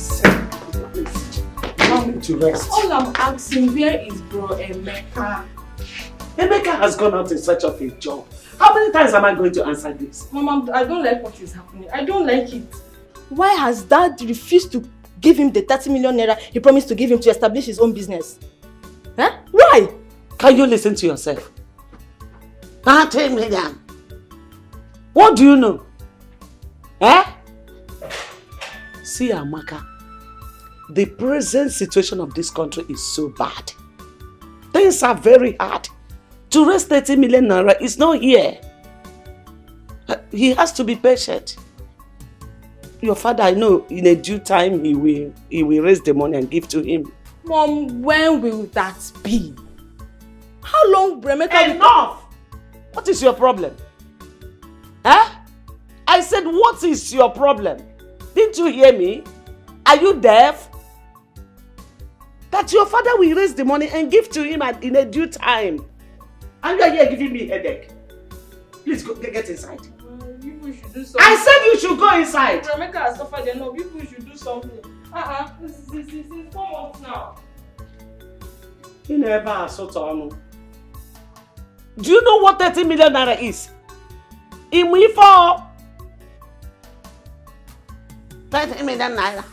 Please. Please. Allow me to rest. All I'm asking, where is bro Emeka? Emeka has gone out in search of a job. How many times am I going to answer this? Mama, I don't like what is happening. I don't like it. Why has Dad refused to give him the 30 million naira he promised to give him to establish his own business? Huh? Why? Can you listen to yourself? 30 million. What do you know? Eh? See, Amaka, the present situation of this country is so bad. Things are very hard. To raise 30 million naira is not here. He has to be patient. Your father, I know, in a due time, he will raise the money and give to him. Mom, when will that be? How long, Emeka? Enough! What is your problem? Huh? I said, what is your problem? Didn't you hear me? Are you deaf? That your father will raise the money and give to him in a due time. And you are here giving me a headache. Please go, get inside. People should do something. I said you should go inside. Emeka has suffered enough. People should do something. This is 4 months now. You never sort of. Do you know what 30 million naira is? In we for 30 million naira.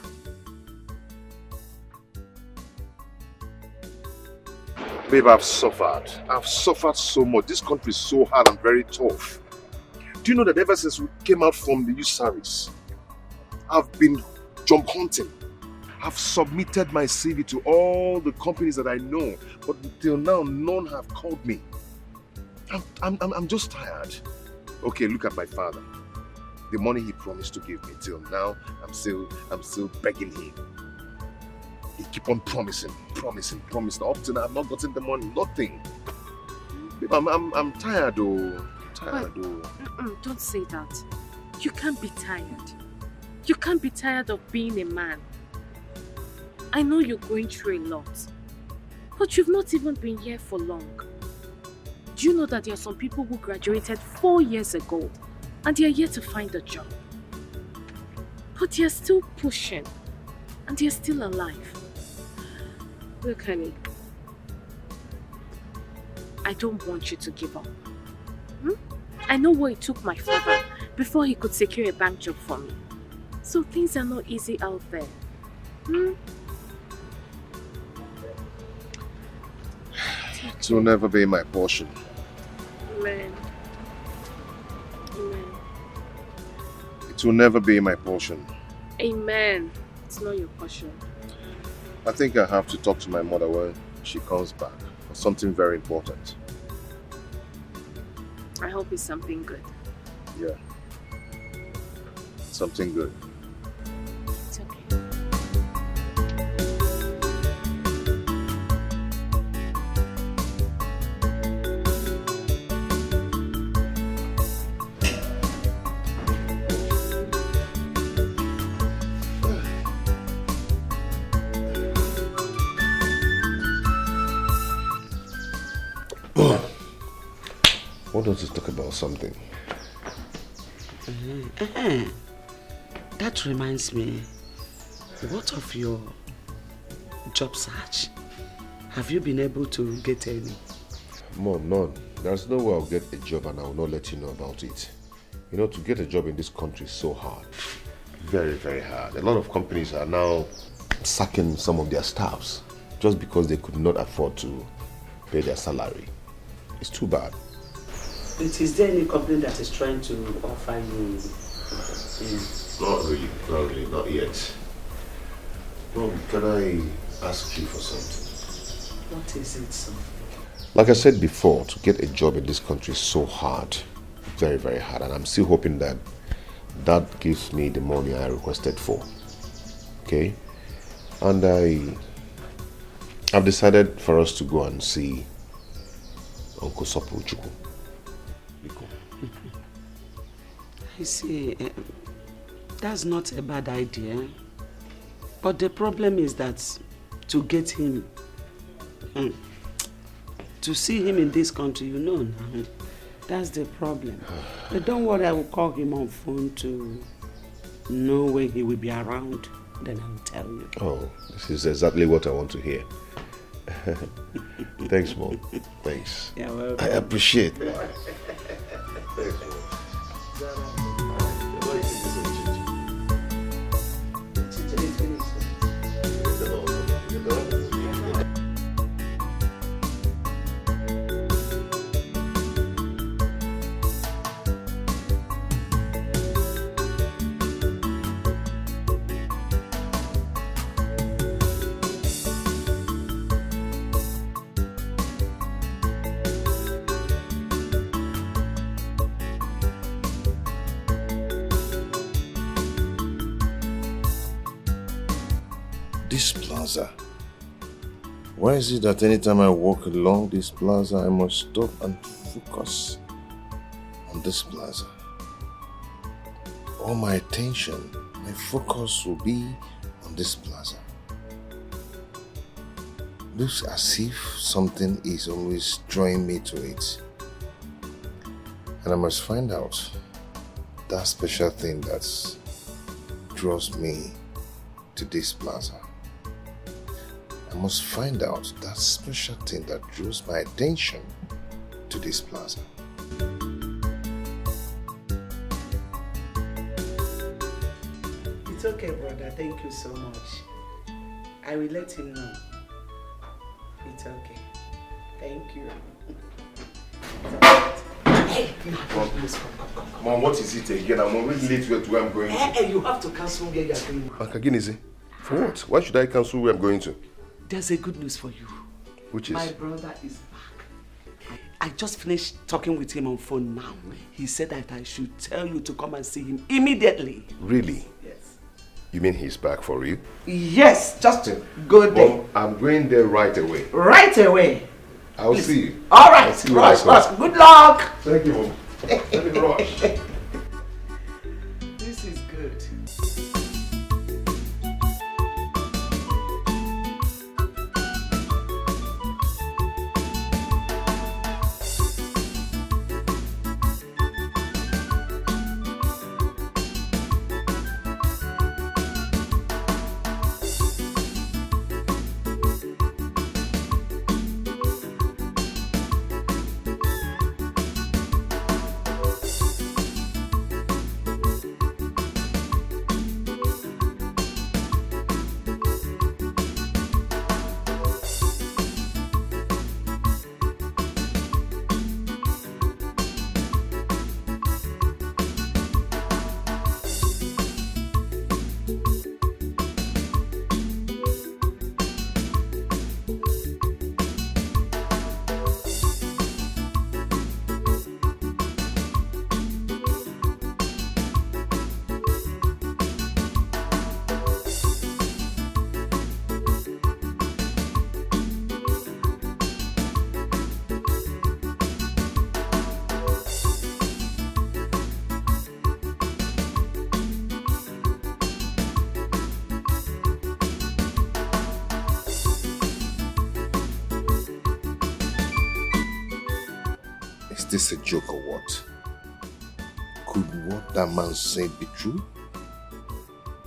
Babe, I've suffered. I've suffered so much. This country is so hard and very tough. Do you know that ever since we came out from the youth service, I've been job hunting. I've submitted my CV to all the companies that I know, but till now, none have called me. I'm just tired. Okay, look at my father. The money he promised to give me, till now, I'm still begging him. He keep on promising. Up to now, I've not gotten the money, nothing. Babe, I'm tired though. Don't say that. You can't be tired. You can't be tired of being a man. I know you're going through a lot, but you've not even been here for long. Do you know that there are some people who graduated 4 years ago and they are yet to find a job? But they are still pushing and they are still alive. Look, honey, I don't want you to give up. I know what it took my father before he could secure a bank job for me. So things are not easy out there. It will never be my portion. Amen. It will never be my portion. Amen. It's not your portion. I think I have to talk to my mother when she comes back for something very important. I hope it's something good. Yeah. Something good. It's okay. Why don't you talk about something? That reminds me, what of your job search? Have you been able to get any? Mom, none. There's no way I'll get a job and I will not let you know about it. You know, to get a job in this country is so hard. Very, very hard. A lot of companies are now sacking some of their staffs just because they could not afford to pay their salary. It's too bad. Is there any company that is trying to offer you? Not really, not yet. Mom, can I ask you for something? What is it, son? Like I said before, to get a job in this country is so hard. Very, very hard. And I'm still hoping that that gives me the money I requested for. Okay? And I've decided for us to go and see Uncle Sopo Chukwu. I see. That's not a bad idea. But the problem is that to get him, to see him in this country, you know now, that's the problem. But don't worry, I will call him on phone to know when he will be around. then I'll tell you. Oh, this is exactly what I want to hear. Thanks, Mom. Thanks. You're welcome. I appreciate it. This plaza. Why is it that anytime I walk along this plaza, I must stop and focus on this plaza? All my attention, my focus will be on this plaza. Looks as if something is always drawing me to it. And I must find out that special thing that draws me to this plaza. I must find out that special thing that draws my attention to this plaza. It's okay, brother. Thank you so much. I will let him know. It's okay. Thank you. Hey, Come on, what is it again? I'm already late to where I'm going to. Hey, you have to cancel where you are going. Akagineze, for what? Why should I cancel where I'm going to? There's a good news for you. Which is? My brother is back. I just finished talking with him on phone now. He said that I should tell you to come and see him immediately. Really? Yes. You mean he's back for you? Yes, just to go there. Well, I'm going there right away. Right away. I'll see you. All right. I'll see you when I come. Good luck. Thank you, Mom. Let me rush. This is good. Is this a joke or what? Could what that man said be true?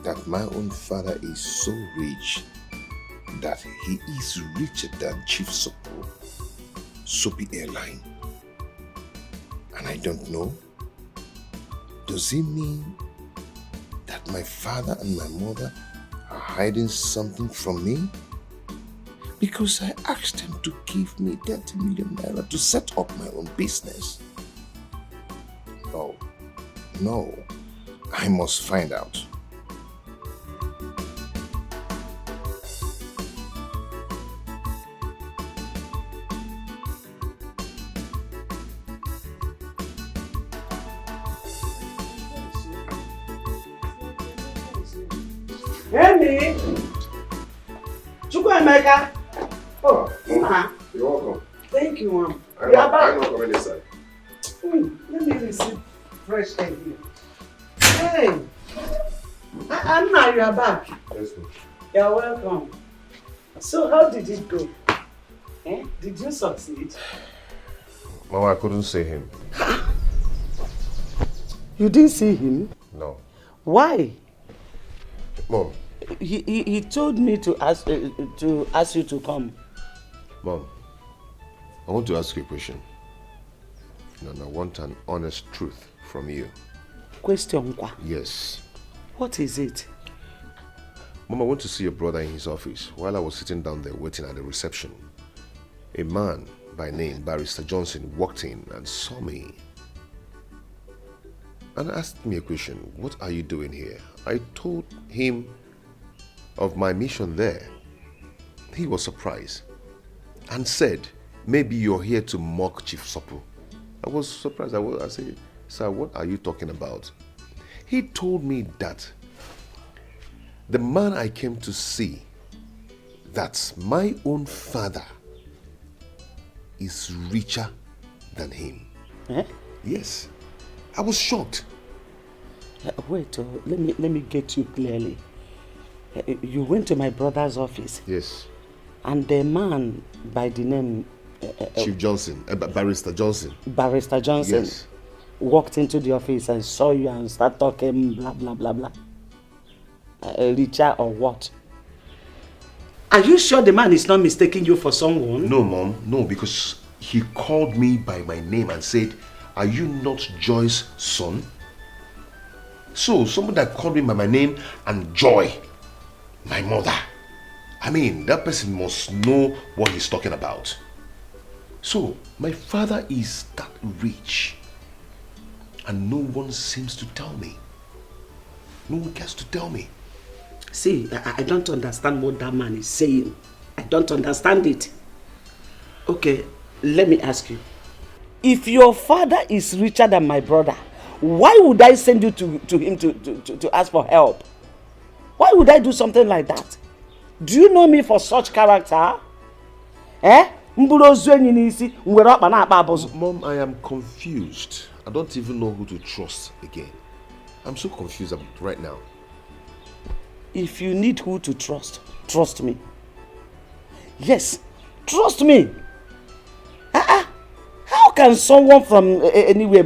That my own father is so rich that he is richer than Chief Soapy Airline. And I don't know? Does it mean that my father and my mother are hiding something from me? Because I asked them to give me 30 million naira to set up my own business. No, I must find out. Amy! Chukwuemeka! Oh, Mom, you're welcome. Thank you, Mom. I'm not coming inside. Let me receive fresh air here. Hey! Anna, you are back. Yes, ma'am. You're welcome. So, how did it go? Did you succeed? Mama, I couldn't see him. You didn't see him? No. Why? Mom, He told me to ask you to come. Mom, I want to ask you a question. And I want an honest truth from you. Question? Yes. What is it? Mom, I went to see your brother in his office while I was sitting down there waiting at the reception. A man by name Barrister Johnson walked in and saw me and asked me a question. What are you doing here? I told him of my mission there. He was surprised and said, maybe you're here to mock Chief Sopu. I was surprised. I said, sir, what are you talking about? He told me that the man I came to see, that's my own father, is richer than him. Eh? Yes. I was shocked. Wait, let me get you clearly. You went to my brother's office. Yes. And the man by the name Chief Johnson, Barrister Johnson. Barrister Johnson, yes, walked into the office and saw you and started talking blah blah blah blah. Richer or what? Are you sure the man is not mistaking you for someone? No, Mom. No, because he called me by my name and said, are you not Joy's son? So, someone that called me by my name and Joy, my mother. I mean, that person must know what he's talking about. So, my father is that rich. And no one seems to tell me. No one cares to tell me. See, I don't understand what that man is saying. I don't understand it. Okay, let me ask you. If your father is richer than my brother, why would I send you to him to ask for help? Why would I do something like that? Do you know me for such character? Eh? Mom, I am confused. I don't even know who to trust again. I'm so confused right now. If you need who to trust, trust me. Yes, trust me. How can someone from anywhere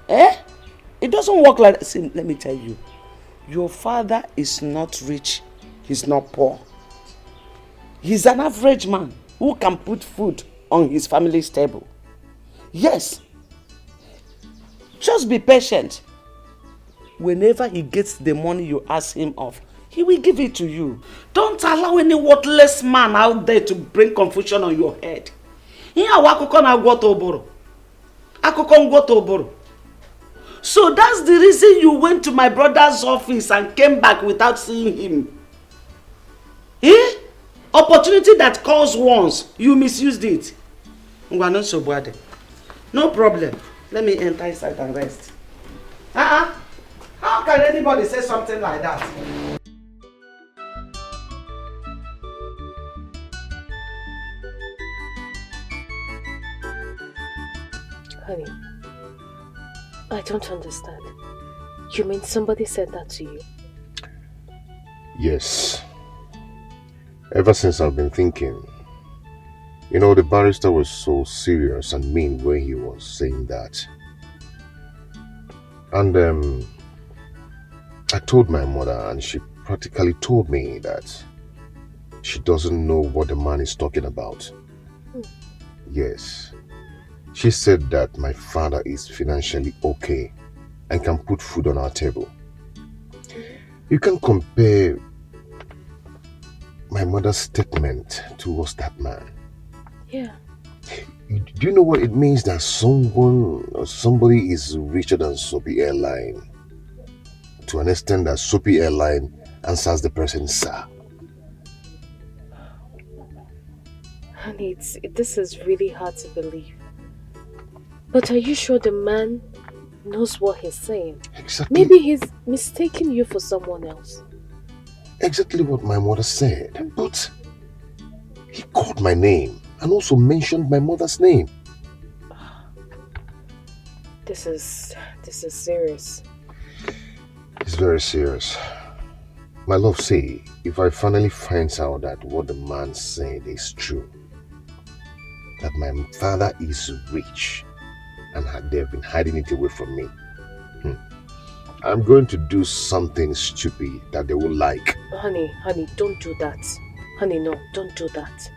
it doesn't work like that. See, let me tell you. Your father is not rich. He's not poor. He's an average man who can put food on his family's table. Yes. Just be patient. Whenever he gets the money you ask him of, he will give it to you. Don't allow any worthless man out there to bring confusion on your head. So that's the reason you went to my brother's office and came back without seeing him. Eh? Opportunity that calls once, you misused it. No problem. Let me enter inside and rest. How can anybody say something like that? Honey, I don't understand. You mean somebody said that to you? Yes. Ever since I've been thinking, you know, the barrister was so serious and mean when he was saying that. And I told my mother and she practically told me that she doesn't know what the man is talking about. Yes. She said that my father is financially okay and can put food on our table. You can compare my mother's statement towards that man. Yeah. Do you know what it means that someone or somebody is richer than Soapy Airline? To an extent that Soapy Airline answers the person, sir. Honey, this is really hard to believe. But are you sure the man knows what he's saying? Exactly. Maybe he's mistaking you for someone else. Exactly what my mother said. But he called my name and also mentioned my mother's name. This is serious. It's very serious. My love, say, if I finally find out that what the man said is true, that my father is rich and they've been hiding it away from me, I'm going to do something stupid that they will like. Honey, don't do that. Honey, no, don't do that.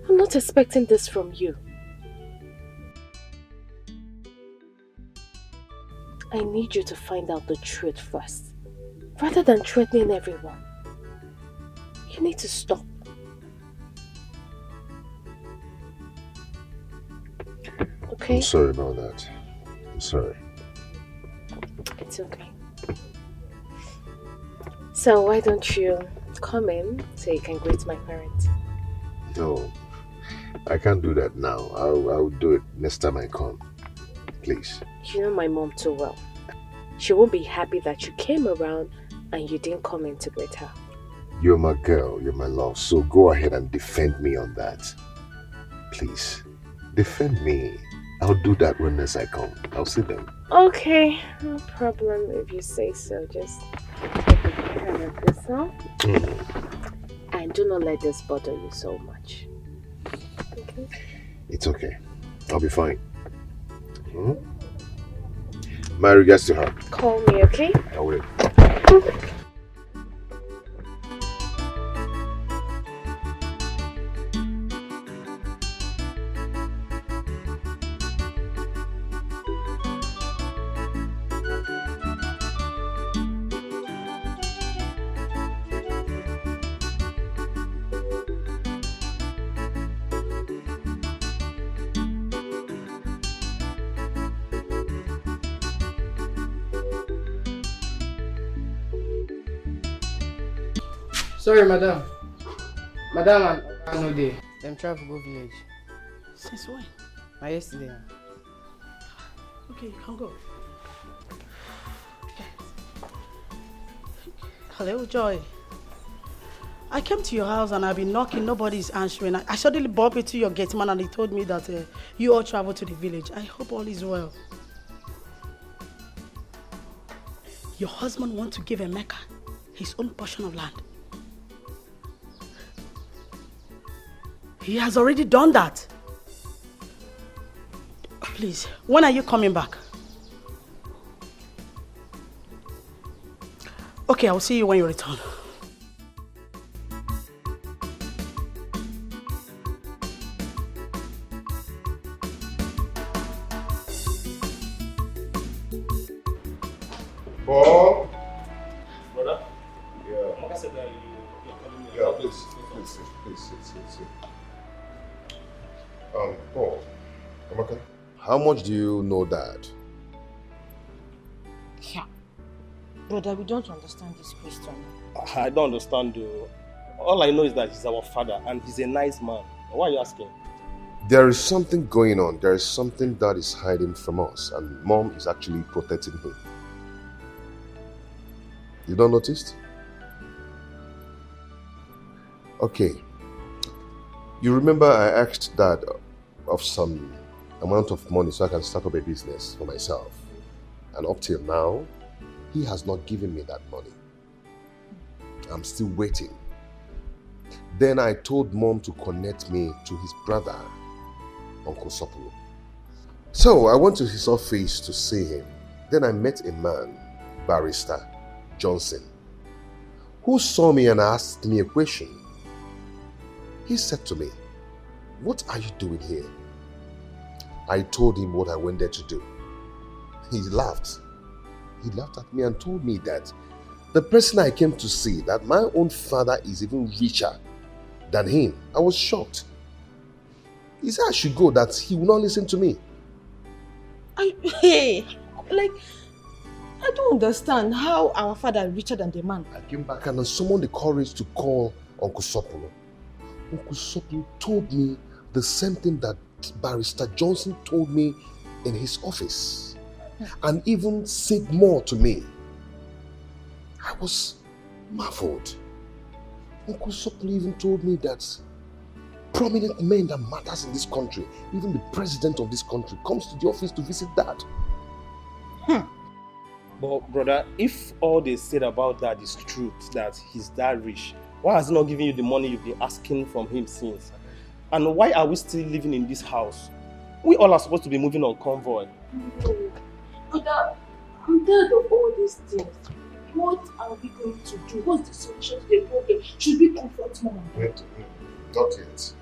I'm not expecting this from you. I need you to find out the truth first, rather than threatening everyone. You need to stop. Okay? I'm sorry about that. I'm sorry. It's okay. So why don't you come in so you can greet my parents? No, I can't do that now. I'll do it next time I come. Please. You know my mom too well. She won't be happy that you came around and you didn't come in to greet her. You're my girl, you're my love, so go ahead and defend me on that. Please, defend me. I'll do that when next I come. I'll see them. Okay, no problem if you say so. Just take care of yourself. And do not let this bother you so much. Okay? It's okay. I'll be fine. My regards to her. Call me, okay? I will. Sorry, madam. Madam, I know they. Them travel go village. Since when? Na yesterday. Okay, you can go. Hello, Joy. I came to your house and I've been knocking, nobody's answering. I suddenly bumped into your gate man and he told me that you all traveled to the village. I hope all is well. Your husband wants to give Emeka his own portion of land. He has already done that. Please, when are you coming back? Okay, I'll see you when you return. Paul? Brother? Yeah. Mama said that you're coming here. Yeah, please, sit. Paul, Amaka, how much do you know Dad? Yeah. Brother, we don't understand this question. I don't understand though. All I know is that he's our father and he's a nice man. Why are you asking? There is something going on. There is something that is hiding from us, and Mom is actually protecting him. You don't notice? Okay. You remember I asked Dad of some amount of money so I can start up a business for myself. And up till now, he has not given me that money. I'm still waiting. Then I told Mom to connect me to his brother, Uncle Sopolo. So I went to his office to see him. Then I met a man, Barrister Johnson, who saw me and asked me a question. He said to me, "What are you doing here?" I told him what I went there to do. He laughed. He laughed at me and told me that the person I came to see, that my own father is even richer than him. I was shocked. He said I should go, that he will not listen to me. I don't understand how our father is richer than the man. I came back and I summoned the courage to call Uncle Sopolo. Uncle Sopolo told me the same thing that Barrister Johnson told me in his office, and even said more to me. I was marveled. Uncle Sopolo even told me that prominent men that matters in this country, even the president of this country, comes to the office to visit Dad. But brother, if all they said about that is truth, that he's that rich, why has he not given you the money you've been asking from him since? And why are we still living in this house? We all are supposed to be moving on convoy. Brother, I'm tired of all these things. What are we going to do? What's the solution to the problem? Should we confront mom and dad? Not yet.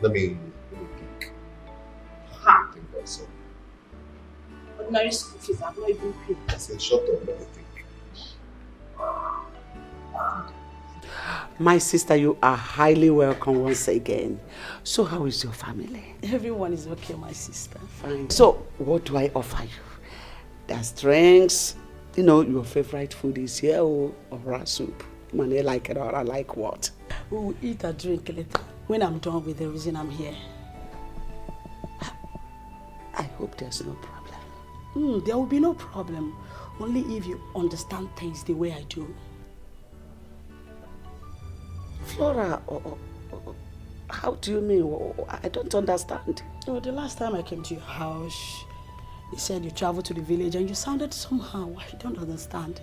Let me think. Ha! I think that's all. Ordinary school fees I've not even paid. I said shut up, let me think. My sister, you are highly welcome once again. So how is your family? Everyone is okay, my sister. Fine. So what do I offer you? There's drinks. You know, your favorite food is here or rice soup. Man, I like it or I like what? We will eat and drink later. When I'm done with the reason I'm here. I hope there's no problem. There will be no problem. Only if you understand things the way I do. Flora, how do you mean? I don't understand. Oh, the last time I came to your house, you said you traveled to the village and you sounded somehow. I don't understand.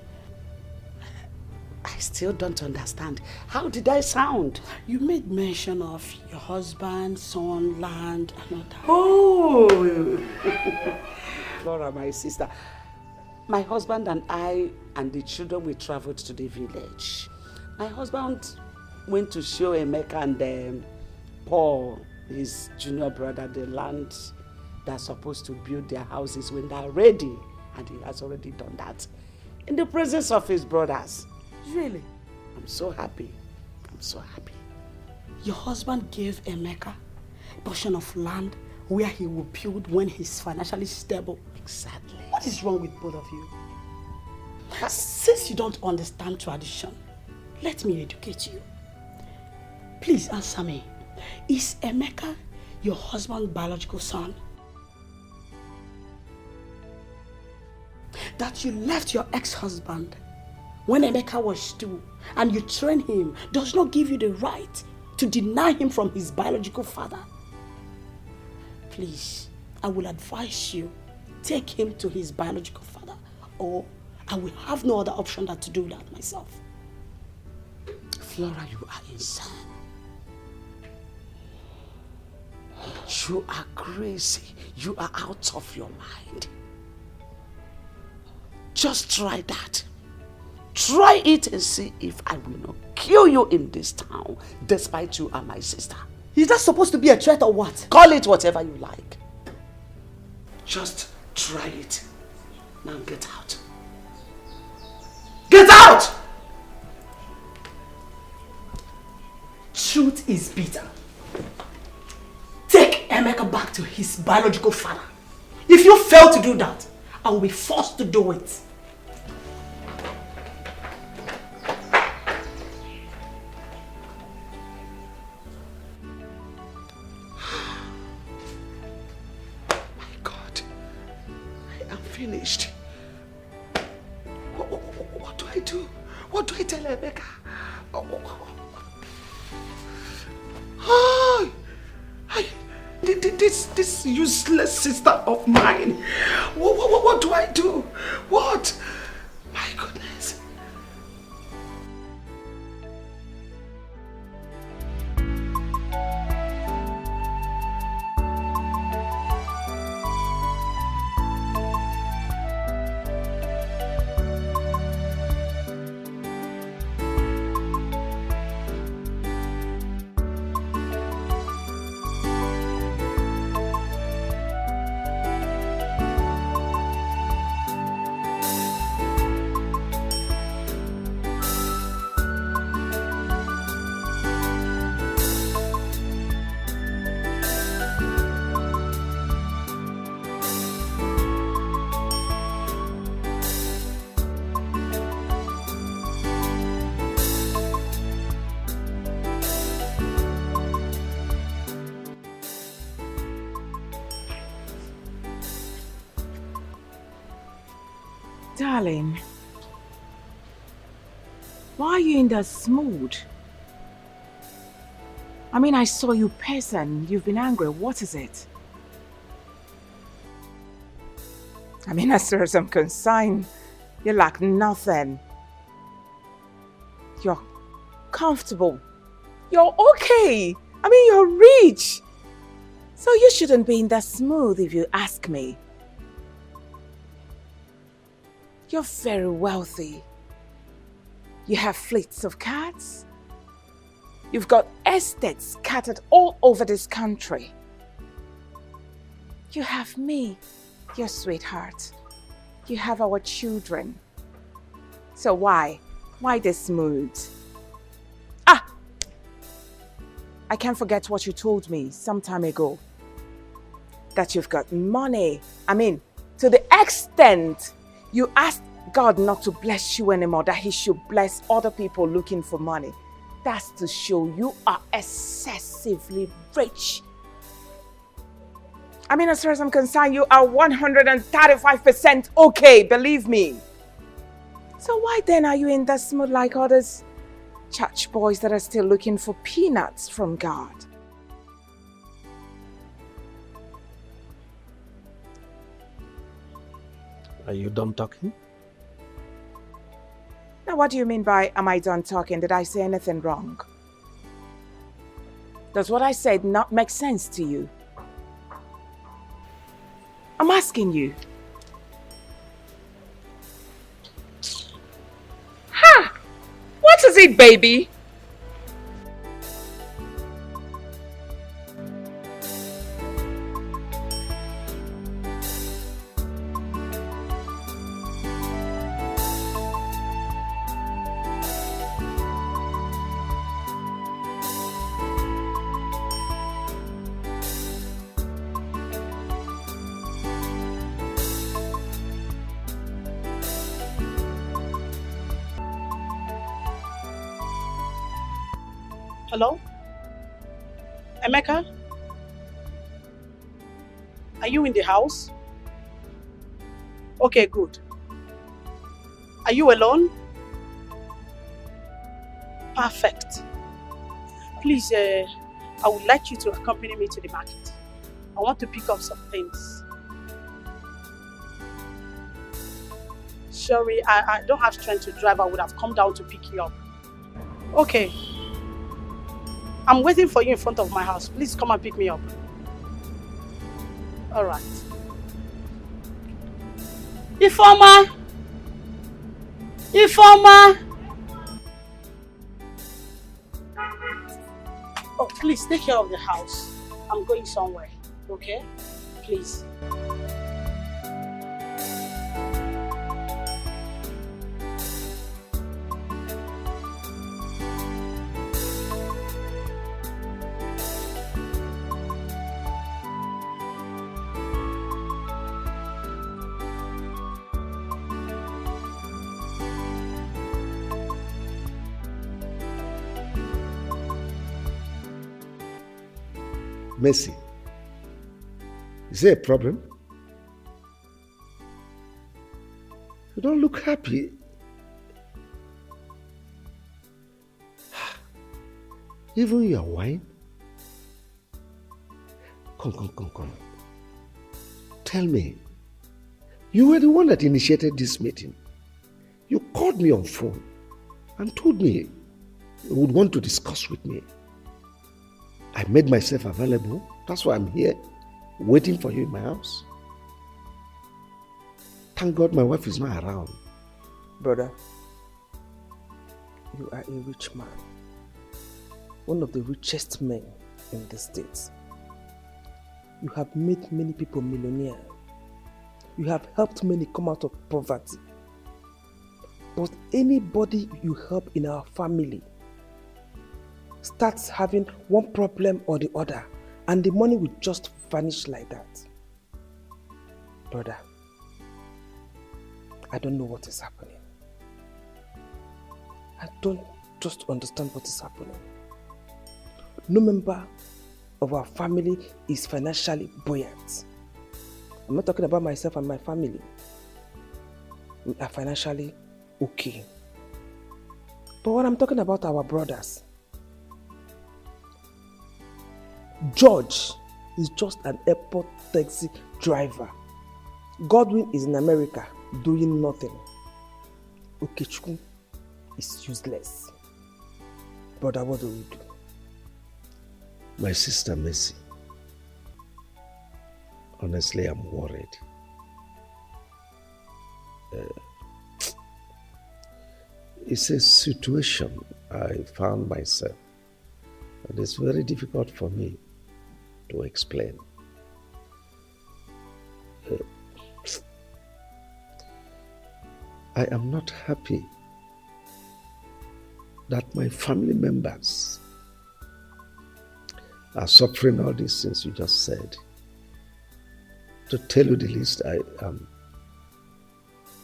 I still don't understand. How did I sound? You made mention of your husband, son, land, and all that. Oh! Flora, my sister. My husband and I and the children, we traveled to the village. My husband went to show Emeka and Paul, his junior brother, the land they're supposed to build their houses when they're ready. And he has already done that in the presence of his brothers. Really? I'm so happy. I'm so happy. Your husband gave Emeka a portion of land where he will build when he's financially stable. Exactly. What is wrong with both of you? Since you don't understand tradition, let me educate you. Please answer me. Is Emeka your husband's biological son? That you left your ex-husband when Emeka was 2 and you trained him does not give you the right to deny him from his biological father. Please, I will advise you, take him to his biological father, or I will have no other option than to do that myself. Flora, you are insane. You are crazy. You are out of your mind. Just try that. Try it and see if I will not kill you in this town, despite you are my sister. Is that supposed to be a threat or what? Call it whatever you like. Just try it. Now get out. Get out! Truth is bitter. Take Emeka back to his biological father. If you fail to do that, I will be forced to do it. Finished. What do I do? What do I tell Emeka? This useless sister of mine. What do I do? What? My goodness. Darling, why are you in that mood? I mean, I saw you person. You've been angry. What is it? I mean, as far as I'm concerned, you lack nothing. You're comfortable. You're okay. I mean, you're rich. So you shouldn't be in that mood if you ask me. You're very wealthy. You have fleets of cars. You've got estates scattered all over this country. You have me, your sweetheart. You have our children. So why? Why this mood? Ah! I can't forget what you told me some time ago. That you've got money. I mean, to the extent you asked God not to bless you anymore, that he should bless other people looking for money. That's to show you are excessively rich. I mean, as far as I'm concerned, you are 135% okay, believe me. So why then are you in this mood like others church boys that are still looking for peanuts from God? Are you done talking? Now, what do you mean by, am I done talking? Did I say anything wrong? Does what I said not make sense to you? I'm asking you. Ha! What is it, baby? Hello? Emeka? Are you in the house? Okay, good. Are you alone? Perfect. Please, I would like you to accompany me to the market. I want to pick up some things. Sorry, I don't have strength to drive. I would have come down to pick you up. Okay. I'm waiting for you in front of my house. Please come and pick me up. All right. Ifeoma! Ifeoma! Oh, please take care of the house. I'm going somewhere, okay? Please. Mercy, is there a problem? You don't look happy. Even your wine? Come. Tell me, you were the one that initiated this meeting. You called me on phone and told me you would want to discuss with me. I made myself available. That's why I'm here, waiting for you in my house. Thank God my wife is not around. Brother, you are a rich man. One of the richest men in the States. You have made many people millionaires. You have helped many come out of poverty. But anybody you help in our family starts having one problem or the other, and the money will just vanish like that. Brother, I don't know what is happening. I don't just understand what is happening. No member of our family is financially buoyant. I'm not talking about myself and my family. We are financially okay. But what I'm talking about our brothers. George is just an airport taxi driver. Godwin is in America doing nothing. Okechukwu is useless. Brother, what do we do? My sister Mercy, honestly, I'm worried. It's a situation I found myself, and it's very difficult for me to explain. I am not happy that my family members are suffering all these things you just said. To tell you the least, I am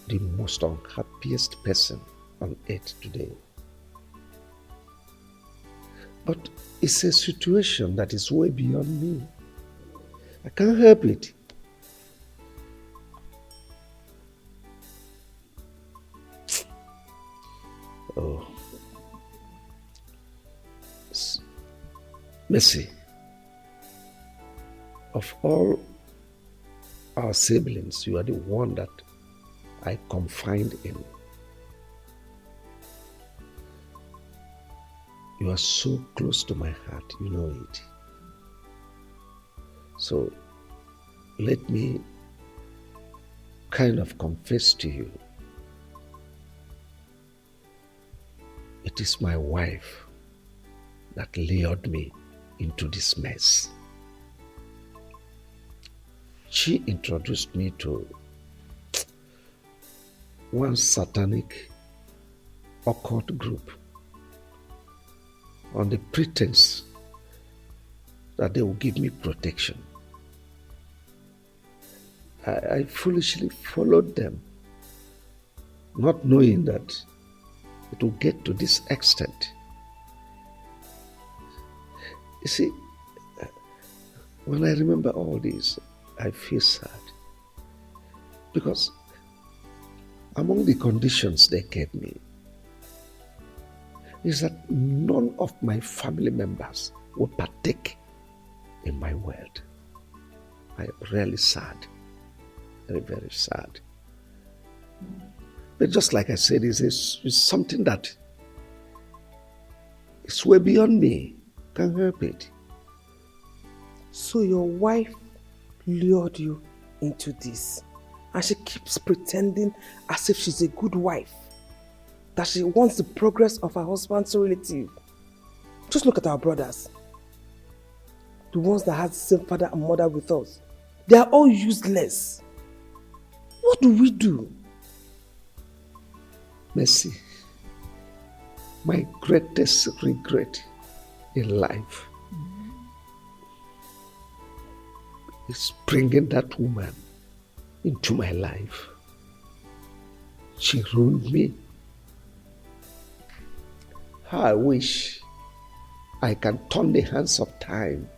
the most unhappiest person on earth today. But it's a situation that is way beyond me. I can't help it. Oh. Mercy. Of all our siblings, you are the one that I confide in. You are so close to my heart, you know it. So let me kind of confess to you. It is my wife that lured me into this mess. She introduced me to one satanic occult group on the pretense that they will give me protection. I foolishly followed them, not knowing that it will get to this extent. You see, when I remember all this, I feel sad. Because among the conditions they gave me is that none of my family members would partake in my world. I am really sad. Very, very sad. But just like I said, it's something that is way beyond me. Can't help it. So your wife lured you into this, and she keeps pretending as if she's a good wife, that she wants the progress of her husband's relative. Just look at our brothers, the ones that had the same father and mother with us. They are all useless. What do we do? Mercy, my greatest regret in life is bringing that woman into my life. She ruined me. How I wish I can turn the hands of time.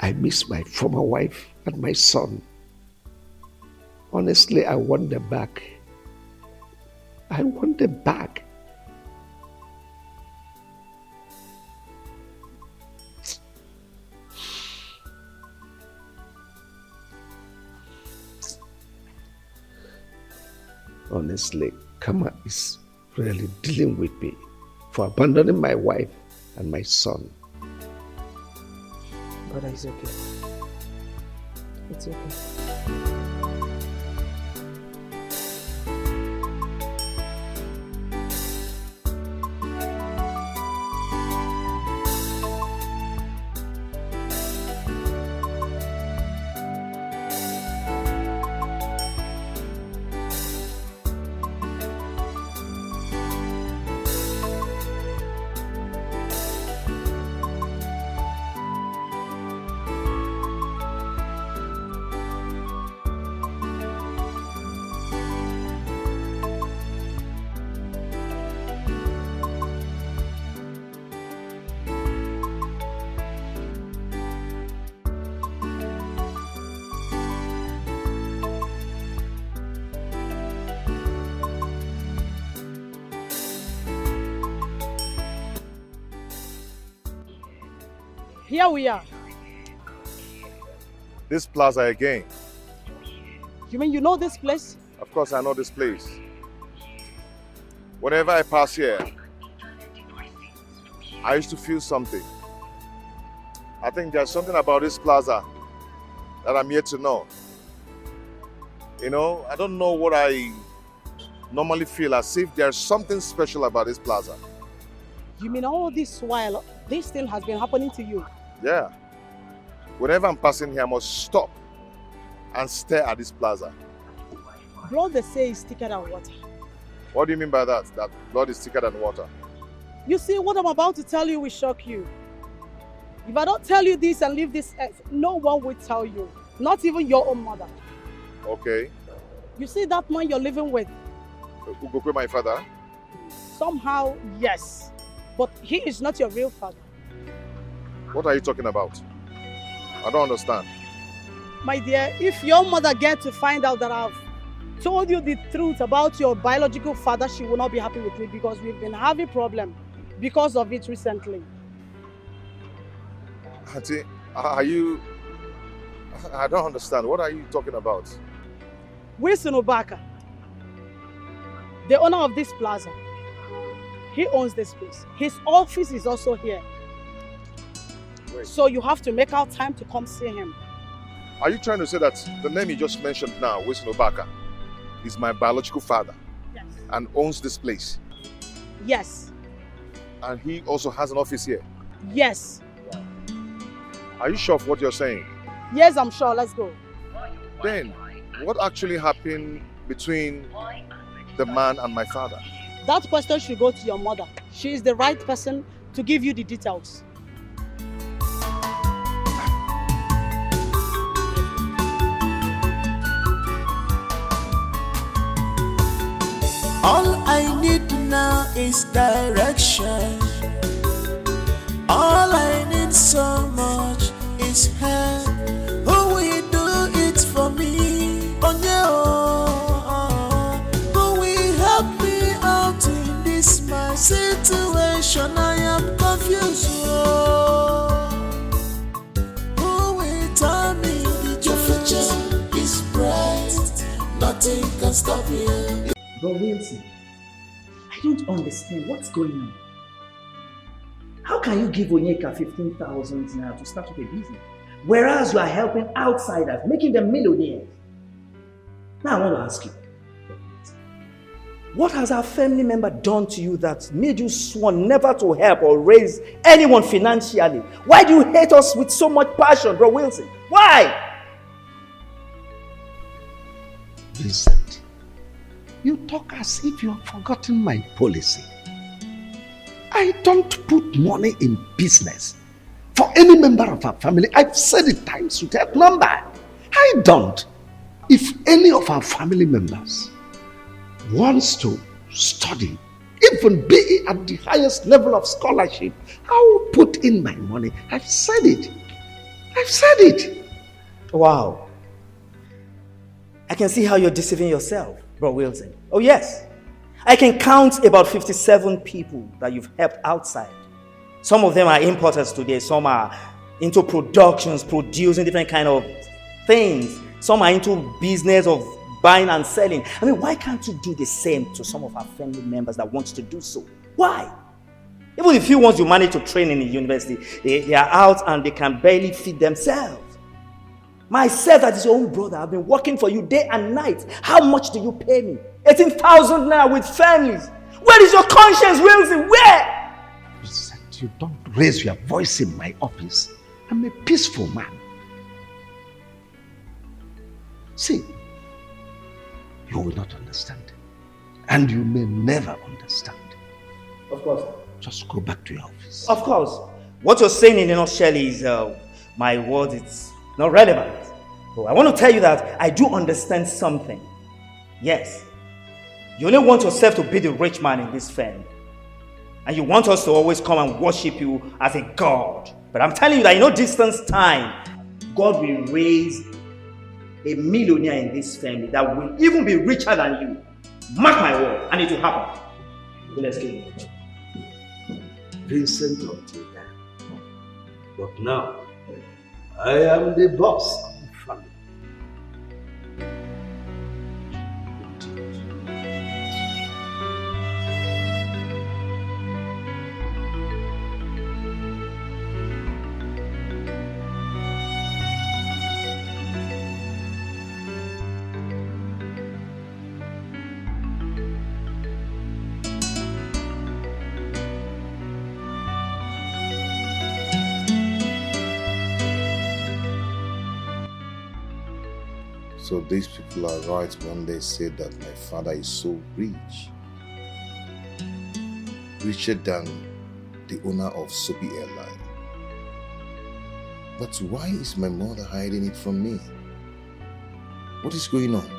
I miss my former wife and my son. Honestly, I want them back. I want them back. Honestly, karma is really dealing with me for abandoning my wife and my son. Brother, it's okay. It's okay. Here we are. This plaza again. You mean you know this place? Of course I know this place. Whenever I pass here, I used to feel something. I think there's something about this plaza that I'm yet to know. You know, I don't know what I normally feel as if there's something special about this plaza. You mean all this while, this thing has been happening to you? Yeah. Whenever I'm passing here, I must stop and stare at this plaza. Blood, they say, is thicker than water. What do you mean by that? That blood is thicker than water? You see, what I'm about to tell you will shock you. If I don't tell you this and leave this earth, no one will tell you. Not even your own mother. Okay. You see that man you're living with? Ugokwe, my father? Somehow, yes. But he is not your real father. What are you talking about? I don't understand. My dear, if your mother gets to find out that I've told you the truth about your biological father, she will not be happy with me because we've been having problems because of it recently. Auntie, are you... I don't understand. What are you talking about? Wilson Obaka, the owner of this plaza, he owns this place. His office is also here. Wait. So you have to make out time to come see him. Are you trying to say that the name you just mentioned now, Wilson Obaka, is my biological father? Yes. And owns this place? Yes. And he also has an office here? Yes. Are you sure of what you're saying? Yes, I'm sure. Let's go. Then, what actually happened between the man and my father? That question should go to your mother. She is the right person to give you the details. All I need now is direction. All I need so much is help. Who will do it for me? Oh no. Who will help me out in this my situation? I am confused. Who will tell me that your future is bright? Nothing can stop you. But Wilson, I don't understand what's going on. How can you give Onyeka 15,000 now to start up a business, whereas you are helping outsiders, making them millionaires? Now I want to ask you, what has our family member done to you that made you sworn never to help or raise anyone financially? Why do you hate us with so much passion, bro Wilson? Why? Vincent, you talk as if you have forgotten my policy. I don't put money in business for any member of our family. I've said it times without number. I don't. If any of our family members wants to study, even be at the highest level of scholarship, I will put in my money. I've said it. I've said it. Wow. I can see how you're deceiving yourself, bro Wilson. Oh yes. I can count about 57 people that you've helped outside. Some of them are importers today. Some are into productions, producing different kind of things. Some are into business of buying and selling. I mean, why can't you do the same to some of our family members that want to do so? Why? Even if you want to manage to train in the university, they are out and they can barely feed themselves. Myself, that is your own brother, I've been working for you day and night. How much do you pay me? 18,000 now with families. Where is your conscience, Wilson? Where? Vincent, you don't raise your voice in my office. I'm a peaceful man. See, you will not understand. And you may never understand. Of course. Just go back to your office. Of course. What you're saying in a nutshell is my word, it's not relevant. So I want to tell you that I do understand something. Yes. You only want yourself to be the rich man in this family. And you want us to always come and worship you as a God. But I'm telling you that in no distance time, God will raise a millionaire in this family that will even be richer than you. Mark my word, and it will happen. Let's go. Vincent Ortega. But now, I am the boss of the family. So these people are right when they say that my father is so rich. Richer than the owner of Soapy Airline. But why is my mother hiding it from me? What is going on?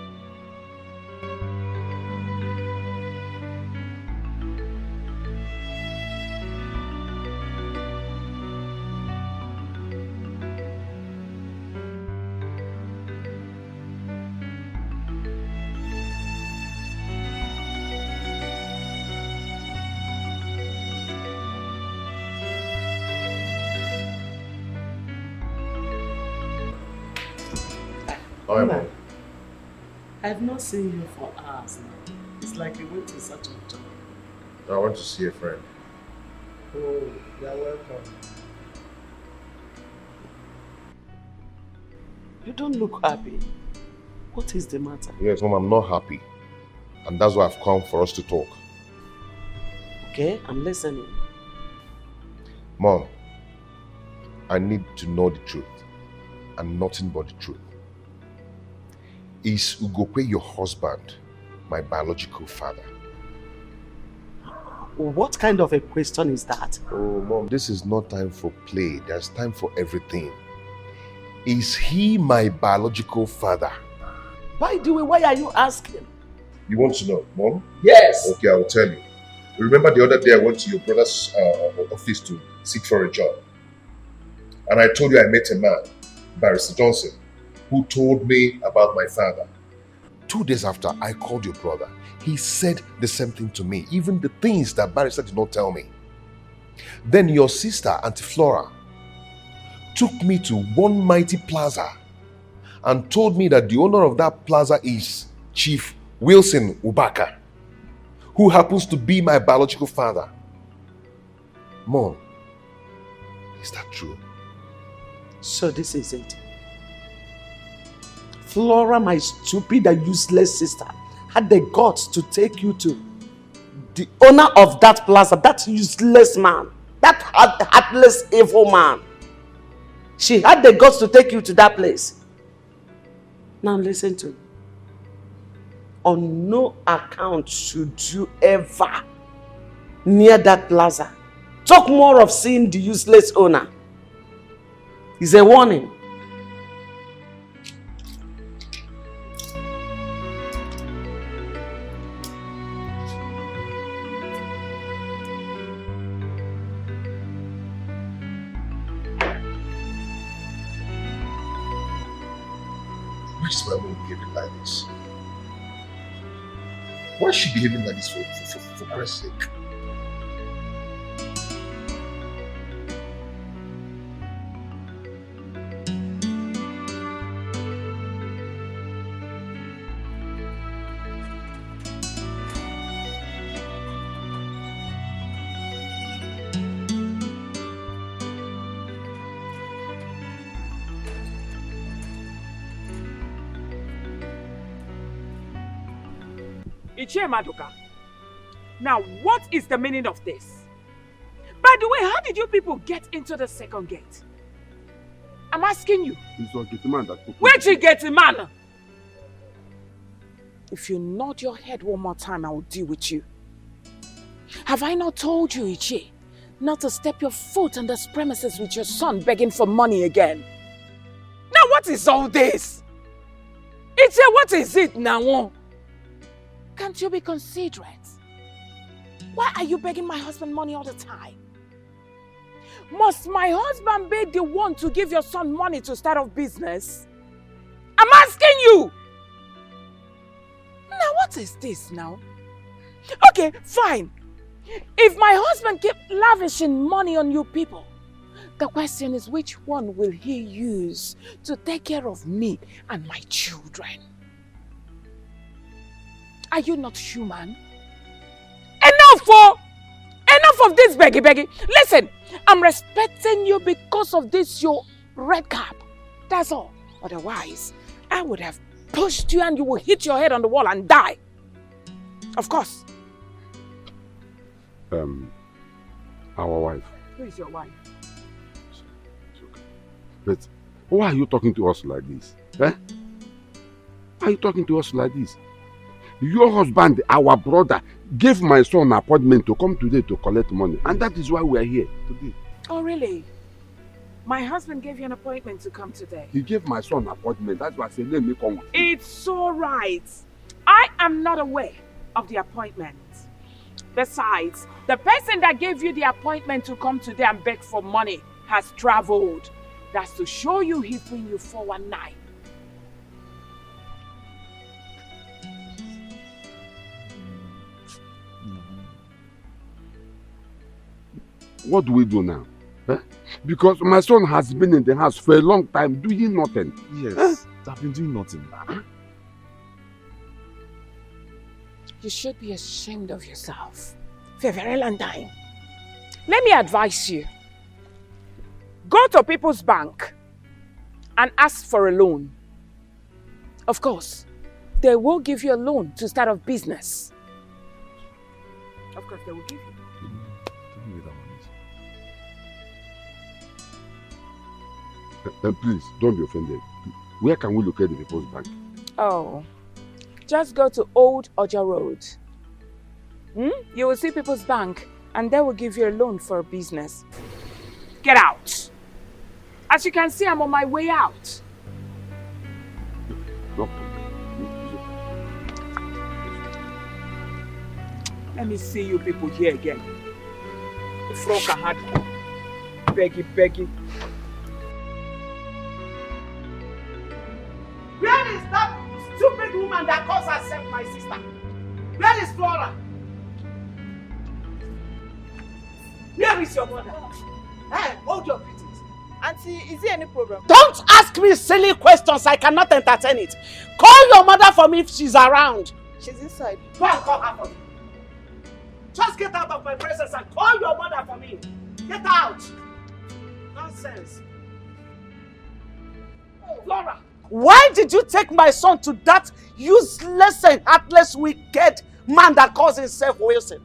Mama, I've not seen you for hours now. It's like you went to such a job. I want to see a friend. Oh, you're welcome. You don't look happy. What is the matter? Yes, Mom, I'm not happy. And that's why I've come for us to talk. Okay, I'm listening. Mom, I need to know the truth. And nothing but the truth. Is Ugokwe your husband, my biological father? What kind of a question is that? Oh, Mom, this is not time for play. There's time for everything. Is he my biological father? By the way, why are you asking? You want to know, Mom? Yes. Okay, I will tell you. Remember the other day I went to your brother's office to seek for a job. And I told you I met a man, Barrister Johnson, who told me about my father. 2 days after, I called your brother. He said the same thing to me, even the things that Barrister did not tell me. Then your sister, Auntie Flora, took me to one mighty plaza and told me that the owner of that plaza is Chief Wilson Ubaka, who happens to be my biological father. Mom, is that true? So this is it. Flora, my stupid and useless sister, had the guts to take you to the owner of that plaza, that useless man, that heartless, evil man. She had the guts to take you to that place. Now listen to me. On no account should you ever near that plaza talk more of seeing the useless owner. It's a warning. Why is my mom behaving like this? Why is she behaving like this for Christ's sake? Ichie Maduka, now what is the meaning of this? By the way, how did you people get into the second gate? I'm asking you. It's a gate man that took Where'd you get the man? If you nod your head one more time, I will deal with you. Have I not told you, Ichie, not to step your foot on this premises with your son begging for money again? Now what is all this? Ichie, what is it now? Can't you be considerate? Why are you begging my husband money all the time? Must my husband be the one to give your son money to start off business? I'm asking you! Now what is this now? Okay, fine. If my husband keep lavishing money on you people, the question is which one will he use to take care of me and my children? Are you not human? Enough of this beggy. Listen, I'm respecting you because of this your red cap. That's all. Otherwise, I would have pushed you and you will hit your head on the wall and die. Of course. Our wife. Who is your wife? But why are you talking to us like this? Eh? are you talking to us like this? Your husband, our brother, gave my son an appointment to come today to collect money. And that is why we are here today. Oh, really? My husband gave you an appointment to come today. He gave my son an appointment. That's why I said, let me come with you. It's all right. I am not aware of the appointment. Besides, the person that gave you the appointment to come today and beg for money has traveled. That's to show you he's doing you 419. What do we do now? Eh? Because my son has been in the house for a long time doing nothing. Yes, I've been doing nothing. You should be ashamed of yourself for a very long time. Let me advise you. Go to People's Bank and ask for a loan. Of course, they will give you a loan to start a business. Of course, they will give you. Give me that money. Please, don't be offended. Where can we locate the People's Bank? Oh, just go to Old Oja Road. You will see People's Bank and they will give you a loan for a business. Get out. As you can see, I'm on my way out. No. Let me see you people here again. Froka had beggy. Where is that stupid woman that calls herself my sister? Where is Flora? Where is your mother? Hey, hold your greetings. Auntie, is there any problem? Don't ask me silly questions. I cannot entertain it. Call your mother for me if she's around. She's inside. Go and call her for me. Just get out of my presence and call your mother for me. Get out. Nonsense. Flora, why did you take my son to that useless and heartless, wicked man that calls himself Wilson?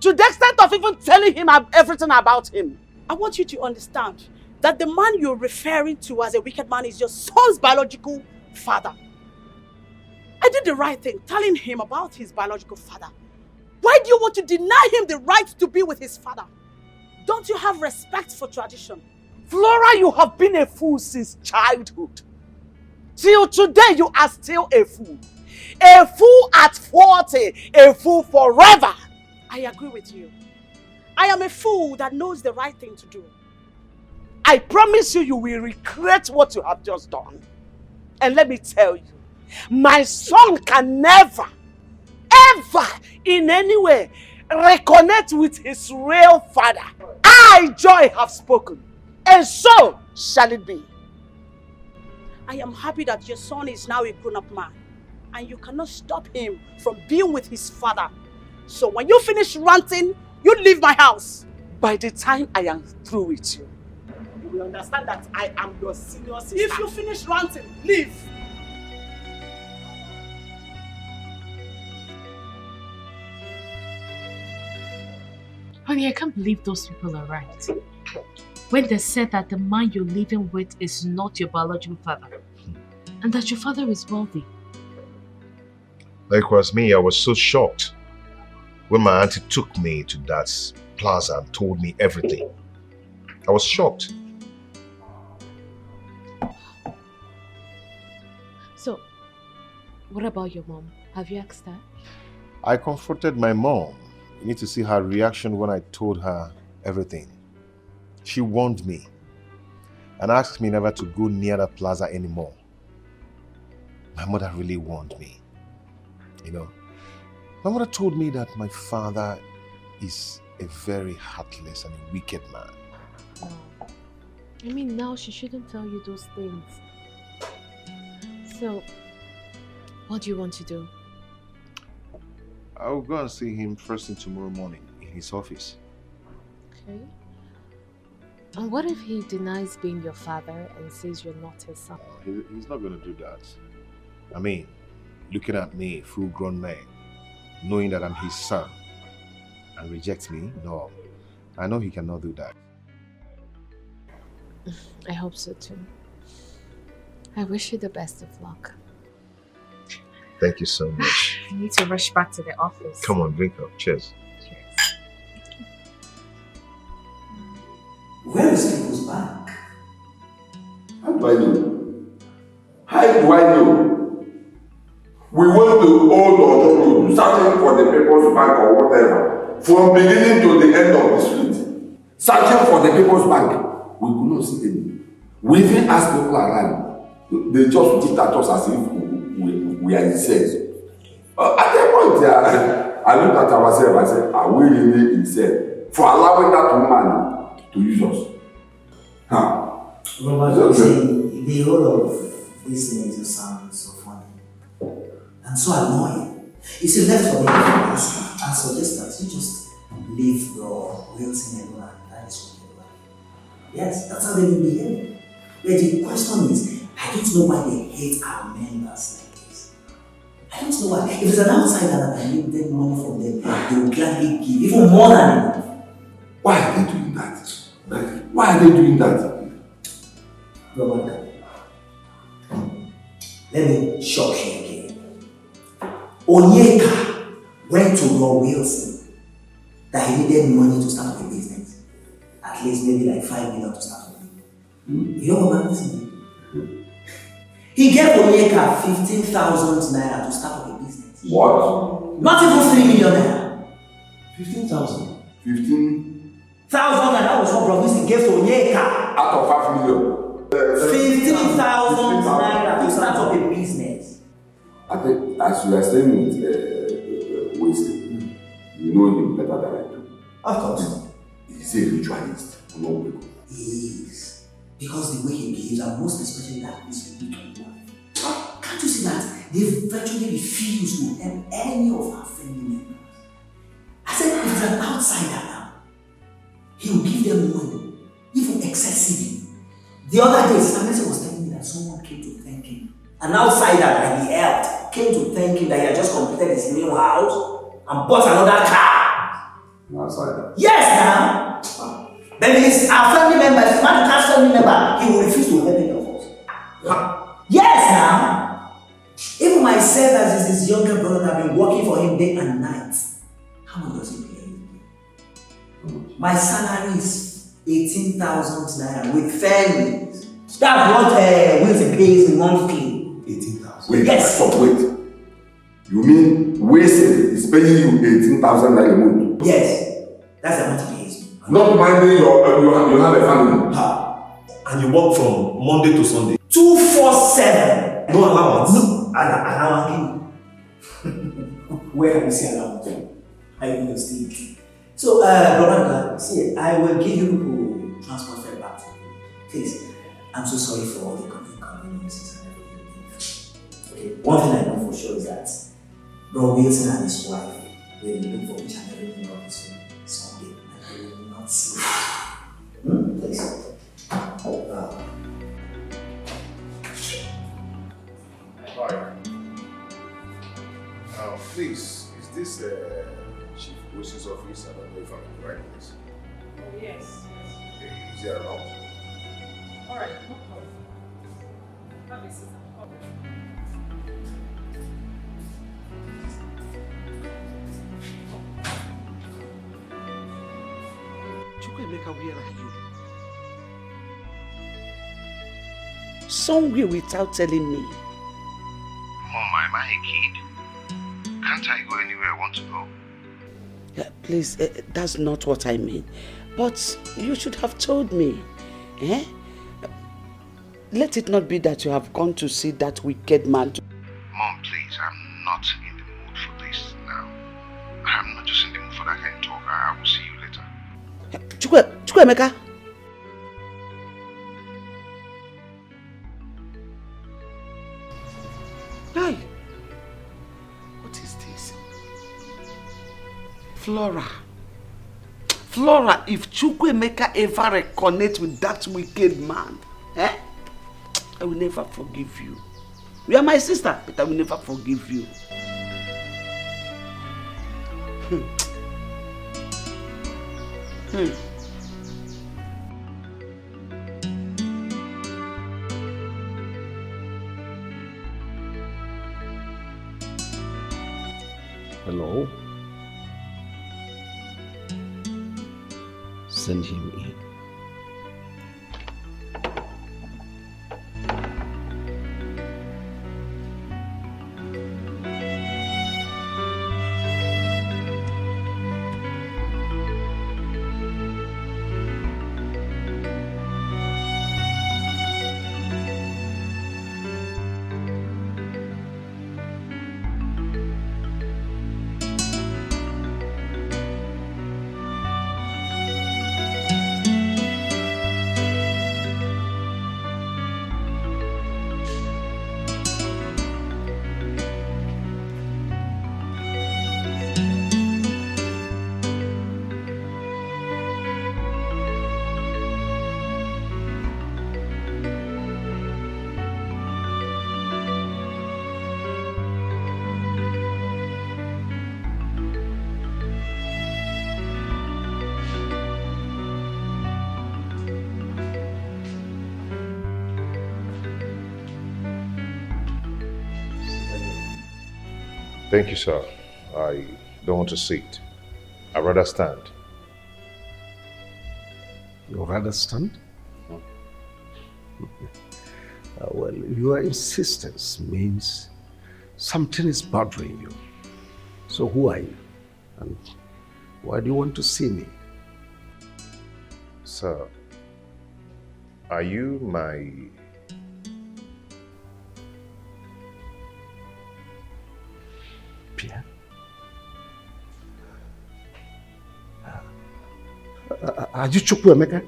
To the extent of even telling him everything about him. I want you to understand that the man you're referring to as a wicked man is your son's biological father. I did the right thing, telling him about his biological father. Why do you want to deny him the right to be with his father? Don't you have respect for tradition? Flora, you have been a fool since childhood. Till today, you are still a fool. A fool at 40, a fool forever. I agree with you. I am a fool that knows the right thing to do. I promise you, you will regret what you have just done. And let me tell you, my son can never, ever, in any way, reconnect with his real father. I, Joy, have spoken, and so shall it be. I am happy that your son is now a grown-up man, and you cannot stop him from being with his father. So when you finish ranting, you leave my house. By the time I am through with you, you will understand that I am your senior sister. If you finish ranting, leave. Honey, I can't believe those people are right. When they said that the man you're living with is not your biological father, and that your father is wealthy. Likewise me, I was so shocked when my auntie took me to that plaza and told me everything. I was shocked. So, what about your mom? Have you asked her? I confronted my mom. You need to see her reaction when I told her everything. She warned me and asked me never to go near the plaza anymore. My mother really warned me. You know, my mother told me that my father is a very heartless and wicked man. No. I mean, now she shouldn't tell you those things. So, what do you want to do? I'll go and see him first thing tomorrow morning in his office. Okay. And what if he denies being your father and says you're not his son? He's not going to do that. I mean, looking at me, full-grown man, knowing that I'm his son, and rejects me? No, I know he cannot do that. I hope so too. I wish you the best of luck. Thank you so much. I need to rush back to the office. Come on, drink up. Cheers. Where is people's bank? How do I know? How do I know? We went to Old Ojo searching for the People's Bank or whatever. From beginning to the end of the street. Searching for the People's Bank. We could not see any. We even asked people around. They just looked at us as if we are insane. At that point, I looked at ourselves and said, are we really insane? For allowing that woman to use us? Huh? Robert, see, the whole of this thing just sounds so funny and so annoying. You see, left for me and suggest that you just leave your Wilson alone and that is what they do. Yes, that's how they will behave. But the question is, I don't know why they hate our members like this. I don't know why. If it's an outsider that I need them money from them, they will gladly give even more than enough. Why are they doing that? Why are they doing that? Robert, let me shock you again. Onyeka went to Rob Wilson that he needed money to start a business. At least maybe like 5 million to start with. You know what I'm saying? He gave Onyeka 15,000 naira to start up a business. What? Not even 3 million naira. 15,000. 15,000 naira, that was what Rob Wilson gave to Onyeka. Out of 5 million. 15,000 naira to start up a business. I think as you are staying with Winston, you know him better than I do. Of course. He's a ritualist. No. He is. Because the way he behaves, and most especially that is wicked wife. Can't you see that they virtually refuse to help any of our family members? I said, if it's an outsider now, he will give them money, even excessively. The other day, Samantha was telling me that someone came to thank him. An outsider that he helped came to thank him that he had just completed his new house and bought another car. An outsider? Yes, now. Then it's our family member, if not the family member, he will refuse to help any of us. Yes, now. Even myself, as his younger brother, have been working for him day and night. How much does he pay me? My salary is 18,000 naira with families. That's what Wilson pays monthly. 18,000. Wait, yes. Stop, wait. You mean Wilson is paying you 18,000 naira a month? Yes, that's the amount he pays me. Not minding you have a family. And you work from Monday to Sunday? 247. No allowance? No, allowance. Where have you seen allowance? I will steal. So, Brother, see, I will give you people transport fare back to you. Please, I'm so sorry for all the inconveniences and everything. Okay, one thing I know for sure is that Bro Wilson and his wife will look for each and every member of this room someday, and they will not see it. Please. Hi. Please, is this Chief Wilson's office? I don't know if I'm in the right place. Oh, yes. Okay, is he around? Alright, no problem. Have a seat. Chukwemeka, where are you? Somewhere without telling me. Mom, am I a kid? Can't I go anywhere I want to go? Please, that's not what I mean. But you should have told me. Eh? Let it not be that you have gone to see that wicked man. Mom, please, I'm not in the mood for this now. I'm not just in the mood for that kind of talk. I will see you later. Chukwemeka. Hi. What is this? Flora. Flora, if Chukwemeka ever reconnect with that wicked man, I will never forgive you. You are my sister, but I will never forgive you. Send him in. Thank you, sir. I don't want to sit. I'd rather stand. You rather stand? Well, your insistence means something is bothering you. So who are you? And why do you want to see me? Sir, are you my... Pierre? Are you Chukwuemeka?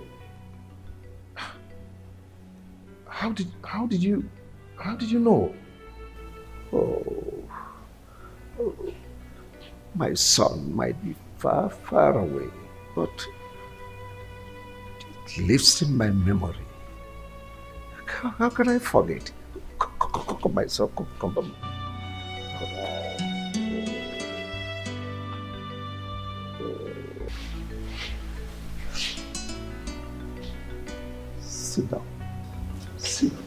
How did you know? Oh, my son might be far, far away, but it lives in my memory. How can I forget? Come, my son, come. Sit down. Sit down.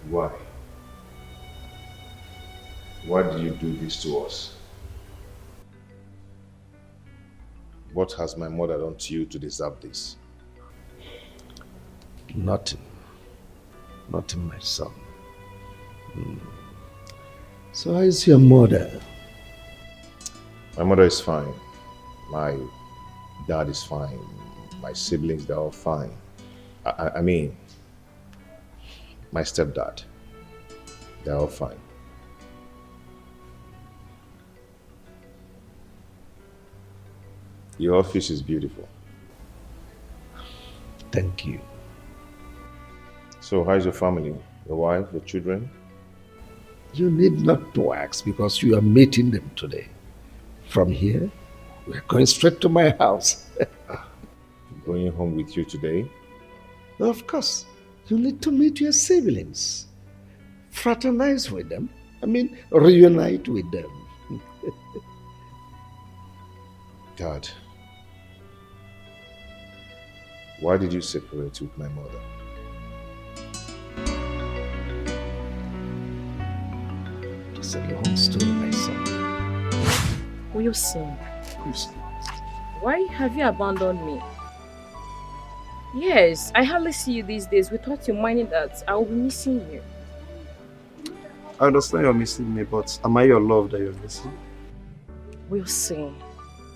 Why? Why do you do this to us? What has my mother done to you to deserve this? Nothing. Nothing, my son. So how is your mother? My mother is fine. My dad is fine. My siblings, they're all fine. I mean, my stepdad, they're all fine. Your office is beautiful. Thank you. So how's your family? Your wife, your children? You need not to ask because you are meeting them today. From here, we're going straight to my house. Going home with you today? Of course. You need to meet your siblings. Fraternize with them. Reunite with them. Dad, why did you separate with my mother? It's a long story, my son. Wilson, why have you abandoned me? Yes, I hardly see you these days. Without you minding that, I will be missing you. I understand you're missing me, but am I your love that you're missing? Wilson,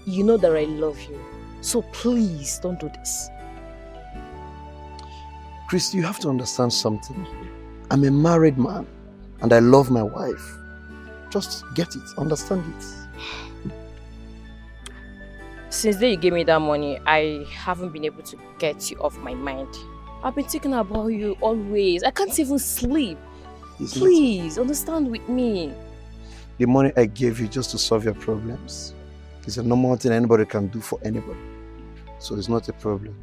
you know that I love you. So please, don't do this. Chris, you have to understand something. I'm a married man, and I love my wife. Just get it, understand it. Since the day you gave me that money, I haven't been able to get you off my mind. I've been thinking about you always. I can't even sleep. Please, understand with me. The money I gave you just to solve your problems is a normal thing anybody can do for anybody. So it's not a problem.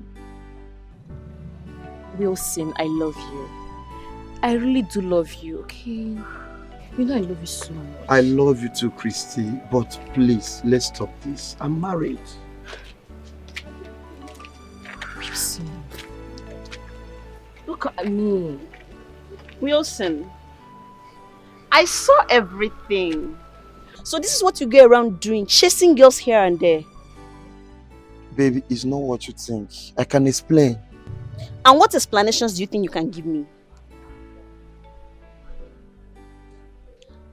Wilson, I love you. I really do love you, okay? You know I love you so much. I love you too, Christy, but please, let's stop this. I'm married. Wilson, look at me. Wilson, I saw everything. So this is what you go around doing, chasing girls here and there. Baby, it's not what you think. I can explain. And what explanations do you think you can give me?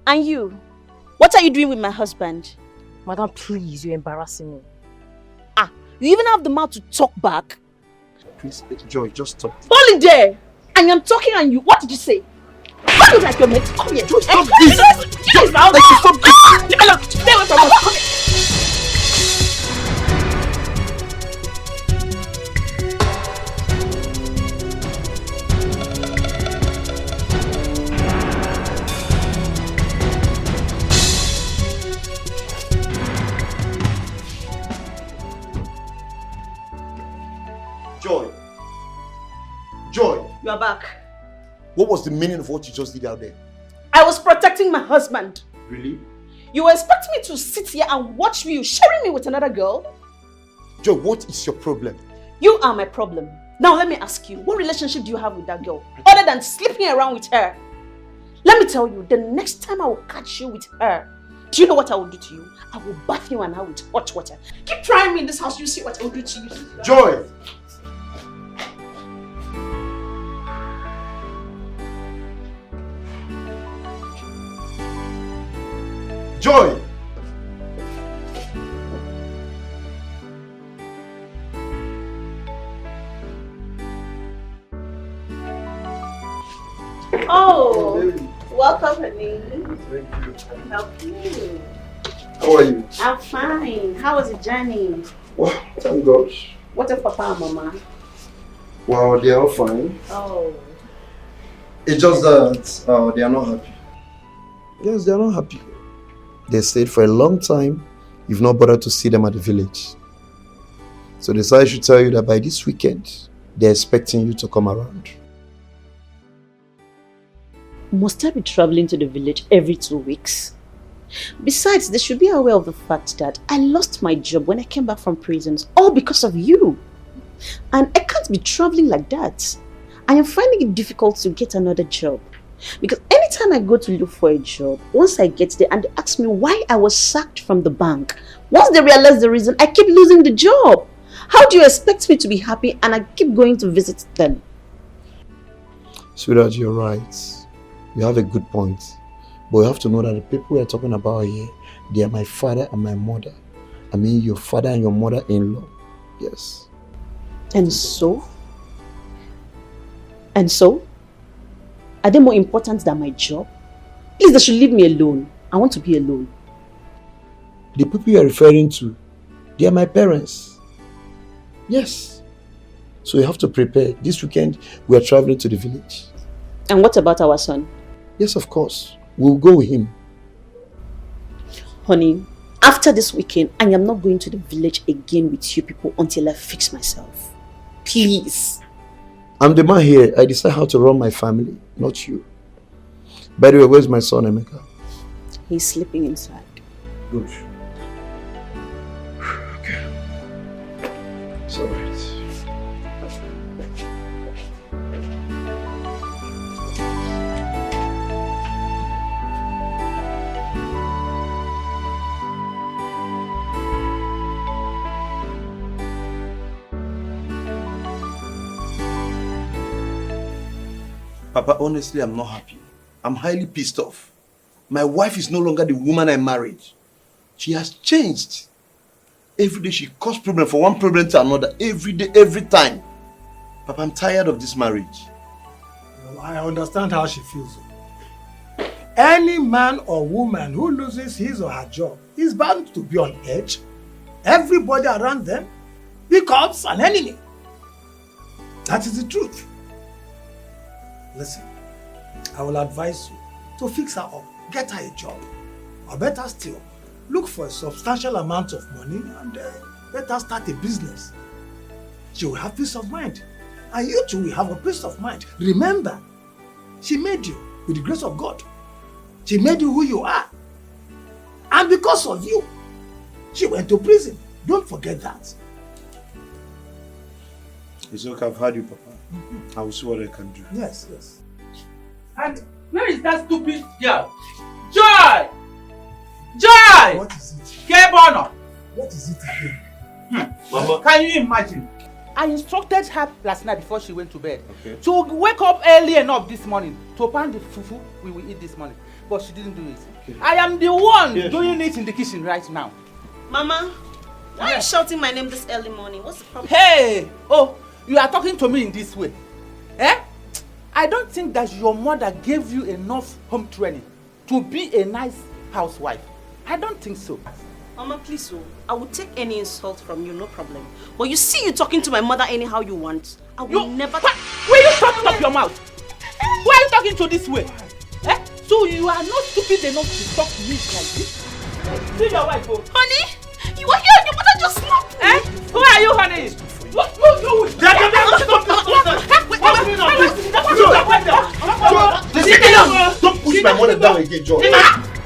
And you, what are you doing with my husband? Madam, please, you're embarrassing me. Ah, you even have the mouth to talk back? Please, Joy, just stop. Hold it there! And I'm talking and you, what did you say? How do you like your mate? Come here. Joy, stop this! Joy, stop this! Leave me alone! Stay away from us! Come here. Joy. Joy. You are back. What was the meaning of what you just did out there? I was protecting my husband. Really? You were expecting me to sit here and watch you sharing me with another girl? Joy, what is your problem? You are my problem. Now let me ask you, what relationship do you have with that girl? Other than sleeping around with her? Let me tell you, the next time I will catch you with her, do you know what I will do to you? I will bath you and her with hot water. Keep trying me in this house, you see what I will do to you. Joy! Joy! Oh, welcome, honey. Thank you. Help you. How are you? I'm fine. How was the journey? Well, thank God. What of Papa and Mama? Well, they are all fine. Oh. It's just that they are not happy. Yes, they are not happy. They stayed for a long time. You've not bothered to see them at the village. So they decided I should tell you that by this weekend, they're expecting you to come around. Must I be traveling to the village every 2 weeks? Besides, they should be aware of the fact that I lost my job when I came back from prisons, all because of you. And I can't be traveling like that. I am finding it difficult to get another job. Because anytime I go to look for a job, once I get there and they ask me why I was sacked from the bank, once they realize the reason, I keep losing the job. How do you expect me to be happy and I keep going to visit them? Sweetheart, you're right. You have a good point. But you have to know that the people we're talking about here, they are my father and my mother. I mean your father and your mother-in-law. Yes. And so? And so? Are they more important than my job? Please, they should leave me alone. I want to be alone. The people you are referring to, they are my parents. Yes. So you have to prepare. This weekend, we are traveling to the village. And what about our son? Yes, of course. We'll go with him. Honey, after this weekend, I am not going to the village again with you people until I fix myself. Please. I'm the man here. I decide how to run my family, not you. By the way, where's my son, Emeka? He's sleeping inside. Good. Okay. It's all right. Papa, honestly, I'm not happy. I'm highly pissed off. My wife is no longer the woman I married. She has changed. Every day she causes problem for one problem to another. Every day, every time. Papa, I'm tired of this marriage. Well, I understand how she feels. Any man or woman who loses his or her job is bound to be on edge. Everybody around them becomes an enemy. That is the truth. Listen, I will advise you to fix her up, get her a job, or better still, look for a substantial amount of money and let her start a business. She will have peace of mind, and you too will have a peace of mind. Remember, she made you with the grace of God. She made you who you are, and because of you, she went to prison. Don't forget that. It's okay, I've heard you, Papa. I will see what I can do. Yes, yes. And Where is that stupid girl? Joy! Joy! What is it? Kebono! What is it again? Mama. Can you imagine? I instructed her last night before she went to bed to wake up early enough this morning to pan the fufu we will eat this morning. But she didn't do it. Okay. I am the one doing it in the kitchen right now. Mama, why are you shouting my name this early morning? What's the problem? Hey! Oh, you are talking to me in this way. Eh? I don't think that your mother gave you enough home training to be a nice housewife. I don't think so. Mama, please, I will take any insult from you, no problem. But you see you talking to my mother anyhow you want. I will never... Will you stop your mouth? Why are you talking to this way? Eh? So you are not stupid enough to talk to me like this? See your wife, oh. Honey, you are here and your mother just slapped me. Eh? Who are you, honey? What you with? Don't push my mother down again, John.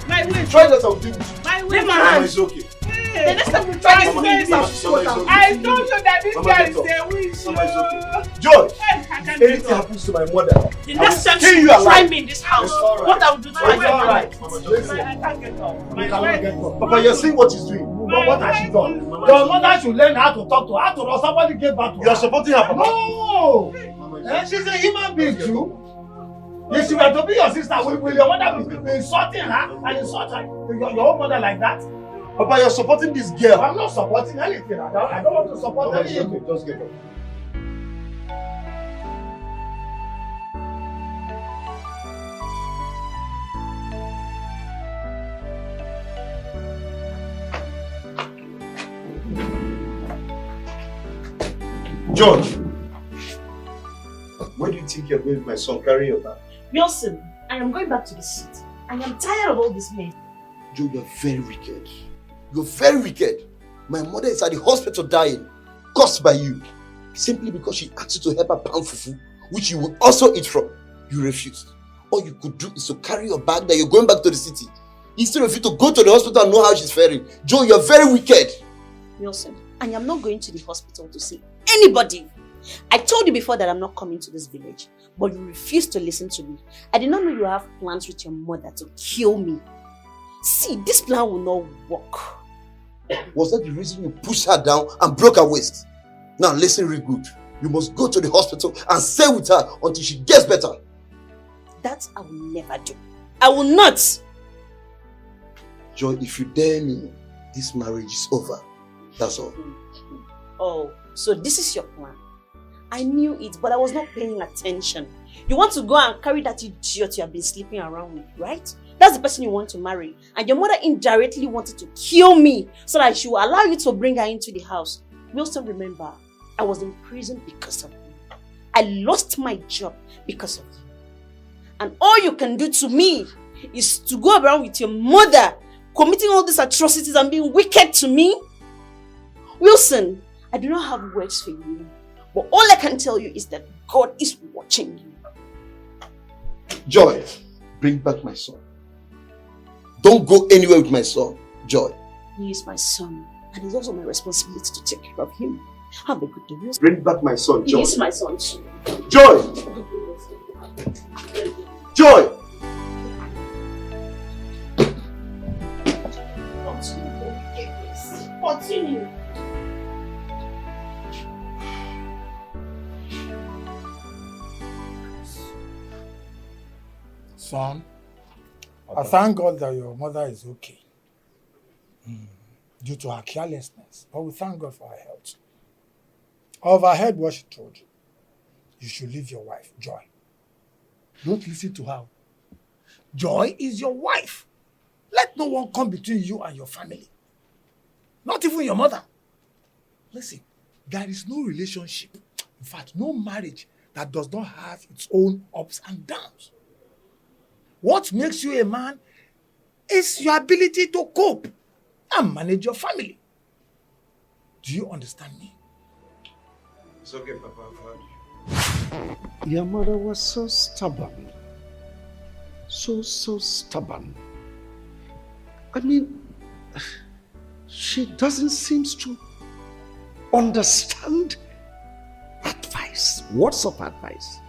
My way. Try that I'll deal with you. My way. Mama, it's okay. The next time we try to say this, I told you that this girl is a witch. Mama, it's okay. George, anything happens to my mother, the next time you you try alive. me in this house, Right. what I will do to It's my alright. I can't get up. Papa, you're seeing what he's doing. What has she done? Your mother should learn how to talk to her. After all, somebody gave back to her. You're supporting her, Papa. No! She's a human being too. If she were to be your sister, will your mother be insulting her and insult her, your own mother like that? Papa, you're supporting this girl. I'm not supporting anything. I don't want to support Papa, anything. okay. Just get up. George, where do you think you're going with my son? Carry your bag. Wilson, I am going back to the city. I am tired of all this mess. Joe, you're very wicked. You're very wicked. My mother is at the hospital dying, caused by you. Simply because she asked you to help her pound fufu, which you will also eat from. You refused. All you could do is to carry your bag that you're going back to the city. Instead of you to go to the hospital and know how she's faring. Joe, you're very wicked. Wilson, I am not going to the hospital to see anybody. I told you before that I'm not coming to this village, but you refused to listen to me. I did not know you have plans with your mother to kill me. See, this plan will not work. Was that the reason you pushed her down and broke her waist? Now listen real good. You must go to the hospital and stay with her until she gets better. That I will never do. I will not. Joy, if you dare me, this marriage is over. That's all. Oh, so this is your plan. I knew it, but I was not paying attention. You want to go and carry that idiot you have been sleeping around with, right? That's the person you want to marry. And your mother indirectly wanted to kill me so that she will allow you to bring her into the house. Wilson, remember, I was in prison because of you. I lost my job because of you. And all you can do to me is to go around with your mother committing all these atrocities and being wicked to me. Wilson, I do not have words for you. But all I can tell you is that God is watching you. Joy, bring back my son. Don't go anywhere with my son, Joy. He is my son, and it's also my responsibility to take care of him. Have a good day, Wilson. Bring back my son, Joy. He is my son too. Joy! Joy! Continue. Son, I thank God that your mother is okay due to her carelessness. But we thank God for her health. I overheard what she told you. You should leave your wife, Joy. Don't listen to her. Joy is your wife. Let no one come between you and your family. Not even your mother. Listen, there is no relationship, in fact, no marriage that does not have its own ups and downs. What makes you a man is your ability to cope and manage your family. Do you understand me? It's okay, Papa. I've heard you. Your mother was so stubborn. So stubborn. I mean, she doesn't seem to understand advice. Words of advice.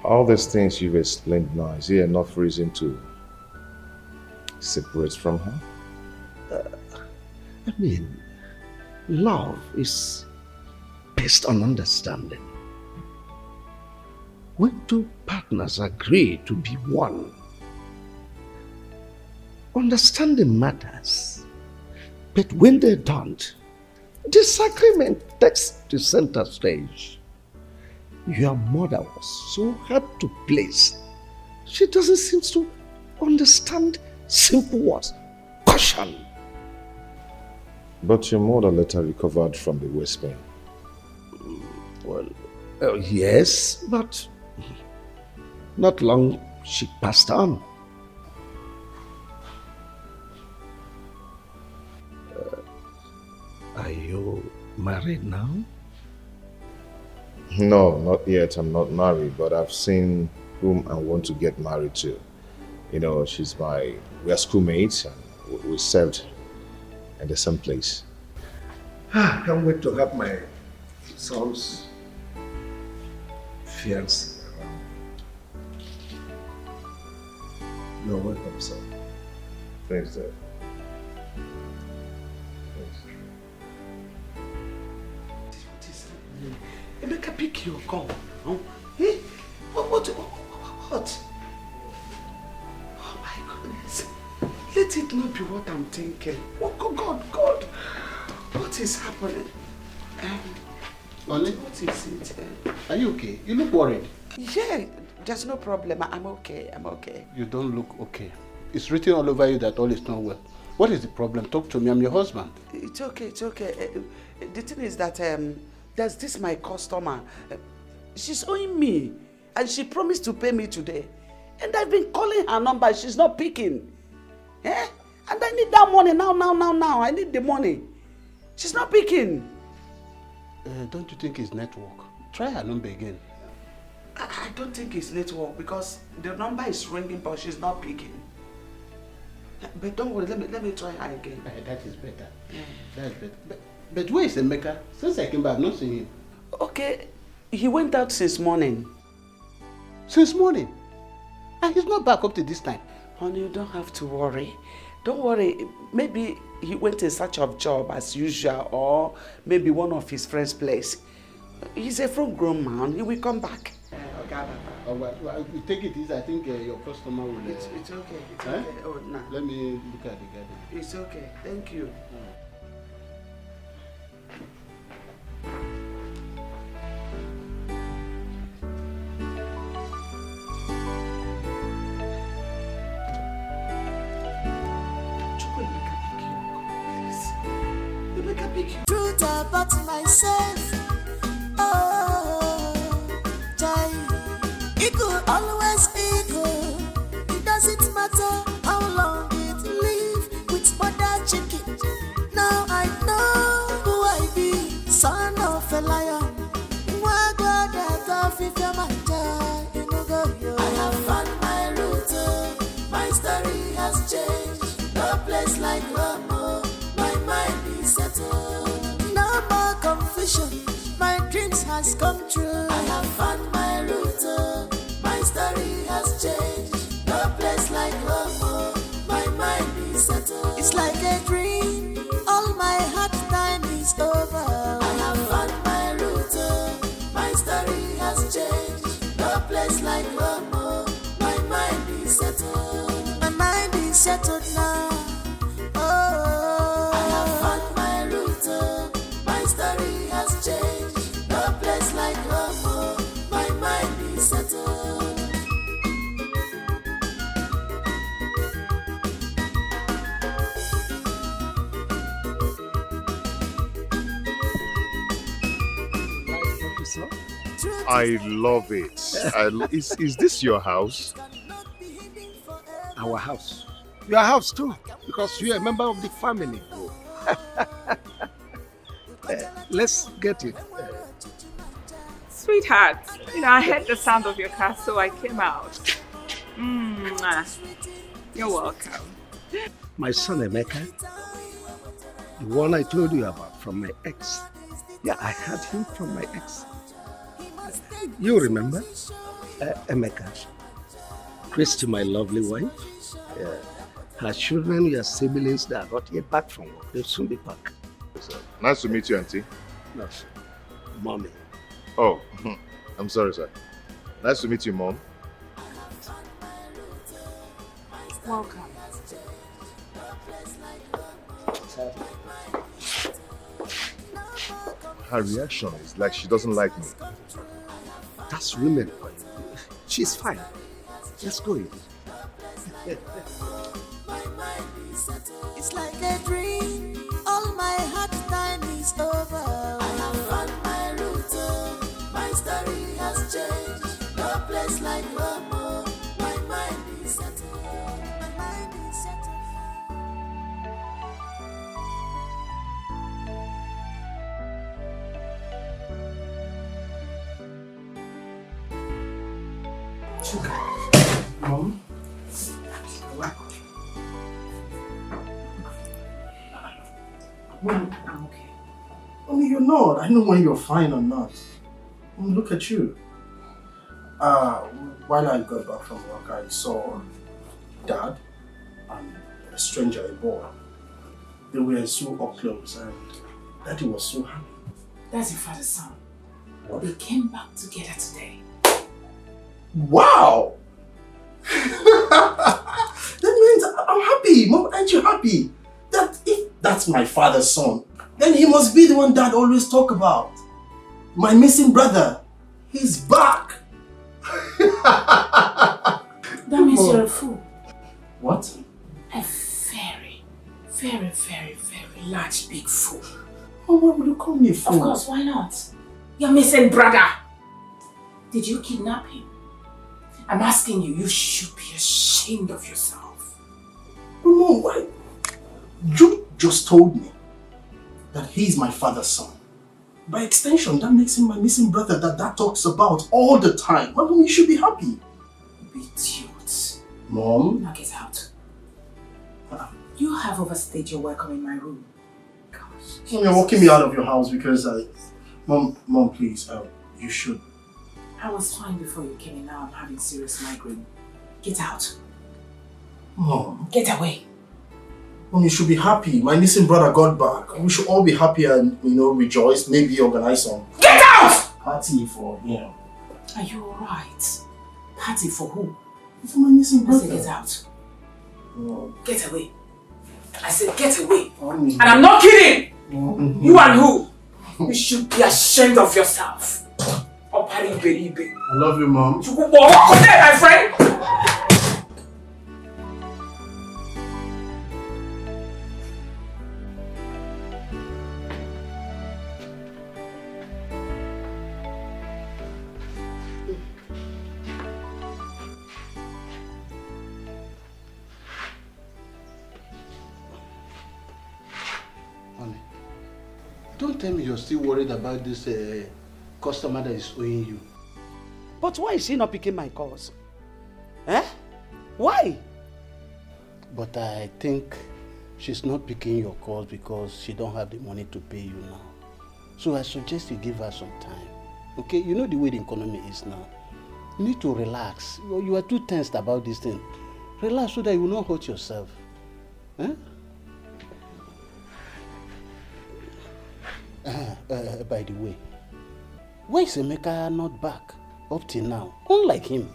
All these things you've explained now, is there enough reason to separate from her? I mean, love is based on understanding. When two partners agree to be one, understanding matters. But when they don't, disagreement takes the center stage. Your mother was so hard to please. She doesn't seem to understand simple words. Caution. But your mother later recovered from the waist pain. Well, yes, but not long she passed on. Are you married now? No, not yet. I'm not married, but I've seen whom I want to get married to. You know, we are schoolmates and we served in the same place. I can't wait to have my son's fiancé around. You're welcome, son. Thanks, Dad. Emeka, pick your call. No? Eh? What? Oh my goodness. Let it not be what I'm thinking. Oh God. What is happening? Only? What is it? Are you okay? You look worried. Yeah, there's no problem. I'm okay. You don't look okay. It's written all over you that all is not well. What is the problem? Talk to me. I'm your husband. It's okay. The thing is that there's this my customer. She's owing me, and she promised to pay me today. And I've been calling her number. She's not picking. Eh? And I need that money now. I need the money. She's not picking. Don't you think it's network? Try her number again. I don't think it's network because the number is ringing, but she's not picking. But don't worry, let me try her again. That is better. Yeah. That's better. But where is Emeka? Since I came back, I've not seen him. Okay, he went out since morning. Since morning? And he's not back up to this time. Honey, you don't have to worry. Don't worry. Maybe he went in search of job as usual, or maybe one of his friends' place. He's a full-grown man. He will come back. Okay. Well, we take it easy. I think your customer will... It's okay. It's okay. Oh, no. Let me look at the garden. It's okay. Thank you. Truth about myself. Oh, Jai. It could always be good. It doesn't matter how long it live with mother chicken. Now I know who I be, son of a lion. I have found my route. My story has changed. No place like home. My mind is settled. No more confusion. My dreams has come true. I have found my route. My story has changed. No place like home. My mind is settled. It's like a dream. All my hard time is over. I have found my route. My story has changed. No place like home. My mind is settled. My mind is settled now. Oh, I have found my route. My story has changed. No place like home. My mind is settled. I love it. Is this your house? Our house. Your house too, because you're a member of the family. Let's get it. Sweetheart, I heard the sound of your car, so I came out. You're welcome. My son Emeka, the one I told you about from my ex. Yeah, I had him from my ex. You remember? Emeka, Christy, my lovely wife. Her children, your siblings, they are not yet back from work. They'll soon be back. Nice to meet you, Auntie. No, Mommy. Oh, I'm sorry, sir. Nice to meet you, Mom. Welcome. Her reaction is like she doesn't like me. That's women for you. She's fine. Let's go in. It's like a dream. All my hard time is over. I have found my route. My story has changed. No place like home. My mind is settled. My mind is settled. Sugar. Mom? Mom, I'm okay. Mommy, you're not. I know when you're fine or not. Mom, look at you. While I got back from work, I saw Dad and a stranger, a boy. They were so up close and Daddy was so happy. That's your father's son. They came back together today. Wow! That means I'm happy. Mom, aren't you happy? That if that's my father's son, then he must be the one Dad always talk about. My missing brother. He's back. That means you're a fool. What? A very, very, very, very large, big fool. Oh, why would you call me a fool? Of course, why not? Your missing brother. Did you kidnap him? I'm asking you, you should be ashamed of yourself. Mom, why? You just told me that he's my father's son. By extension, that makes him my missing brother that Dad talks about all the time. Mom, you should be happy. Idiot. Mom? Now get out. You have overstayed your welcome in my room. Gosh. Mom, you're walking me out of your house because Mom, please, you should. I was fine before you came in. Now I'm having serious migraine. Get out. Mom. Get away. Mom, you should be happy. My missing brother got back. We should all be happy and, rejoice. Maybe organize some Get out! party for him. Are you alright? Party for who? For my missing I brother. said get out. Mom. Get away. I said get away. Mommy. And I'm not kidding! Mom. You and who? You should be ashamed of yourself. Oh, baby. I love you, Mom. You walk on there, my friend! Don't tell me you're still worried about this customer that is owing you. But why is she not picking my calls? Eh? Why? But I think she's not picking your calls because she don't have the money to pay you now. So I suggest you give her some time. Okay? You know the way the economy is now. You need to relax. You are too tensed about this thing. Relax so that you will not hurt yourself. Eh? By the way, why is Emeka not back up till now? Unlike him.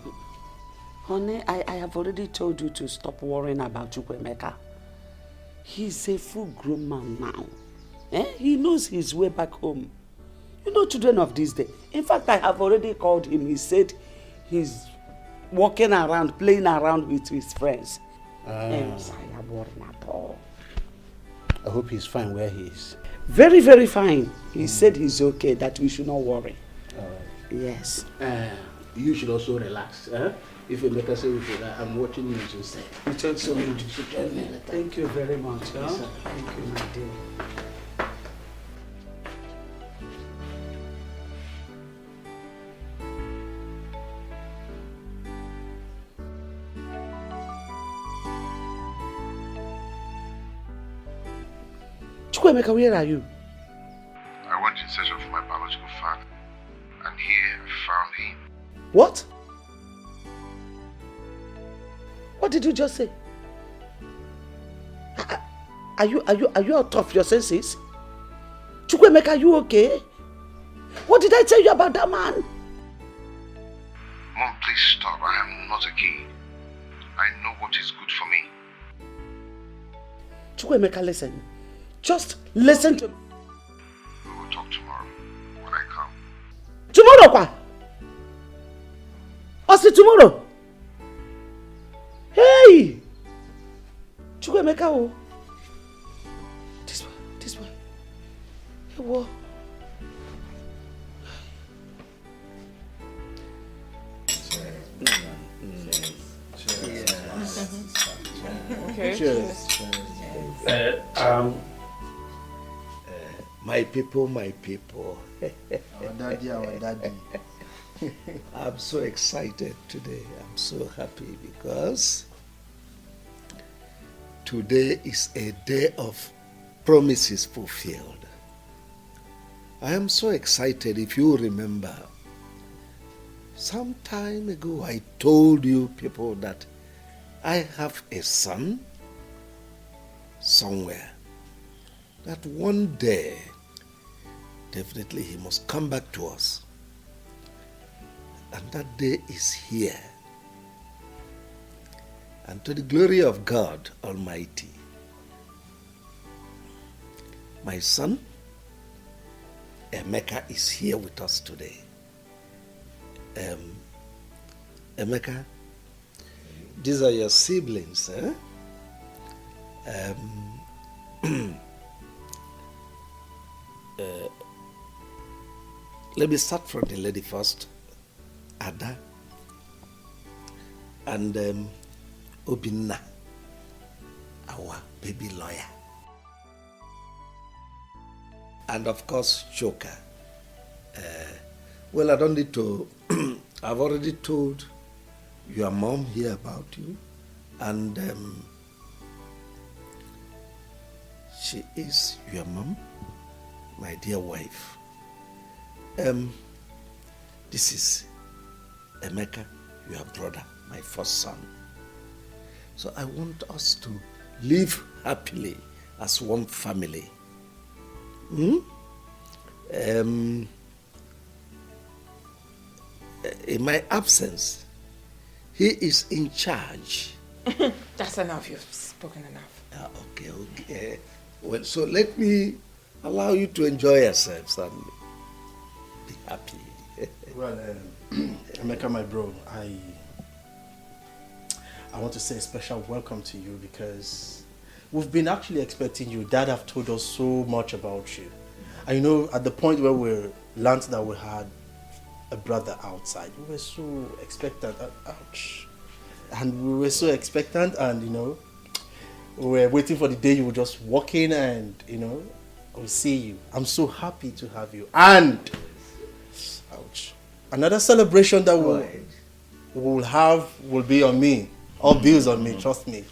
Honey, I have already told you to stop worrying about Emeka. He's a full-grown man now. He knows his way back home. You know children of this day. In fact, I have already called him. He said he's walking around, playing around with his friends. Yes, I am worrying at all. I hope he's fine where he is. Very, very fine. He said he's okay, that we should not worry. Yes. You should also relax. If you make us say we should, I'm watching you to say. You told so much. Thank you very much. Yes, sir. Thank you, my dear. Chukwemeka, where are you? I went in search of my biological father, and here I found him. What? What did you just say? Are you out of your senses? Chukwemeka, are you okay? What did I tell you about that man? Mom, please stop. I am not a kid. I know what is good for me. Chukwemeka, listen. Just listen to me. We will talk tomorrow when I come. Tomorrow, kwa? Osi, tomorrow? Hey! Chukwemeka, oh. This one. Hey, what? Okay. Cheers. My people. Our daddy. I'm so excited today. I'm so happy because today is a day of promises fulfilled. I am so excited. If you remember, some time ago I told you people that I have a son somewhere, that one day definitely he must come back to us. And that day is here. And to the glory of God Almighty, my son Emeka is here with us today. Emeka, these are your siblings, eh? Let me start from the lady first. Ada and Obinna, our baby lawyer. And of course, Choka. Well, I don't need to, I've already told your mom here about you, and she is your mom, my dear wife. This is Emeka, your brother, my first son. So I want us to live happily as one family. In my absence, he is in charge. That's enough. You've spoken enough. Okay. Well, so let me allow you to enjoy yourselves and be happy. Well, Emeka, my bro, I want to say a special welcome to you because we've been actually expecting you. Dad have told us so much about you. And you know, at the point where we learned that we had a brother outside, we were so expectant. Ouch. And we were so expectant, and you know, we were waiting for the day you would just walk in and, you know, we'll see you. I'm so happy to have you. And ouch. Another celebration that we'll have will be on me. All bills on me, trust me.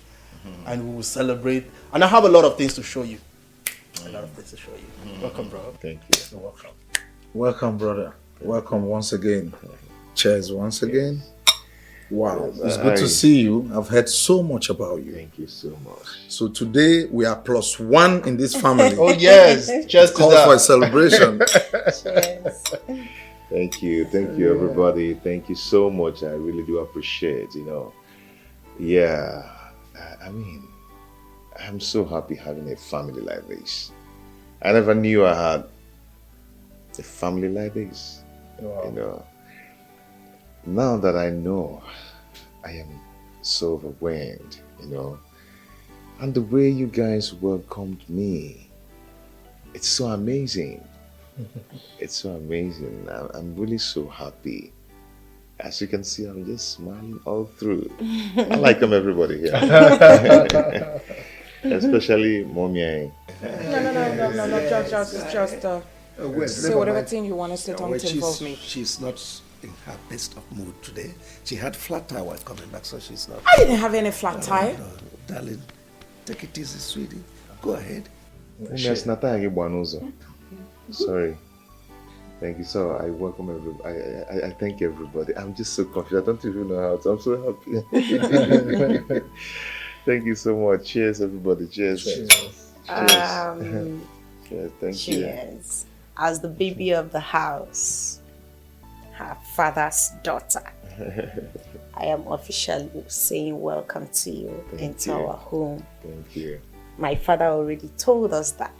And we will celebrate. And I have a lot of things to show you. A lot of things to show you. Welcome, bro. Thank you. You're welcome. Welcome, brother. Welcome once again. Cheers once again. Wow, it's good to see you. I've heard so much about you. Thank you so much. So today we are +1 in this family. Oh yes, just call for a celebration. Cheers. Thank you everybody. Thank you so much. I really do appreciate, you know. Yeah, I mean, I'm so happy having a family like this. I never knew I had a family like this. Wow. You know, now that I know, I am so overwhelmed, you know. And the way you guys welcomed me, it's so amazing. It's so amazing. I'm really so happy. As you can see, I'm just smiling all through. I like everybody here. Especially Mommy. No. Just say whatever thing you want to say. Don't involve me. She's not in her best of mood today. She had flat tire while coming back, so she's not. I didn't have any flat tire. No, darling, take it easy, sweetie. Go ahead. Sorry. Thank you. So I welcome everybody. I thank everybody. I'm just so confused. I don't even know how to. I'm so happy. Thank you so much. Cheers, everybody. Cheers. Cheers. Cheers. Thank you. Cheers. As the baby of the house, her father's daughter, I am officially saying welcome to you into our home. Thank you. My father already told us that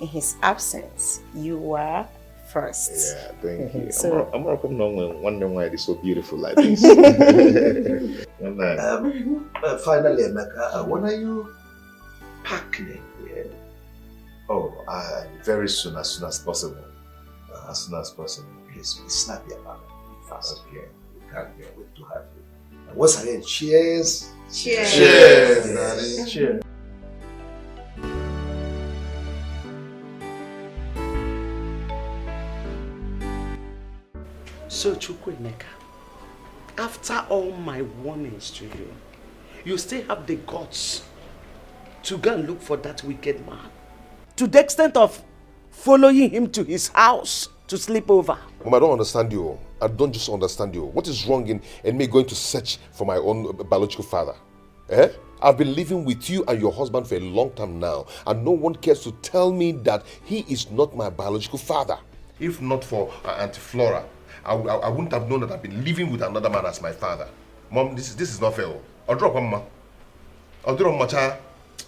in his absence, you were first. Yeah, thank you. So, I'm not wondering why it is so beautiful like this. Finally, Emeka, when are you packing here? Oh, very soon, as soon as possible. As soon as possible. Please be snappy about it. Fast. Okay. We can't wait to have you. And once again, cheers. Cheers. Cheers. Cheers. Cheers. So, Chukwuemeka, after all my warnings to you, you still have the guts to go and look for that wicked man, to the extent of following him to his house to sleep over. Mom, I don't understand you. I don't just understand you. What is wrong in me going to search for my own biological father? Eh? I've been living with you and your husband for a long time now, and no one cares to tell me that he is not my biological father. If not for Auntie Flora, I wouldn't have known that I've been living with another man as my father. Mom, this is not fair. I'll drop him, ma. I'll drop my child.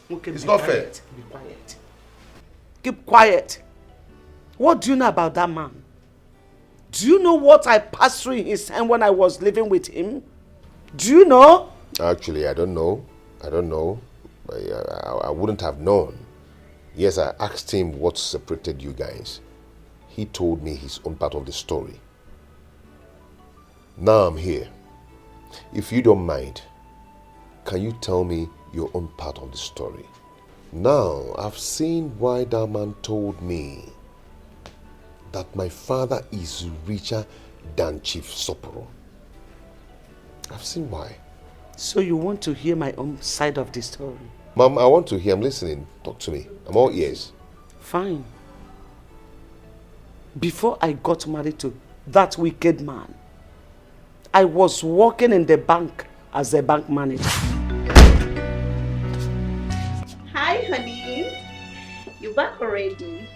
Okay, it's not fair. Be quiet. Keep quiet. What do you know about that man? Do you know what I passed through in his hand when I was living with him? Do you know? Actually, I don't know. I don't know. I wouldn't have known. Yes, I asked him what separated you guys. He told me his own part of the story. Now I'm here. If you don't mind, can you tell me your own part of the story? Now, I've seen why that man told me that my father is richer than Chief Soporo. I've seen why. So you want to hear my own side of the story? Mom, I want to hear. I'm listening. Talk to me. I'm all ears. Fine. Before I got married to that wicked man, I was working in the bank as a bank manager. hi, honey. You back already?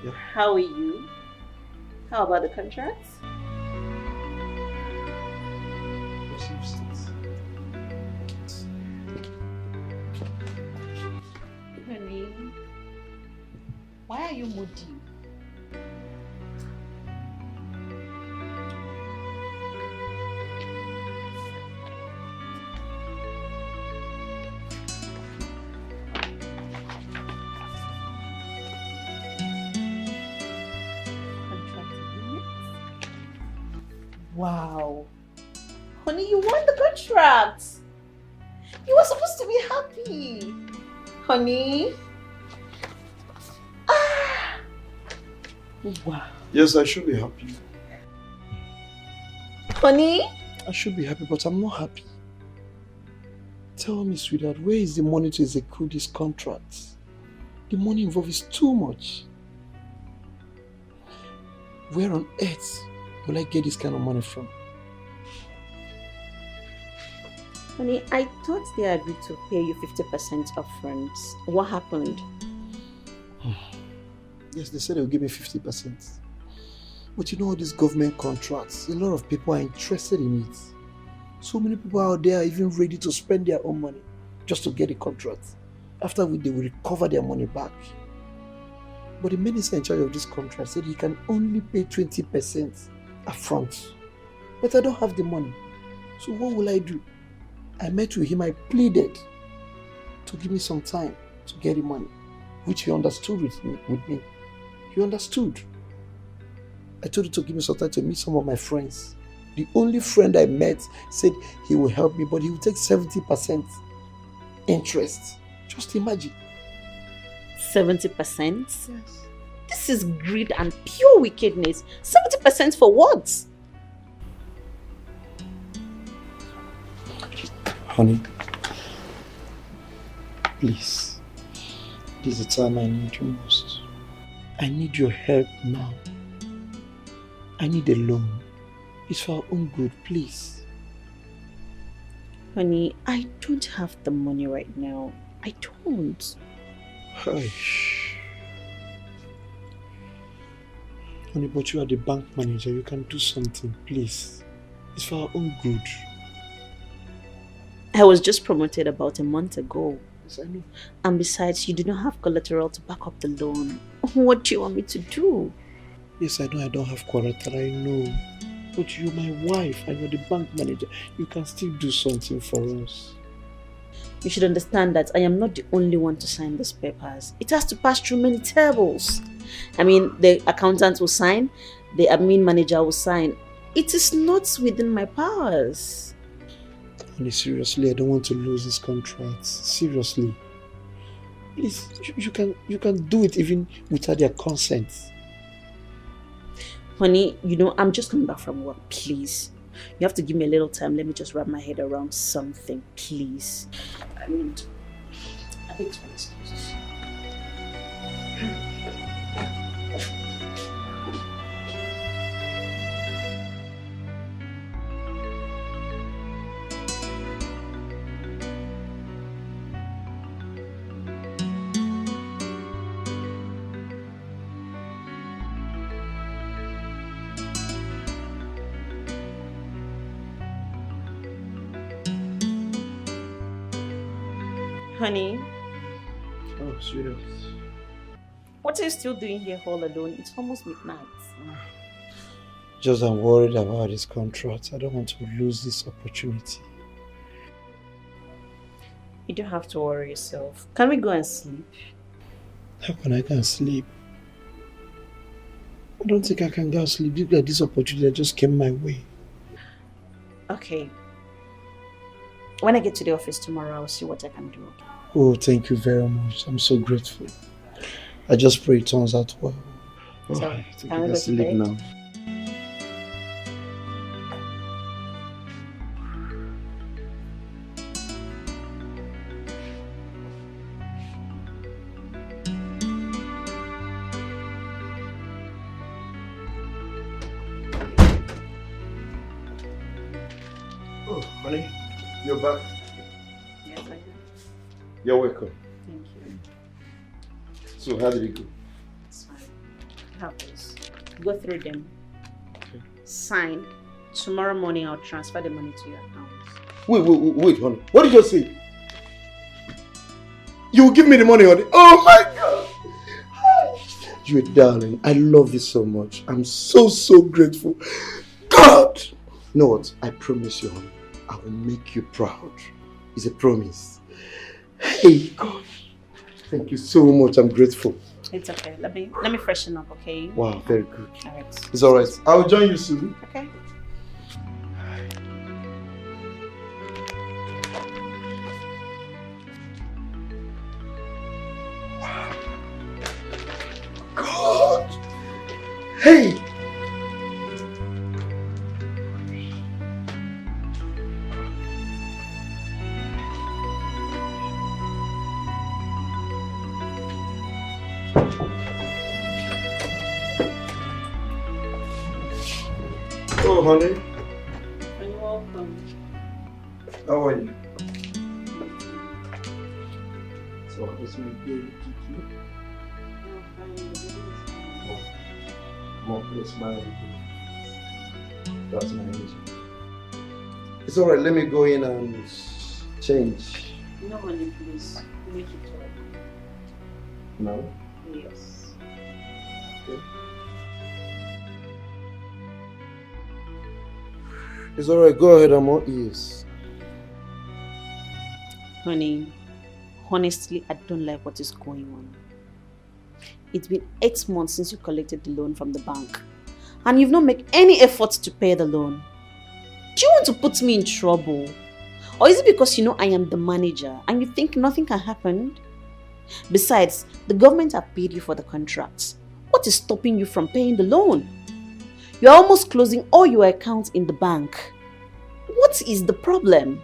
Yep. How are you? How about the contracts? Honey, why are you moody? Wow. Honey, you won the contract. You were supposed to be happy. Honey. Ah. Wow. Yes, I should be happy. Honey? I should be happy, but I'm not happy. Tell me, sweetheart, where is the money to execute this contract? The money involved is too much. Where on earth will I get this kind of money from? Honey, I thought they agreed to pay you 50% upfront. What happened? Yes, they said they'll give me 50%. But you know all these government contracts, a lot of people are interested in it. So many people out there are even ready to spend their own money just to get a contract. After which they will recover their money back. But the minister in charge of this contract said he can only pay 20% upfront. But I don't have the money. So what will I do? I met with him, I pleaded to give me some time to get the money, which he understood with me. He understood. I told him to give me some time to meet some of my friends. The only friend I met said he will help me, but he will take 70% interest. Just imagine. 70%? Yes. This is greed and pure wickedness. 70% for what? Honey, please, this is the time I need you most. I need your help now. I need a loan. It's for our own good, please. Honey, I don't have the money right now. I don't. Hush. Honey, but you are the bank manager. You can do something, please. It's for our own good. I was just promoted about a month ago. Yes, I know. And besides, you do not have collateral to back up the loan. What do you want me to do? Yes, I know I don't have collateral, I know. But you're my wife and you're the bank manager. You can still do something for us. You should understand that I am not the only one to sign these papers. It has to pass through many tables. I mean, the accountant will sign, the admin manager will sign. It is not within my powers. Honey, seriously, I don't want to lose this contract. Seriously. Please, you can do it even without their consent. Honey, you know, I'm just coming back from work, please. You have to give me a little time. Let me just wrap my head around something, please. I mean, I think it's my excuses. Honey. Oh, sweetheart. What are you still doing here all alone? It's almost midnight. Just I'm worried about this contract. I don't want to lose this opportunity. You don't have to worry yourself. Can we go and sleep? How can I go and sleep? I don't think I can go and sleep. Look at this opportunity that just came my way. Okay. When I get to the office tomorrow, I'll see what I can do. Oh, thank you very much. I'm so grateful. I just pray it turns out well. So, I think can we I go can to sleep bed? now. Oh, honey, you're back. Yes, I do. You're welcome. Thank you. So, how did it go? It's fine. Have this. Go through them. Okay. Sign. Tomorrow morning, I'll transfer the money to your account. Wait, honey. What did you say? You will give me the money, honey. Oh my God! You're a darling. I love you so much. I'm so grateful. God! You know what? I promise you, honey. I will make you proud. It's a promise. Hey, God. Thank you so much. I'm grateful. It's okay. Let me freshen up, okay? Wow, very good. Alright. It's alright. I will join you soon. Okay. God! Hey! Oh, honey. You're welcome. How are you? So, what's my baby? More place, smile. That's my reason. It's alright, let me go in and change. No, honey, please. We need to talk. No? Yes. Okay. It's alright, go ahead, I'm all ears. Honey, honestly, I don't like what is going on. It's been 8 months since you collected the loan from the bank. And you've not made any effort to pay the loan. Do you want to put me in trouble? Or is it because you know I am the manager and you think nothing can happen? Besides, the government have paid you for the contract. What is stopping you from paying the loan? You're almost closing all your accounts in the bank. What is the problem?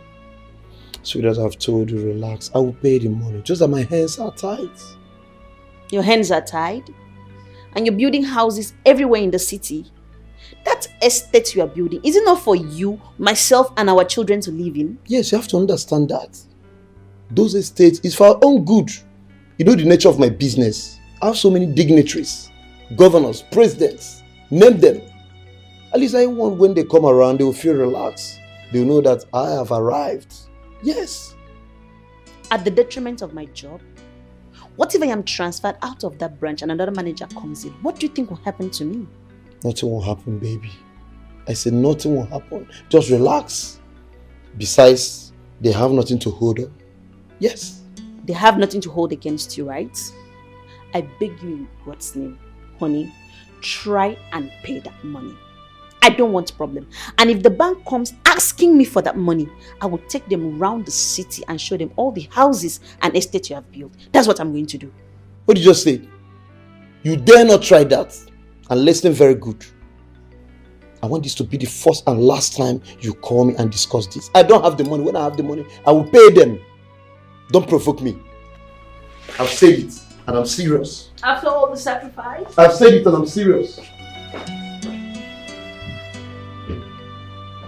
Sweetheart, I've told you, relax. I will pay the money. Just that my hands are tight. Your hands are tied? And you're building houses everywhere in the city? That estate you are building, is it not for you, myself, and our children to live in? Yes, you have to understand that. Those estates is for our own good. You know the nature of my business. I have so many dignitaries, governors, presidents. Name them. At least I want when they come around, they will feel relaxed. They will know that I have arrived. Yes. At the detriment of my job? What if I am transferred out of that branch and another manager comes in? What do you think will happen to me? Nothing will happen, baby. I said nothing will happen. Just relax. Besides, they have nothing to hold up. Yes. They have nothing to hold against you, right? I beg you in God's name, honey, try and pay that money. I don't want problem. And if the bank comes asking me for that money, I will take them around the city and show them all the houses and estates you have built. That's what I'm going to do. What did you just say? You dare not try that. And listen very good. I want this to be the first and last time you call me and discuss this. I don't have the money. When I have the money, I will pay them. Don't provoke me. I've said it and I'm serious. After all the sacrifice? I've said it and I'm serious.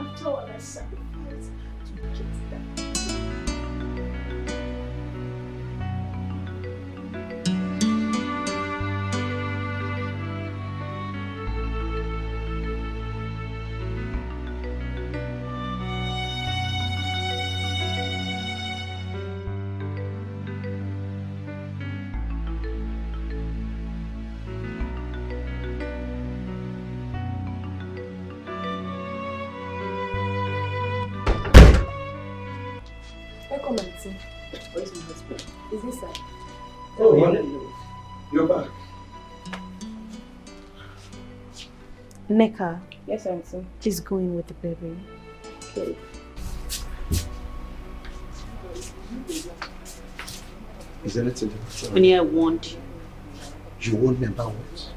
After all the sacrifice to get that. Come and see. Where's my husband? Is this sir? Oh, wonderful. You're back. Neka. Yes, auntie. Please go in with the baby. Okay. Is anything? Honey, I warned you. You warned me about what?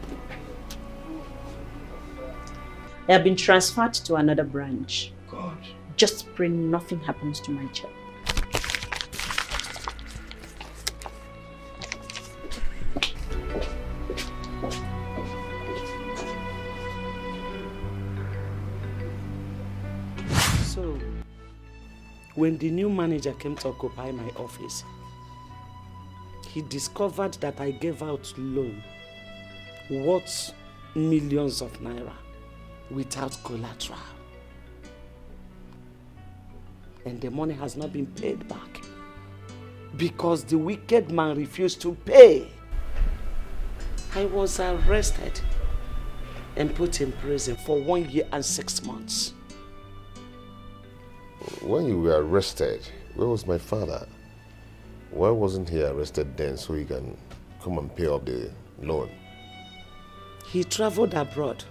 I have been transferred to another branch. God. Just pray nothing happens to my child. So, when the new manager came to occupy my office, he discovered that I gave out loan worth millions of naira without collateral. And the money has not been paid back because the wicked man refused to pay. I was arrested and put in prison for 1 year and 6 months. When you were arrested, where was my father? Why wasn't he arrested then so he can come and pay off the loan? He traveled abroad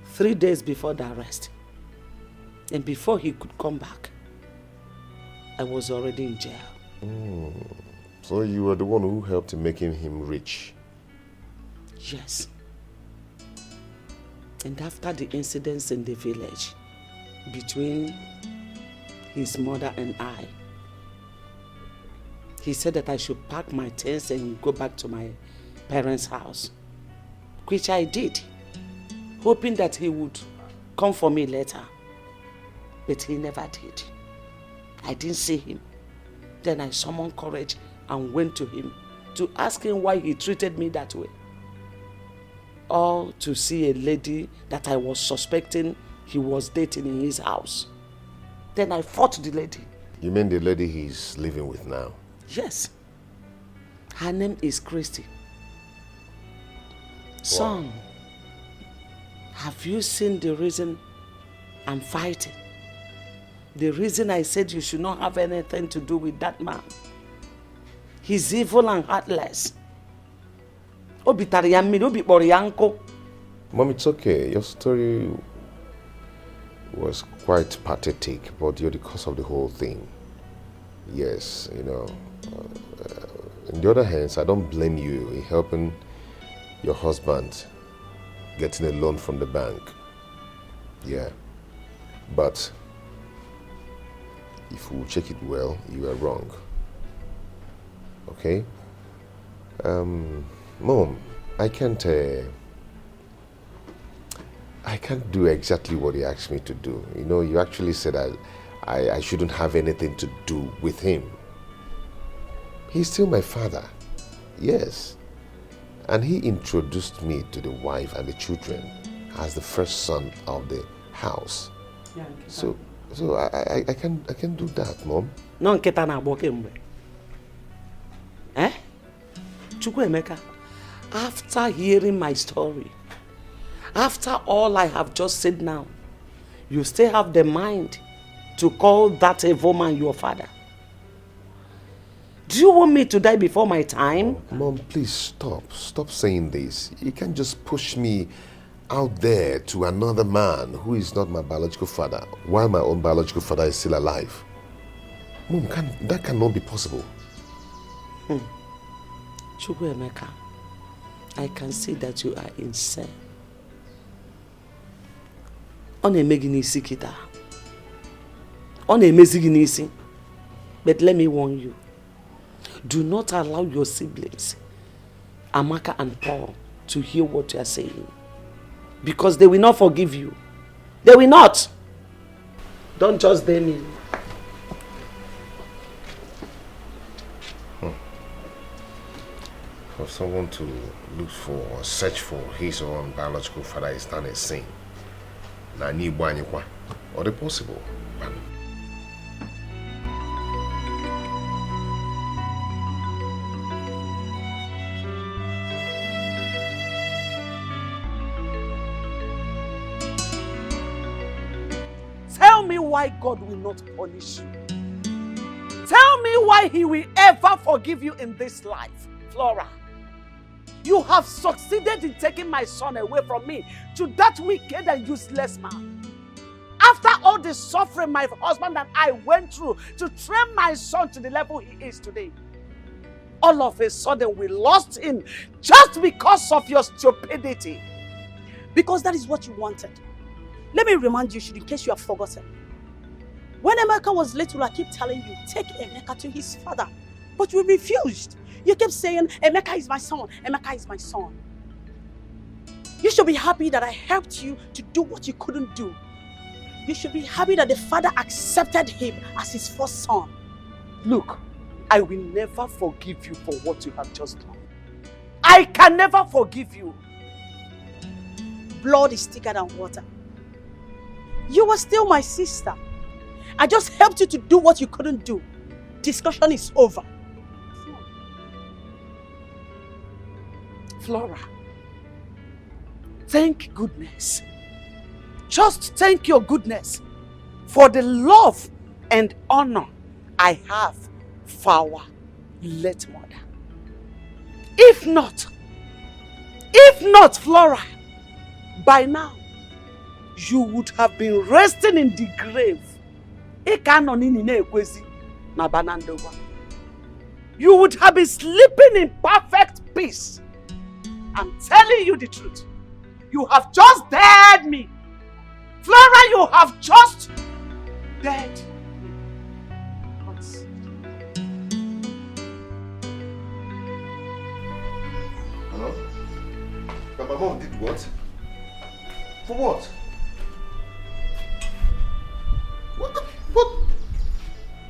3 days before the arrest. And before he could come back, I was already in jail. So you were the one who helped in making him rich? Yes. And after the incidents in the village between his mother and I, he said that I should pack my things and go back to my parents' house, which I did, hoping that he would come for me later. But he never did. I didn't see him. Then I summoned courage and went to him to ask him why he treated me that way. All to see a lady that I was suspecting he was dating in his house. Then I fought the lady. You mean the lady he's living with now? Yes. Her name is Christy. Son, have you seen the reason I'm fighting? The reason I said you should not have anything to do with that man. He's evil and heartless. Mom, it's okay. Your story was quite pathetic, but you're the cause of the whole thing. Yes, you know. On the other hand, I don't blame you in helping your husband getting a loan from the bank. Yeah. But if we check it well, you are wrong. Okay? Mom, I can't I can't do exactly what he asked me to do. You know, you actually said I shouldn't have anything to do with him. He's still my father, yes. And he introduced me to the wife and the children as the first son of the house. Yeah, so I can do that, Mom. No nketa na agbo kemgbe. Chukwuemeka, after hearing my story, after all I have just said now, you still have the mind to call that evil man your father? Do you want me to die before my time? Mom, please stop. Stop saying this. You can't just push me out there to another man who is not my biological father while my own biological father is still alive. Mom, that cannot be possible. Chukwuemeka, I can see that you are insane. Ọ na-eme gị n'isi kịta. Ọ na-emezi gị n'isi. But let me warn you. Do not allow your siblings, Amaka and Paul, to hear what you are saying. Because they will not forgive you. They will not. Don't just blame me. For someone to look for or search for his or own biological father is not a sin. Or the possible. Tell me why God will not punish you. Tell me why he will ever forgive you in this life, Flora. You have succeeded in taking my son away from me to that wicked and useless man. After all the suffering my husband and I went through to train my son to the level he is today, all of a sudden we lost him just because of your stupidity. Because that is what you wanted. Let me remind you, in case you have forgotten. When Emeka was little, I keep telling you, take Emeka to his father. But you refused. You kept saying, Emeka is my son, Emeka is my son. You should be happy that I helped you to do what you couldn't do. You should be happy that the father accepted him as his first son. Look, I will never forgive you for what you have just done. I can never forgive you. Blood is thicker than water. You were still my sister. I just helped you to do what you couldn't do. Discussion is over. Flora, thank goodness. Just thank your goodness for the love and honor I have for our late mother. If not, Flora, by now, you would have been resting in the grave. You would have been sleeping in perfect peace. I'm telling you the truth. You have just dared me. Flora, you have just dared me. Hello? But my mom did what? For what? What?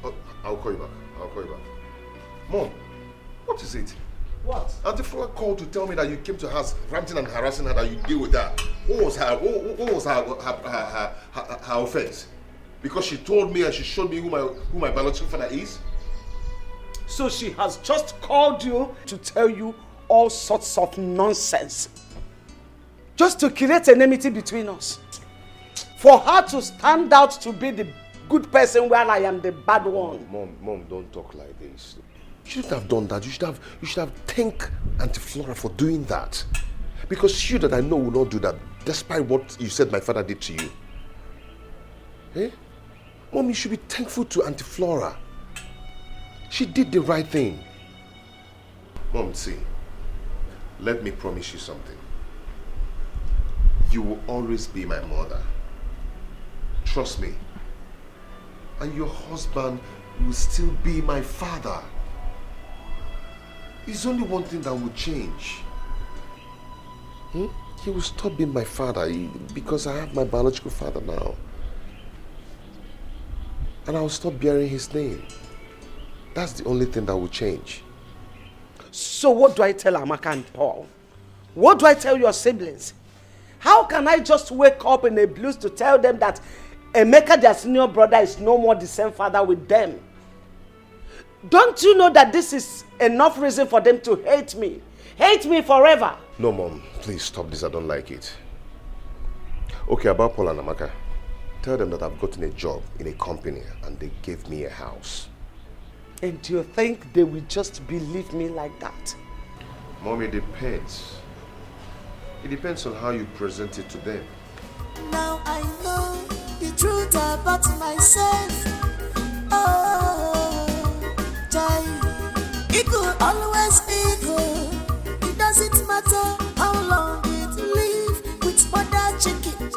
Oh, I'll call you back. Mom, what is it? What? Auntie Flora called to tell me that you came to her house ranting and harassing her, that you deal with her. What was her offense? Because she told me and she showed me who my biological father is? So she has just called you to tell you all sorts of nonsense. Just to create enmity between us. For her to stand out to be the good person while I am the bad one. Mom, don't talk like this. You shouldn't have done that. You should have thanked Auntie Flora for doing that. Because she that I know will not do that, despite what you said my father did to you. Eh? Mom, you should be thankful to Auntie Flora. She did the right thing. Mom, see, let me promise you something. You will always be my mother. Trust me. And your husband will still be my father. There's only one thing that will change. he will stop being my father because I have my biological father now. And I'll stop bearing his name. That's the only thing that will change. So what do I tell Amaka and Paul? What do I tell your siblings? How can I just wake up in a blues to tell them that Emeka, their senior brother, is no more the same father with them? Don't you know that this is enough reason for them to hate me? Hate me forever. No, Mom. Please stop this. I don't like it. Okay, about Paul and Amaka. Tell them that I've gotten a job in a company and they gave me a house. And do you think they will just believe me like that? Mom, it depends. It depends on how you present it to them. Now I know the truth about myself. Oh, Jai, it could always equal. It doesn't matter how long it live with mother chicken.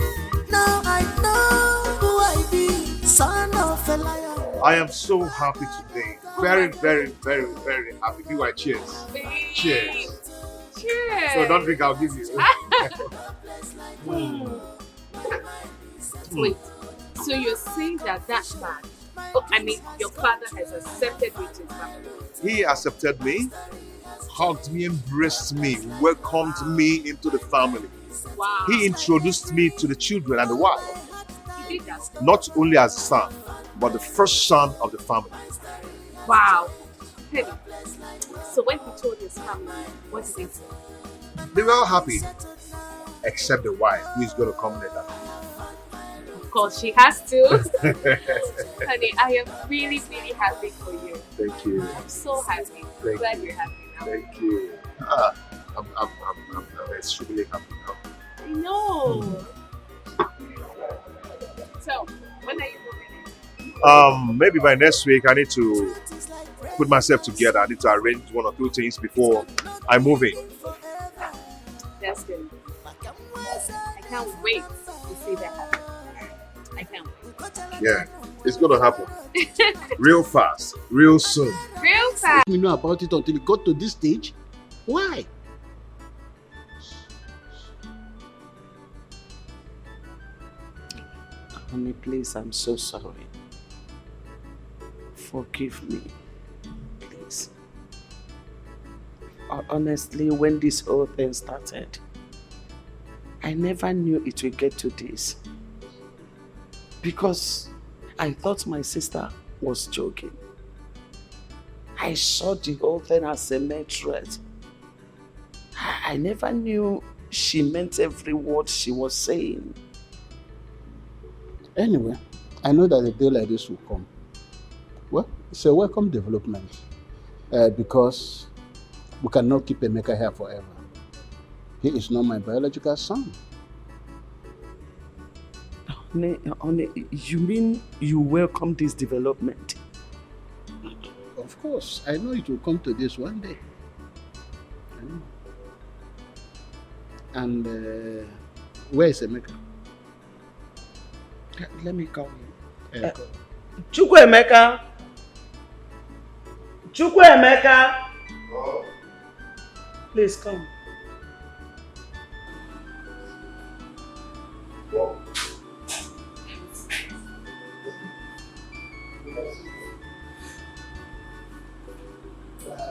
Now I know who I be, son of a liar. I am so happy today. Very, very, very, very happy. Do I cheers? Cheers. Cheers. So don't drink, I'll give you. Wait, so you're saying that man, your father has accepted you to his family? He accepted me, hugged me, embraced me, welcomed me into the family. Wow. He introduced me to the children and the wife. He did that? Not only as a son, but the first son of the family. Wow. Hey, so when he told his family, what did they say? They were all happy, except the wife, who is going to come later. Of course, she has to. Honey, I am really, really happy for you. Thank you. I'm so happy. Thank Glad you. you're happy now. Thank you. I'm extremely happy now. I know. So, when are you moving in? Maybe by next week I need to put myself together. I need to arrange one or two things before I move in. That's good. I can't wait to see that happen. I can't wait. Yeah, it's gonna happen. Real fast, real soon. Real fast. We know about it until it got to this stage. Why? Honey, please, I'm so sorry. Forgive me, please. Honestly, when this whole thing started, I never knew it would get to this. Because I thought my sister was joking. I saw the whole thing as a mere threat. I never knew she meant every word she was saying. Anyway, I know that a day like this will come. Well, it's a welcome development because we cannot keep Emeka here forever. He is not my biological son. Honey, you mean you welcome this development? Of course, I know it will come to this one day. I know. And where is Emeka? Let me call him. Call. Chukwuemeka! Chukwuemeka! Oh. Please come.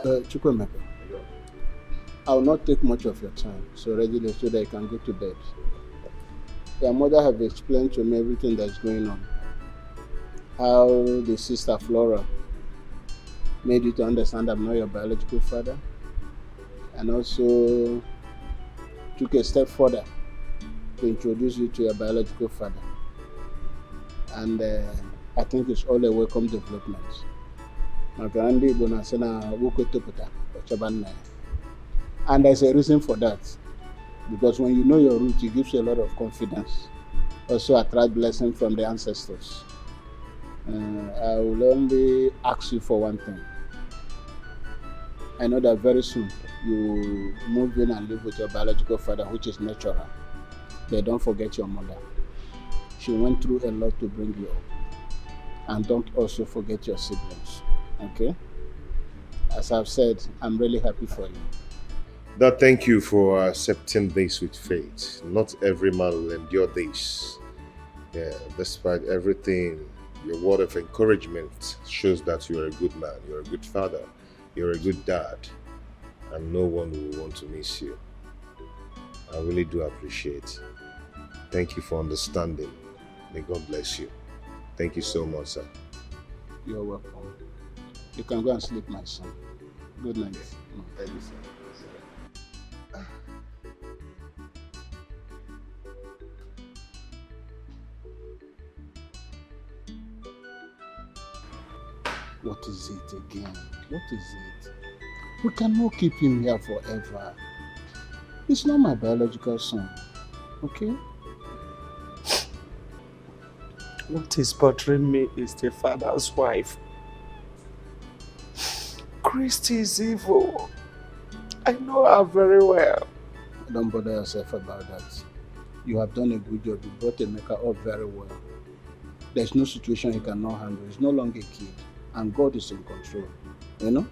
Chukwuemeka, I will not take much of your time, so readily so that you can go to bed. Your mother have explained to me everything that's going on. How the sister Flora made you to understand I'm not your biological father, and also took a step further to introduce you to your biological father. And I think it's all a welcome development. And there's a reason for that. Because when you know your root, it gives you a lot of confidence. Also attract blessing from the ancestors. I will only ask you for one thing. I know that very soon you move in and live with your biological father, which is natural. But don't forget your mother. She went through a lot to bring you up. And don't also forget your siblings. Okay? As I've said, I'm really happy for you. Dad, thank you for accepting this with faith. Not every man will endure this. Yeah, despite everything, your word of encouragement shows that you're a good man, you're a good father, you're a good dad, and no one will want to miss you. I really do appreciate. Thank you for understanding. May God bless you. Thank you so much, sir. You're welcome. You can go and sleep, my son. Good night. Thank you, sir. What is it again? What is it? We cannot keep him here forever. He's not my biological son, okay? What is bothering me is the father's wife. Christy is evil. I know her very well. Don't bother yourself about that. You have done a good job. You brought Emeka up very well. There's no situation he cannot handle. He's no longer a kid. And God is in control. You know?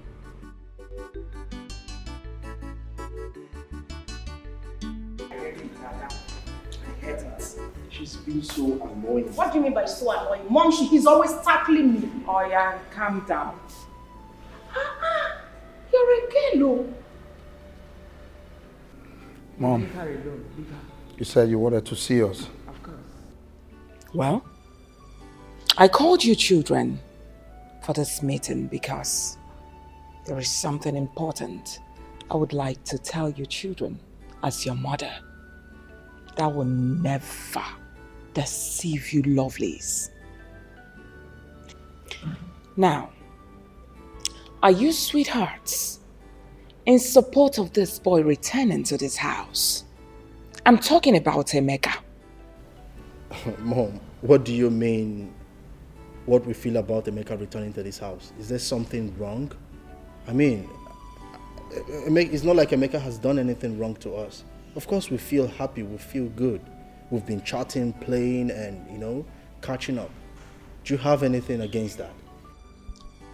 She's been so annoying. What do you mean by so annoying? Mom, he's always tackling me. Oh yeah, calm down. You're a girl, oh. Mom, Leave her alone. Leave her. you said you wanted to see us. Of course. Well, I called you children for this meeting because there is something important I would like to tell you children as your mother that will never deceive you lovelies. Now, are you sweethearts in support of this boy returning to this house? I'm talking about Emeka. Mom, what do you mean what we feel about Emeka returning to this house? Is there something wrong? I mean, it's not like Emeka has done anything wrong to us. Of course we feel happy, we feel good. We've been chatting, playing and, catching up. Do you have anything against that?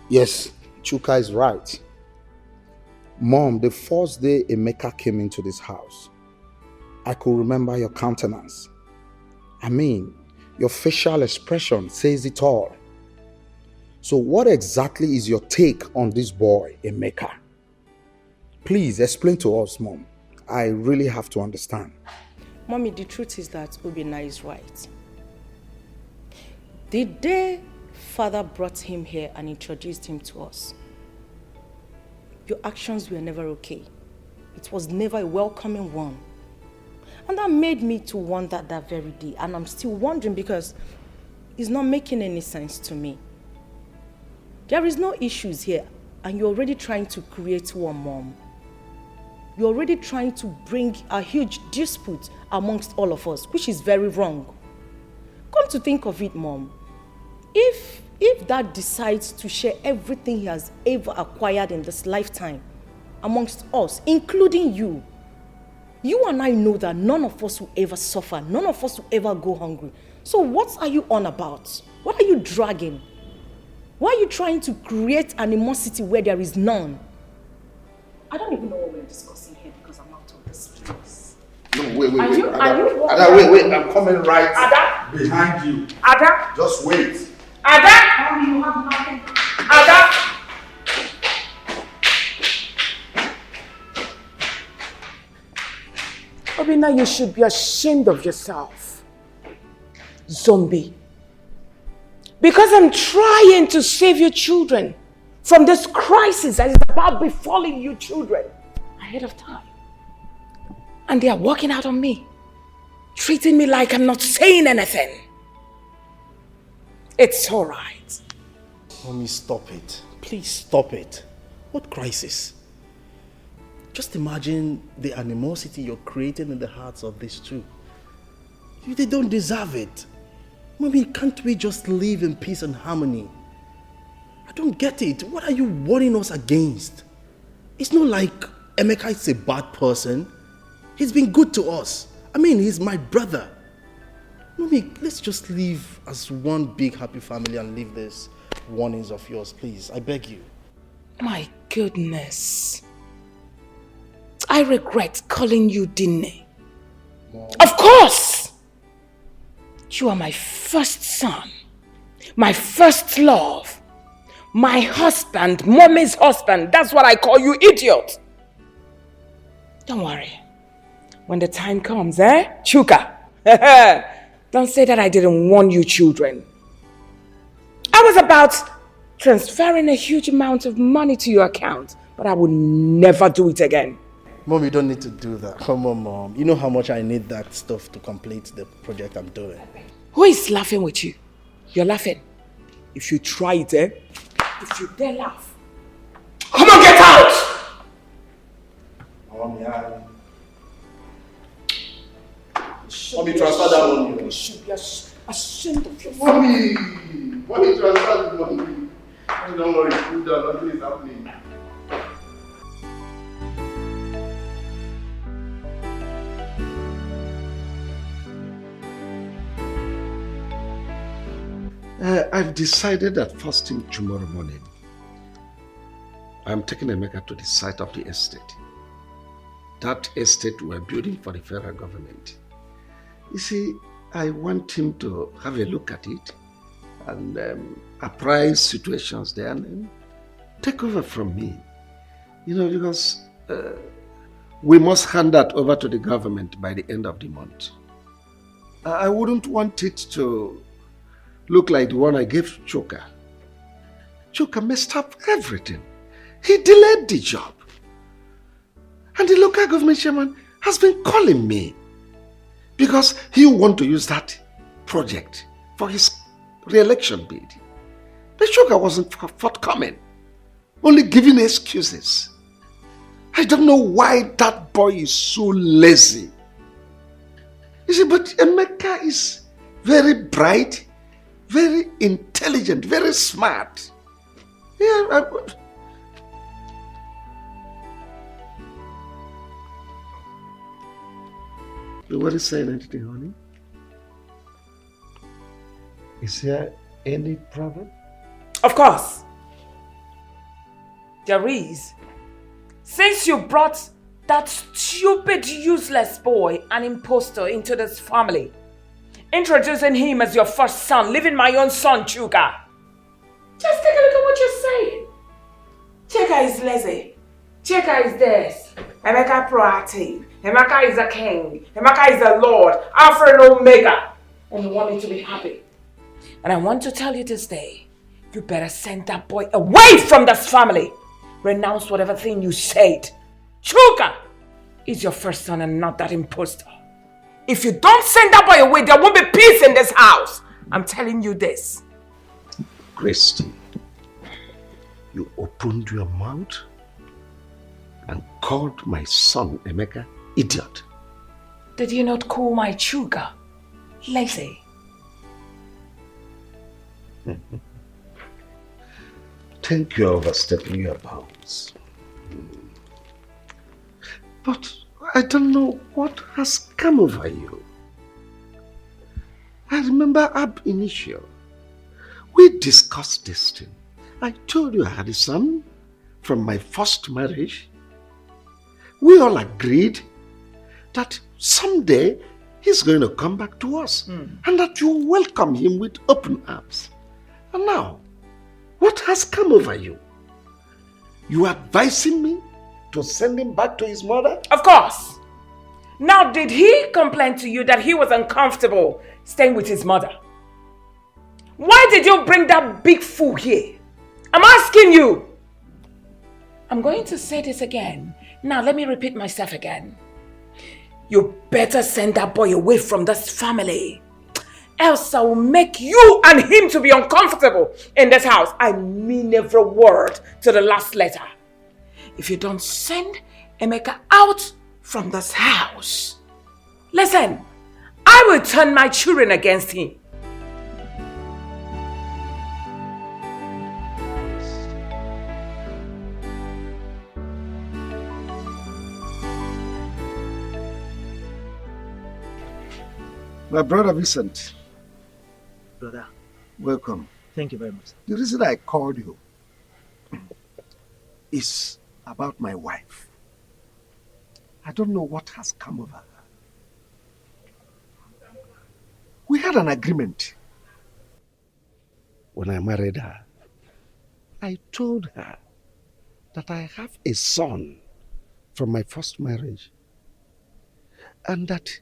Yes, Chuka is right. Mom, the first day Emeka came into this house, I could remember your countenance. I mean, your facial expression says it all. So what exactly is your take on this boy, Emeka? Please explain to us, Mom. I really have to understand. Mommy, the truth is that Obina is right. The day Father brought him here and introduced him to us, your actions were never okay. It was never a welcoming one. And that made me to wonder that very day. And I'm still wondering because it's not making any sense to me. There is no issues here and you're already trying to create one, Mom. You're already trying to bring a huge dispute amongst all of us, which is very wrong. Come to think of it, Mom. If Dad decides to share everything he has ever acquired in this lifetime amongst us, including you and I know that none of us will ever suffer, none of us will ever go hungry. So what are you on about? What are you dragging? Why are you trying to create animosity where there is none? I don't even know what we're discussing here because I'm out of this place. No, wait. Ada, wait, I'm coming right behind you. Ada? Just wait. Ada? Mommy, you have nothing. Ada? Obina, you should be ashamed of yourself. Zombie. Because I'm trying to save your children from this crisis that is about befalling you children ahead of time. And they are walking out on me, treating me like I'm not saying anything. It's all right. Mommy, stop it. Please stop it. What crisis? Just imagine the animosity you're creating in the hearts of these two. They don't deserve it. Mommy, can't we just live in peace and harmony? I don't get it. What are you warning us against? It's not like Emeka is a bad person. He's been good to us. I mean, he's my brother. Mommy, let's just live as one big happy family and leave these warnings of yours, please. I beg you. My goodness. I regret calling you Dine. Of course! You are my first son, my first love, my husband, mommy's husband. That's what I call you, idiot. Don't worry. When the time comes, Chuka. Don't say that I didn't warn you, children. I was about transferring a huge amount of money to your account, but I would never do it again. Mom, you don't need to do that. Come on, Mom. You know how much I need that stuff to complete the project I'm doing. Who is laughing with you? You're laughing. If you try it, if you dare laugh. Come on, get out! Mom, yeah. Mommy, transfer that money. You should be ashamed of yourself. Mommy, transfer the money. Don't worry, cool down. Nothing is happening. I've decided that first thing tomorrow morning, I'm taking Emeka to the site of the estate. That estate we're building for the federal government. You see, I want him to have a look at it and apprise situations there and then take over from me. You know, because we must hand that over to the government by the end of the month. I wouldn't want it to look like the one I gave Choka. Choka messed up everything. He delayed the job. And the local government chairman has been calling me because he want to use that project for his re-election bid. But Choka wasn't forthcoming, only giving excuses. I don't know why that boy is so lazy. You see, but Emeka is very bright, very intelligent, very smart. Yeah, You want to say anything, honey? Is there any problem? Of course. There is. Since you brought that stupid, useless boy, an impostor, into this family, introducing him as your first son, leaving my own son, Chuka. Just take a look at what you're saying. Chuka is lazy. Chuka is this. Emeka proactive. Emeka is a king. Emeka is a lord. Alpha and Omega. And you want me to be happy. And I want to tell you this day, you better send that boy away from this family. Renounce whatever thing you said. Chuka is your first son and not that imposter. If you don't send that boy away, there won't be peace in this house. I'm telling you this. Christy, you opened your mouth and called my son Emeka idiot. Did you not call my Chuka lazy? Think you're overstepping your bounds. But I don't know what has come over you. I remember ab initio, we discussed this thing. I told you I had a son from my first marriage. We all agreed that someday he's going to come back to us and that you welcome him with open arms. And now, what has come over you? You advising me to send him back to his mother? Of course. Now, did he complain to you that he was uncomfortable staying with his mother? Why did you bring that big fool here? I'm asking you. I'm going to say this again. Now, let me repeat myself again. You better send that boy away from this family. Else I will make you and him to be uncomfortable in this house. I mean every word to the last letter. If you don't send Emeka out from this house, listen, I will turn my children against him. My brother Vincent. Brother. Welcome. Thank you very much. The reason I called you is about my wife. I don't know what has come over her. We had an agreement. When I married her, I told her that I have a son from my first marriage and that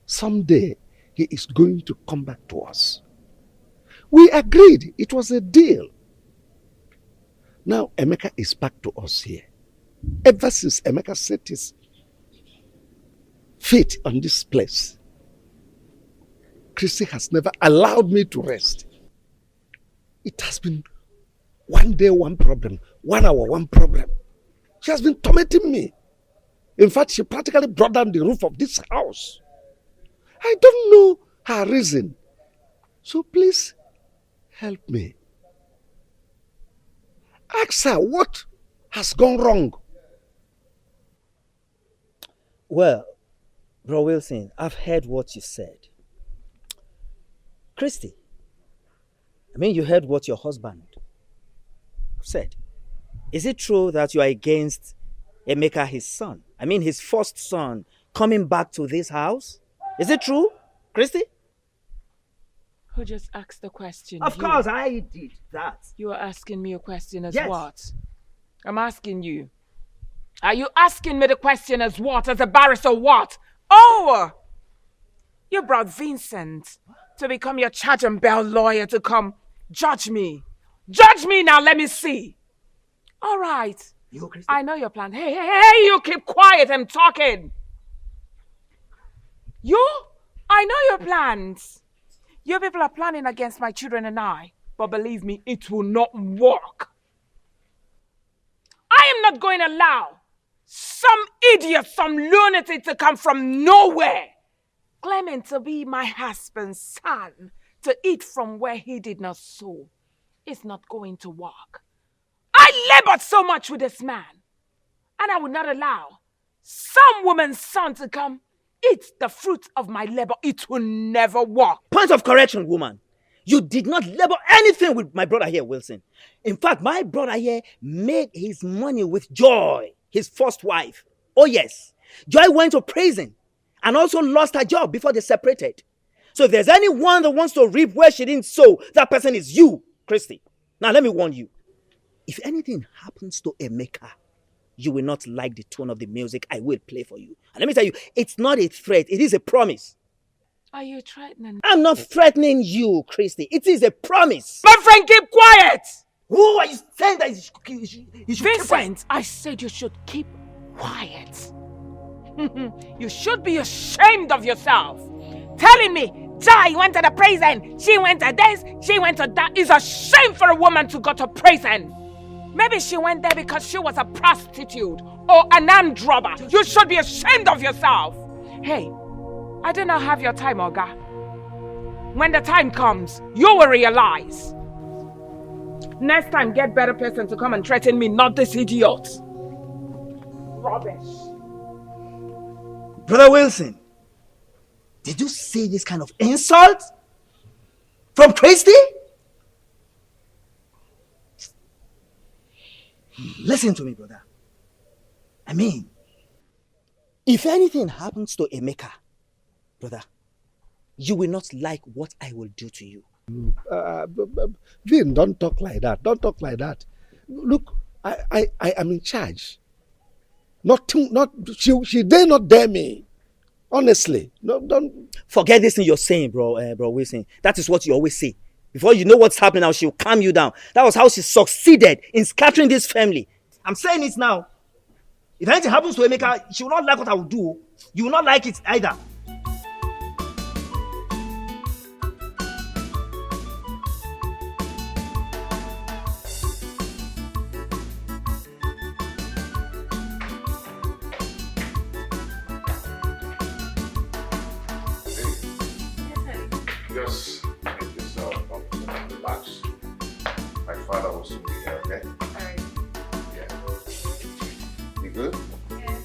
someday he is going to come back to us. We agreed. It was a deal. Now Emeka is back to us here. Ever since Emeka set his feet on this place, Christy has never allowed me to rest. It has been one day, one problem, 1 hour, one problem. She has been tormenting me. In fact, she practically brought down the roof of this house. I don't know her reason. So please, help me. Ask her what has gone wrong. Well, Bro Wilson, I've heard what you said. Christy, you heard what your husband said. Is it true that you are against Emeka, his son? His first son, coming back to this house? Is it true, Christy? Who just asked the question? Of course, I did that. You are asking me a question as Yes. what? I'm asking you. Are you asking me the question as what? As a barrister what? Oh! You brought Vincent to become your charge and bail lawyer to come judge me. Judge me now, let me see. All right. I know your plan. Hey, you keep quiet, I'm talking. I know your plans. You people are planning against my children and I, but believe me, it will not work. I am not going to allow some idiot, some lunatic to come from nowhere, claiming to be my husband's son, to eat from where he did not sow. It's not going to work. I labored so much with this man, and I would not allow some woman's son to come eat the fruit of my labor. It will never work. Point of correction, woman. You did not labor anything with my brother here, Wilson. In fact, my brother here made his money with Joy, his first wife. Oh yes, Joy went to prison and also lost her job before they separated. So if there's anyone that wants to reap where she didn't sow, that person is you, Christy. Now let me warn you. If anything happens to Emeka, you will not like the tone of the music I will play for you. And let me tell you, it's not a threat, it is a promise. Are you threatening? I'm not threatening you, Christy. It is a promise. My friend, keep quiet! Who are you saying that you should Vincent, I said you should keep quiet. You should be ashamed of yourself. Telling me, Joy went to the prison, she went to this, she went to that. It's a shame for a woman to go to prison. Maybe she went there because she was a prostitute or an armed robber. You should be ashamed of yourself. Hey, I do not have your time, Oga. When the time comes, you will realize. Next time, get better person to come and threaten me, not this idiot. Rubbish. Brother Wilson, did you say this kind of insult? From Christy? Listen to me, brother. If anything happens to Emeka, brother, you will not like what I will do to you. Vin, don't talk like that. Don't talk like that. Look, I am in charge. She dare not dare me. Honestly, no, don't forget this thing you're saying, bro Wilson. That is what you always say. Before you know what's happening now, she'll calm you down. That was how she succeeded in scattering this family. I'm saying it now. If anything happens to Emeka, she will not like what I will do. You will not like it either. Just make yourself comfortable and relax. My father will soon be here, okay? Alright. Yeah. You good? Yeah.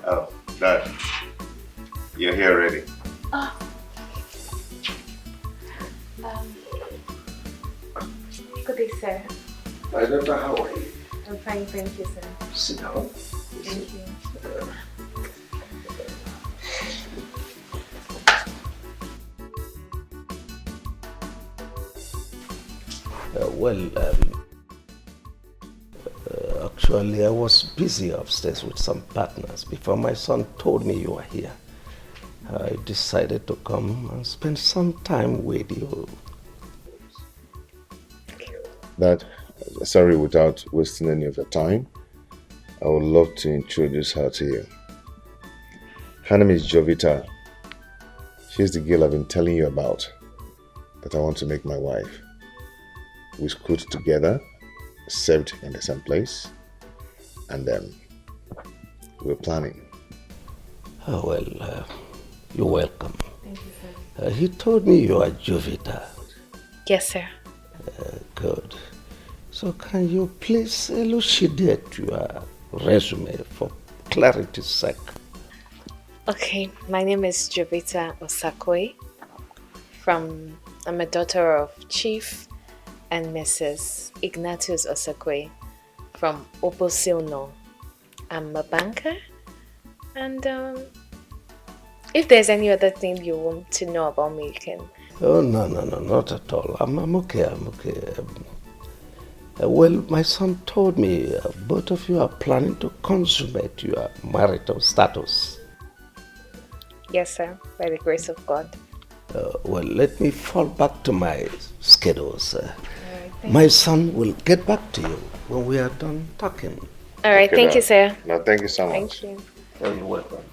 Oh, Dad. You're here already. Good day, sir. My daughter, how are you? I'm fine, thank you, sir. Sit down. Thank you. Actually, I was busy upstairs with some partners before my son told me you were here. I decided to come and spend some time with you. Dad, sorry, without wasting any of your time, I would love to introduce her to you. Her name is Jovita. She's the girl I've been telling you about that I want to make my wife. We schooled together, served in the same place, and we're planning. Oh, well, you're welcome. Thank you, sir. He told me you are Jovita. Yes, sir. Good. So can you please elucidate your resume for clarity's sake? Okay, my name is Jovita Osakwe. I'm a daughter of Chief and Mrs. Ignatius Osakwe from Oposilno. I'm a banker, and if there's any other thing you want to know about me, you can. Oh, no, not at all. I'm okay, I'm okay. Well, my son told me both of you are planning to consummate your marital status. Yes, sir, by the grace of God. Well, let me fall back to my schedules. My son will get back to you when we are done talking. All right, Okay, thank you, sir. No, thank you so much. Thank you. Oh, you're welcome.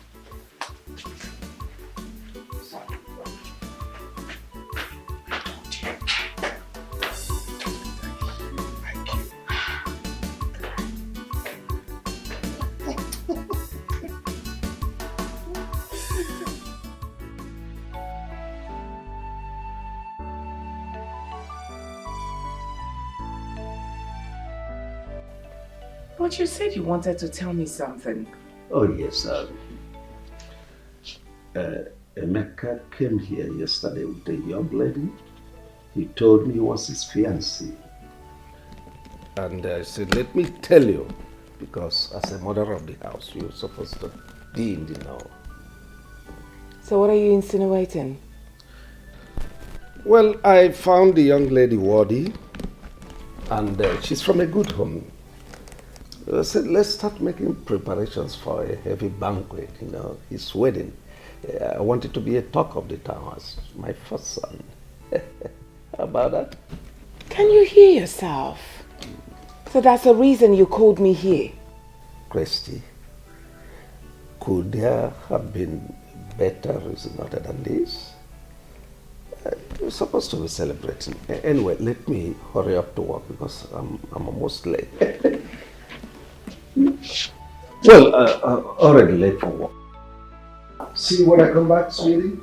But you said you wanted to tell me something. Oh, yes. Emeka came here yesterday with a young lady. He told me he was his fiancée. And I said, let me tell you, because as a mother of the house, you're supposed to be in the know. So what are you insinuating? Well, I found the young lady worthy, and she's from a good home. I said, let's start making preparations for a heavy banquet, his wedding. I want it to be a talk of the town as my first son. How about that? Can you hear yourself? So that's the reason you called me here. Christy, could there have been better reason other than this? We're supposed to be celebrating. Anyway, let me hurry up to work because I'm almost late. Well, already late for work. See you when I come back, sweetie.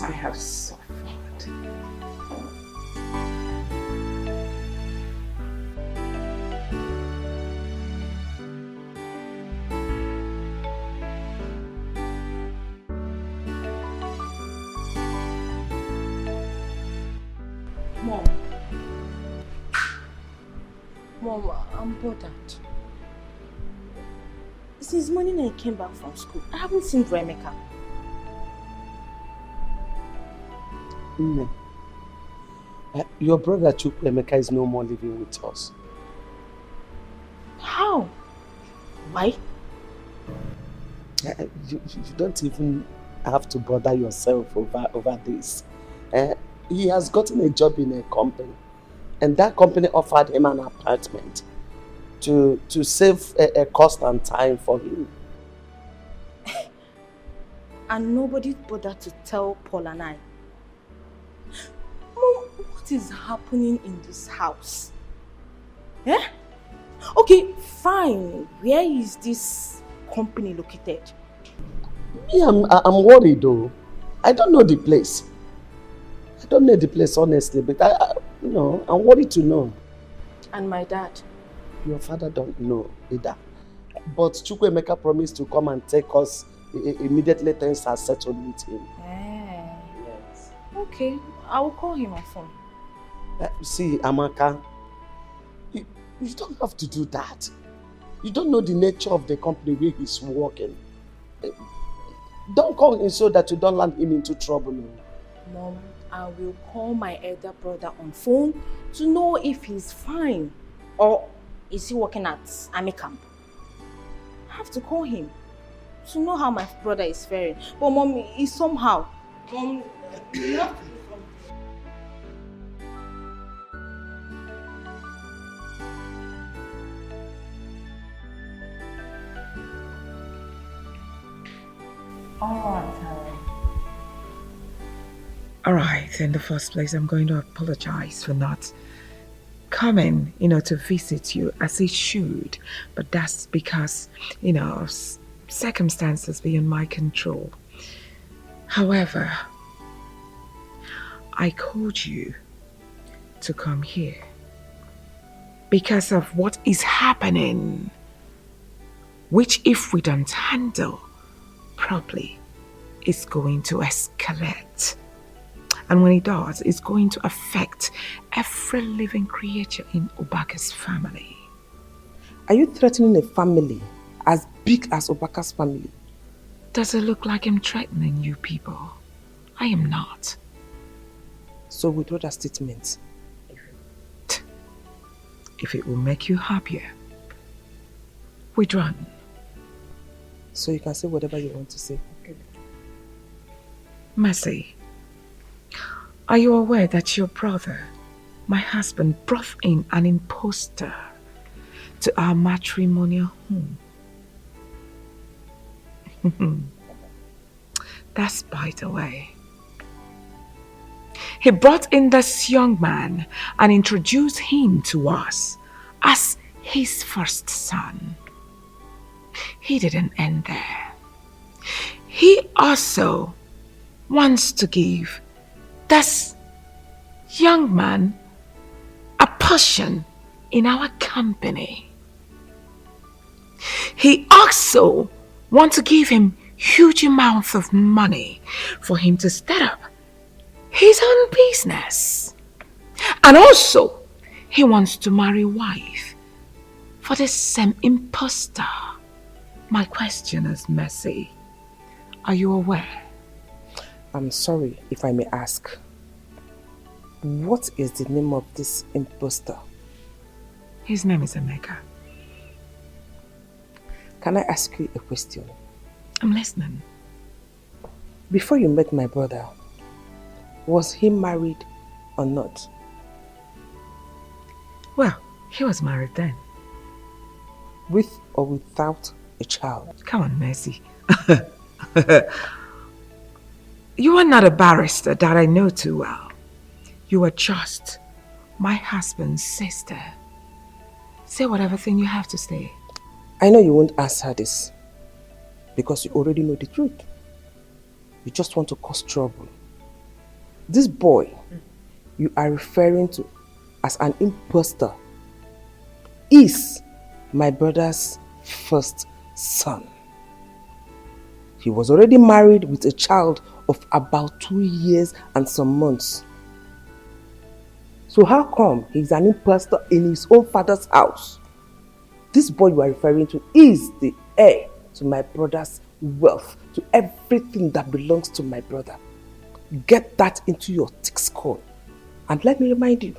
I have suffered. Mom, I'm bothered. Since morning I came back from school, I haven't seen Emeka. No. Your brother Emeka is no more living with us. How? Why? You don't even have to bother yourself over this. He has gotten a job in a company, and that company offered him an apartment to save a cost and time for him. And nobody bothered to tell Paul and I. Mom, what is happening in this house? Eh? Okay, fine. Where is this company located? Me, I'm worried though. I don't know the place. I don't know the place honestly, but I'm worried to know. And my dad? Your father don't know either. But Chukwuemeka promised to come and take us immediately things are settled with him. Yes. Okay, I will call him on phone. See, Amaka, you don't have to do that. You don't know the nature of the company where he's working. Don't call him so that you don't land him into trouble. Mom, I will call my elder brother on phone to know if he's fine or is he working at army camp. I have to call him to know how my brother is faring. But Mom, he's somehow. Mom, you have to. All right, in the first place, I'm going to apologize for not coming, to visit you as it should. But that's because, of circumstances beyond my control. However, I called you to come here because of what is happening, which if we don't handle properly, is going to escalate. And when it does, it's going to affect every living creature in Obaka's family. Are you threatening a family as big as Obaka's family? Does it look like I'm threatening you people? I am not. So withdraw that statement. If it will make you happier, withdraw. So you can say whatever you want to say. Okay. Mercy, are you aware that your brother, my husband, brought in an impostor to our matrimonial home? That's by the way. He brought in this young man and introduced him to us as his first son. He didn't end there. He also wants to give this young man a portion in our company. He also wants to give him huge amounts of money for him to start up his own business. And also, he wants to marry a wife for the same impostor. My question is, Mercy, are you aware? I'm sorry if I may ask. What is the name of this impostor? His name is Emeka. Can I ask you a question? I'm listening. Before you met my brother, was he married or not? Well, he was married then. With or without a child? Come on, Mercy. You are not a barrister that I know too well. You are just my husband's sister. Say whatever thing you have to say. I know you won't answer this because you already know the truth. You just want to cause trouble. This boy you are referring to as an impostor is my brother's first son. He was already married with a child of about 2 years and some months. So how come he's an impostor in his own father's house? This boy you are referring to is the heir to my brother's wealth, to everything that belongs to my brother. Get that into your thick skull. And let me remind you,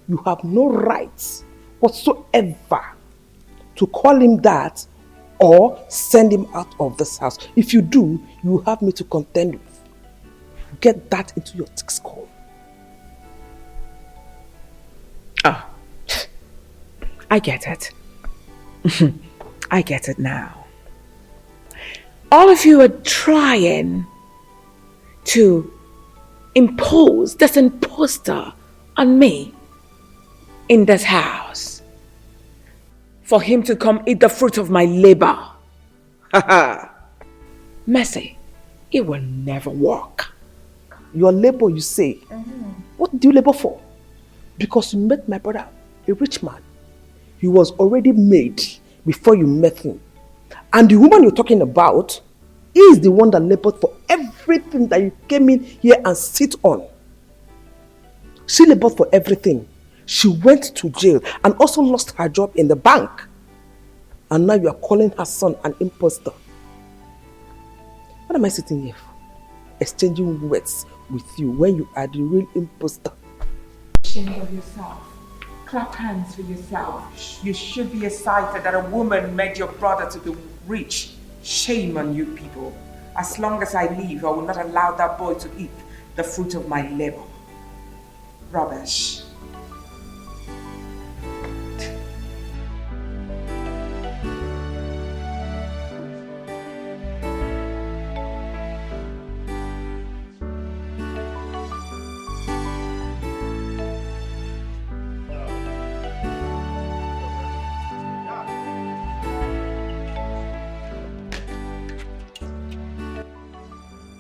you have no rights whatsoever to call him that or send him out of this house. If you do, you will have me to contend with. Get that into your thick skull. Oh, I get it. I get it now. All of you are trying to impose this imposter on me in this house for him to come eat the fruit of my labor. Mercy, it will never work. Your labor, you say? What do you labor for? Because you met my brother, a rich man. He was already made before you met him. And the woman you're talking about is the one that labored for everything that you came in here and sit on. She labored for everything. She went to jail and also lost her job in the bank. And now you are calling her son an imposter. What am I sitting here for? Exchanging words with you when you are the real imposter. Shame of yourself. Clap hands for yourself. You should be excited that a woman made your brother to be rich. Shame on you people. As long as I live, I will not allow that boy to eat the fruit of my labor. Rubbish.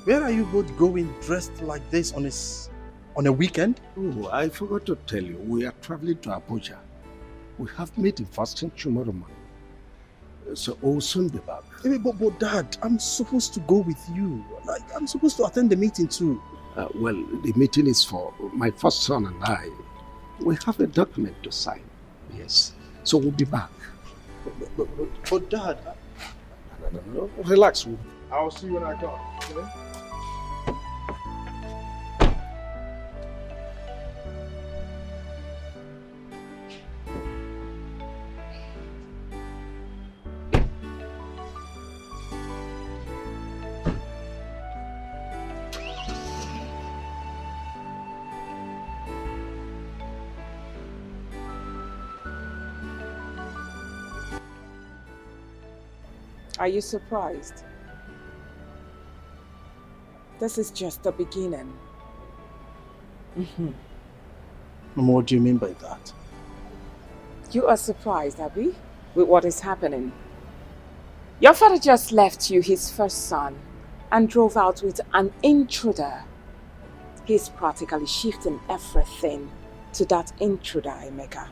Where are you both going dressed like this on a weekend? Oh, I forgot to tell you, we are traveling to Abuja. We have meeting first thing tomorrow morning. So we'll soon be back. Hey, but Dad, I'm supposed to go with you. Like, I'm supposed to attend the meeting too. Well, the meeting is for my first son and I. We have a document to sign. Yes. So we'll be back. But Dad... No, relax. I'll see you when I come. Okay? Are you surprised? This is just the beginning. Mama, what do you mean by that? You are surprised, Abby, with what is happening. Your father just left you his first son and drove out with an intruder. He's practically shifting everything to that intruder, Emeka.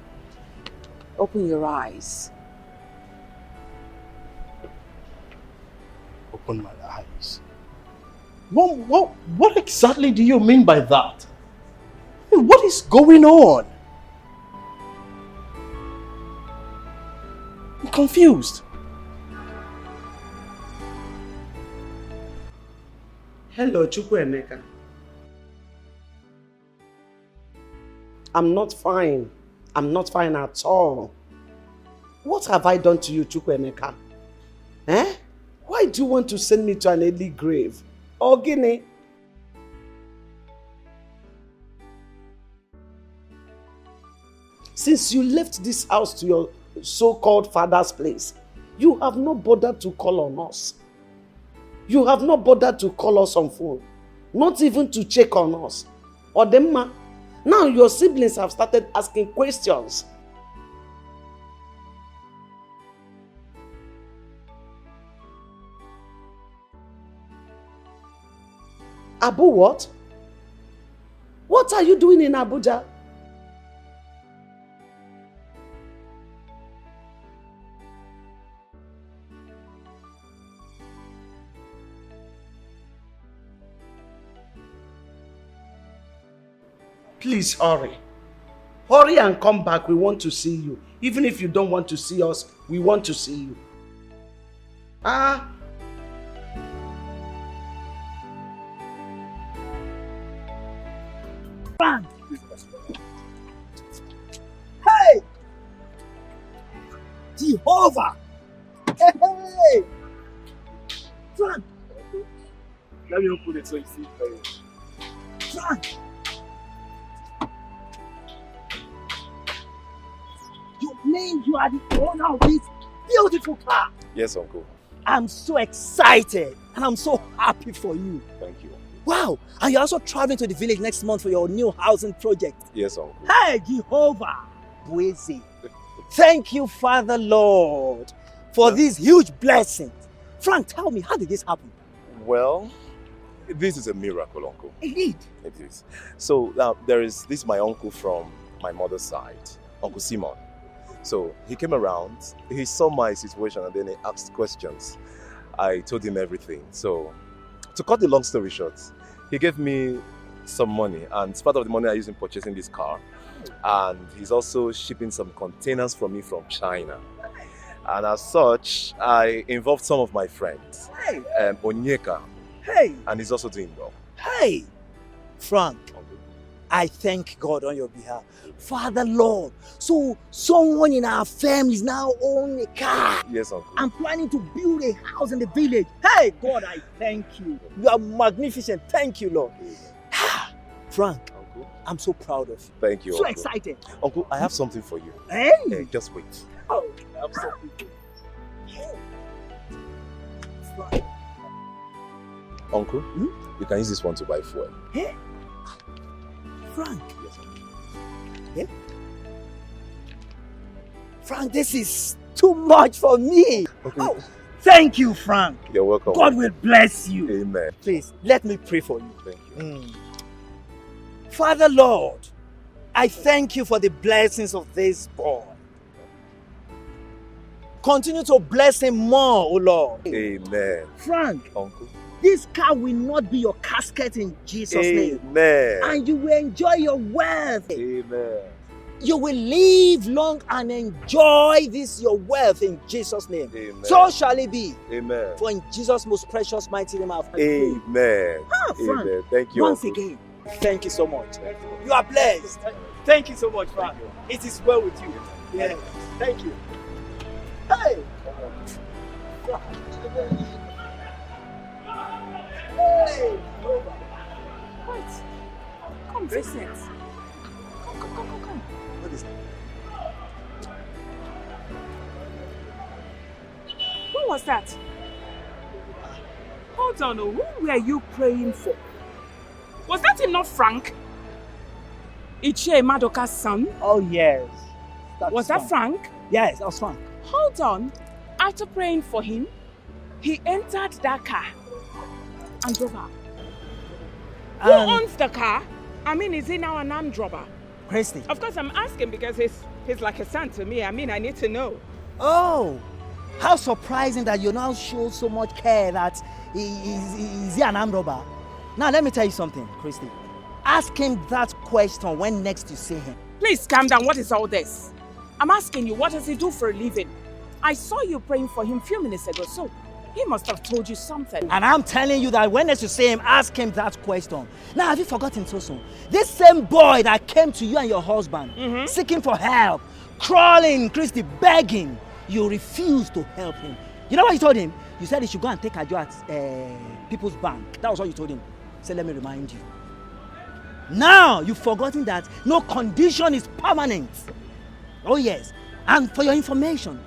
Open your eyes. Open my eyes. What exactly do you mean by that? What is going on? I'm confused. Hello, Chukwuemeka. I'm not fine. I'm not fine at all. What have I done to you, Chukwuemeka? Eh? Why do you want to send me to an early grave? Ogini? Since you left this house to your so-called father's place, you have not bothered to call on us. You have not bothered to call us on phone. Not even to check on us. Odemma, now your siblings have started asking questions. Abu what? What are you doing in Abuja? Please hurry. Hurry and come back. We want to see you. Even if you don't want to see us, we want to see you. Ah. Frank! Hey! Jehovah! Hey! Frank! Let me open it so you see it very well. Frank! You mean you are the owner of this beautiful car? Yes, Uncle. I'm so excited and I'm so happy for you. Thank you. Wow! And you're also traveling to the village next month for your new housing project. Yes, Uncle. Hey, Jehovah! Buezi. Thank you, Father Lord, for this huge blessing. Frank, tell me, how did this happen? Well, this is a miracle, Uncle. Indeed. It is. So, this is my uncle from my mother's side, Uncle Simon. So he came around, he saw my situation and then he asked questions. I told him everything. So to cut the long story short, he gave me some money and part of the money I used in purchasing this car. And he's also shipping some containers for me from China. And as such, I involved some of my friends. Hey! Onyeka. Hey! And he's also doing well. Hey! Frank, I thank God on your behalf. Father Lord, so someone in our family is now owning a car. Yes, Uncle. I'm planning to build a house in the village. Hey, God, I thank you. You are magnificent. Thank you, Lord. Frank, Uncle, I'm so proud of you. Thank you, So Uncle. excited. Uncle, I have something for you. Hey! Hey, just wait. Oh, I have something for you. Frank. Uncle, you can use this one to buy fuel. Hey? Frank. Yes, Uncle. Yeah? Frank, this is too much for me. Okay. Oh, thank you, Frank. You're welcome. God will bless you. Amen. Please, let me pray for you. Thank you. Father Lord, I thank you for the blessings of this boy. Continue to bless him more, O Lord. Amen. Frank, Uncle. this car will not be your casket in Jesus' name. Amen. And you will enjoy your wealth. Amen. You will live long and enjoy this your wealth in Jesus' name. Amen. So shall it be. Amen. For in Jesus' most precious mighty name I have prayed. Amen. Frank, Amen. Thank you, once Uncle. again, thank you so much. You are blessed. Thank you so much, Frank. It is well with you. Yes. Thank you. Hey! Hey! Wait. Come, Vincent. Come. What is that? Who was that? Hold on, who were you praying for? Was that him, not Frank? Ichie Madoka's son? Oh, yes. Was that Frank? Yes, that was Frank. Hold on. After praying for him, he entered that car and drove out. Who owns the car? I mean, is he now an armed robber? Christy. Of course, I'm asking because he's like a son to me. I mean, I need to know. Oh, how surprising that you now show so much care that is he an armed robber? Now, let me tell you something, Christy. Ask him that question when next you see him. Please calm down. What is all this? I'm asking you, what does he do for a living? I saw you praying for him a few minutes ago, so he must have told you something. And I'm telling you that when next you see him, ask him that question. Now, have you forgotten so soon? This same boy that came to you and your husband, seeking for help, crawling, Christy, begging, you refused to help him. You know what you told him? You said he should go and take a job at People's Bank. That was what you told him. So let me remind you. Now, you've forgotten that no condition is permanent. Oh yes, and for your information,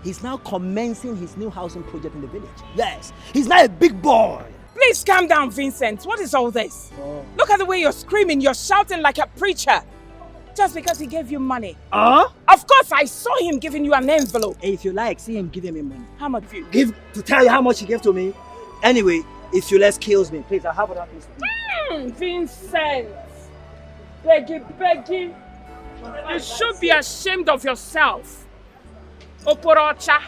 he's now commencing his new housing project in the village. Yes, he's now a big boy. Please calm down, Vincent. What is all this? Look at the way you're screaming. You're shouting like a preacher. Just because he gave you money. Of course, I saw him giving you an envelope. Hey, if you like, see him giving me money. How much? To tell you how much he gave to me. Anyway, if you excuse me, please, I have other things to do. Vincent. Beggy. You should be ashamed of yourself. Oporocha.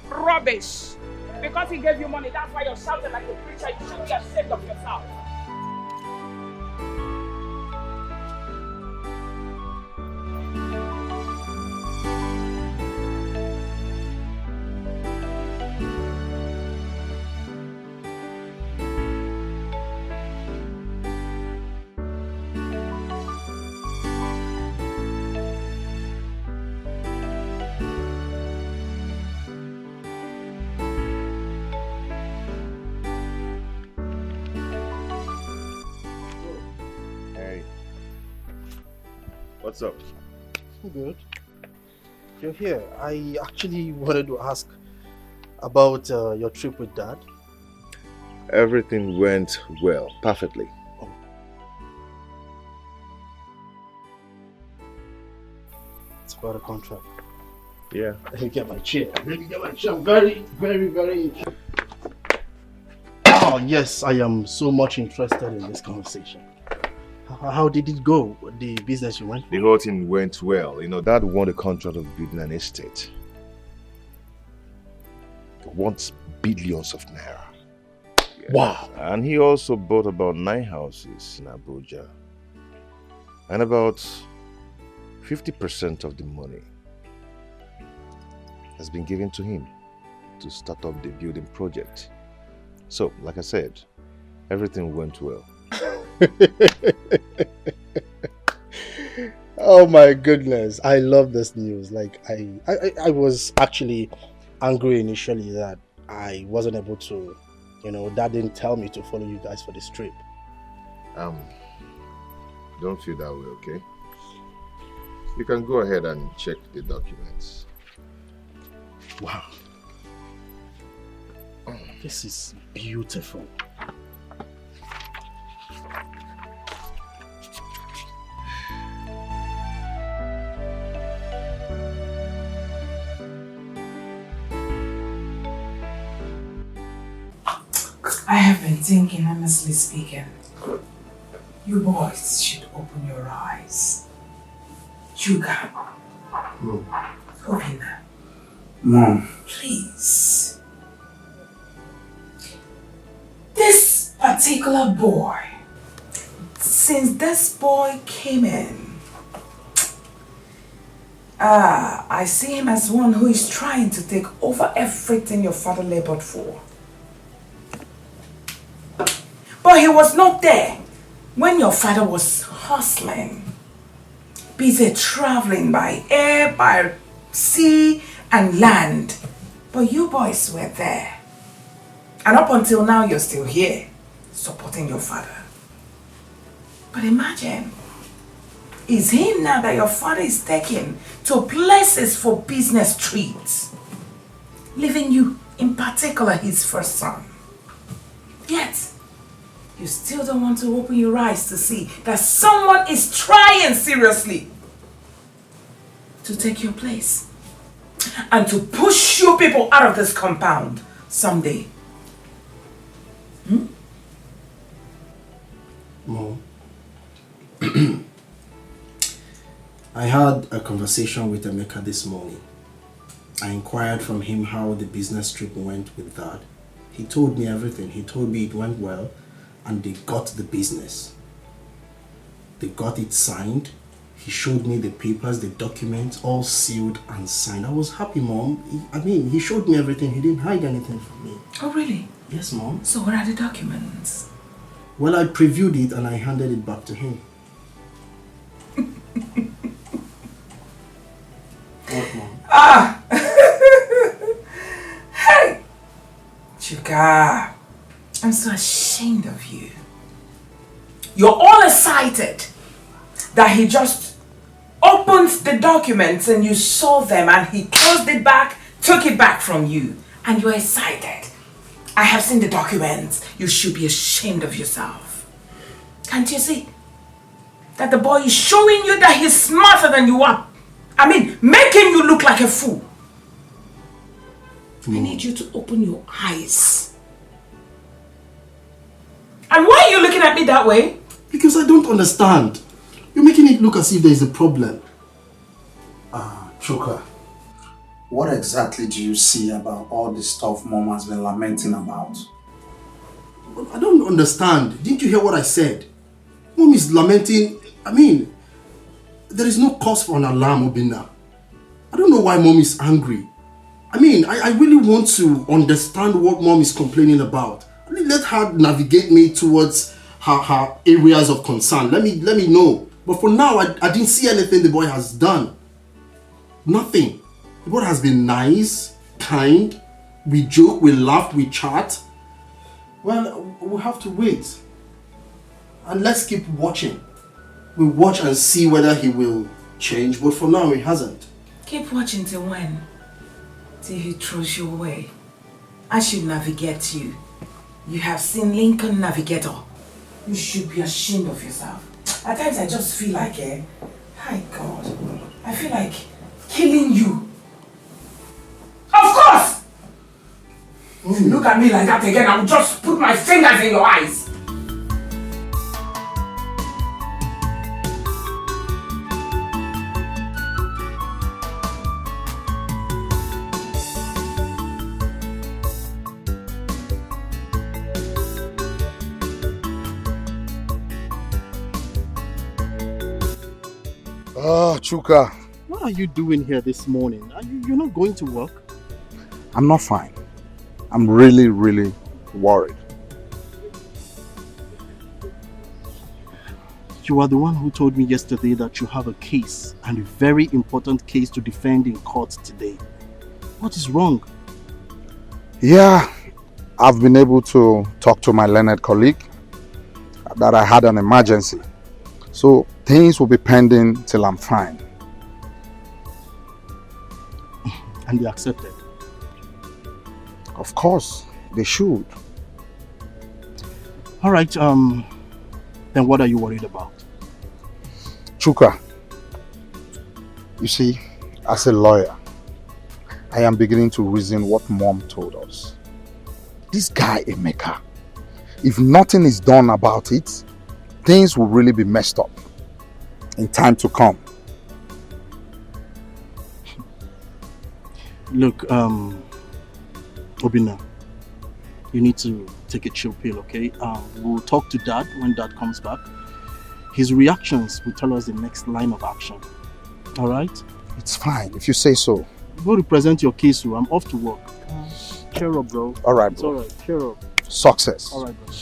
Rubbish. Because he gave you money, that's why you're shouting like a preacher. You should be ashamed of yourself. What's up? Good. You're here. I actually wanted to ask about your trip with Dad. Everything went well, perfectly. It's about a contract. Yeah. Let me get my chair. I'm very, very, very. Oh, yes, I am so much interested in this conversation. How did it go? The business you went for? The whole thing went well. You know, Dad won the contract of building an estate. He wants billions of naira. Yes. Wow. And he also bought about 9 houses in Abuja. And about 50% of the money has been given to him to start up the building project. So, like I said, everything went well. Oh my goodness, I love this news. Like I was actually angry initially that I wasn't able to, Dad didn't tell me to follow you guys for this trip. Don't feel that way, okay? You can go ahead and check the documents. Wow. This is beautiful. I have been thinking, honestly speaking, you boys should open your eyes. Juga. Open them. Mom. Please. This particular boy, since this boy came in, I see him as one who is trying to take over everything your father labored for. But he was not there when your father was hustling, busy traveling by air, by sea and land. But you boys were there. And up until now, you're still here, supporting your father. But imagine, it's him now that your father is taking to places for business trips, leaving you, in particular, his first son. Yet, you still don't want to open your eyes to see that someone is trying seriously to take your place and to push you people out of this compound someday. Mom, I had a conversation with Emeka this morning. I inquired from him how the business trip went with Dad. He told me everything. He told me it went well and they got the business. They got it signed. He showed me the papers, the documents, all sealed and signed. I was happy, Mom. He showed me everything. He didn't hide anything from me. Oh, really? Yes, Mom. So where are the documents? Well, I previewed it and I handed it back to him. What, Mom? Hey! Chuka, I'm so ashamed of you. You're all excited that he just opened the documents and you saw them and he closed it back, took it back from you, and you're excited. I have seen the documents. You should be ashamed of yourself. Can't you see that the boy is showing you that he's smarter than you are? Making you look like a fool. I need you to open your eyes. And why are you looking at me that way? Because I don't understand. You're making it look as if there is a problem. Chuka, what exactly do you see about all the stuff Mom has been lamenting about? I don't understand. Didn't you hear what I said? Mom is lamenting. There is no cause for an alarm, Obinna. I don't know why Mom is angry. I really want to understand what Mom is complaining about. Let her navigate me towards her areas of concern. Let me know. But for now, I didn't see anything the boy has done. Nothing. The boy has been nice, kind. We joke, we laugh, we chat. Well, we'll have to wait. And let's keep watching. We'll watch and see whether he will change. But for now, he hasn't. Keep watching till when? Till he throws you away. I should navigate you. You have seen Lincoln Navigator. You should be ashamed of yourself. At times I just feel like, hi God, I feel like killing you. Of course! If you look at me like that again, I'll just put my fingers in your eyes. Chuka, What are you doing here this morning? You're not going to work? I'm not fine. I'm really, really worried. You are the one who told me yesterday that you have a case, and a very important case to defend in court today. What is wrong? Yeah, I've been able to talk to my learned colleague that I had an emergency. So things will be pending till I'm fine. And you accepted? Of course, they should. All right, then what are you worried about? Chuka, you see, as a lawyer, I am beginning to reason what Mom told us. This guy, Emeka, if nothing is done about it, things will really be messed up in time to come. Look, Obina, you need to take a chill pill, okay? We'll talk to Dad when Dad comes back. His reactions will tell us the next line of action. All right? It's fine, if you say so. Go represent your case, so I'm off to work. Cheer up, bro. All right, It's bro. all right. Cheer up. Success. All right, bro.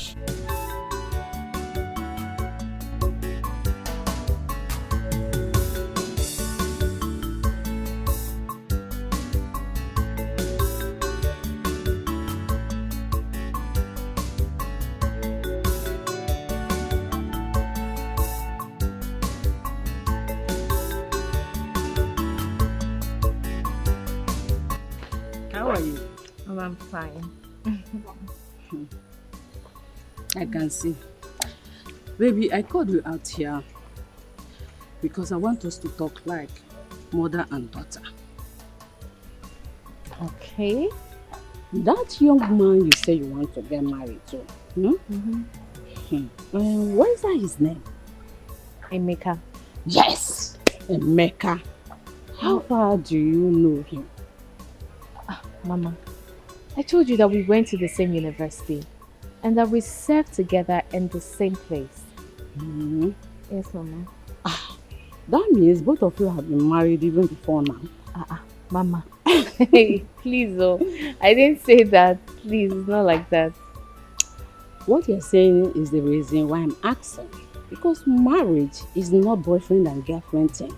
How are you? Oh, I'm fine. I can see. Baby, I called you out here because I want us to talk like mother and daughter. Okay. That young man you say you want to get married to, what is that his name? Emeka. Yes, Emeka. How far do you know him? Mama, I told you that we went to the same university and that we served together in the same place. Yes, Mama. That means both of you have been married even before now. Mama. Hey, please, oh. I didn't say that. Please, it's not like that. What you're saying is the reason why I'm asking. Because marriage is not boyfriend and girlfriend thing.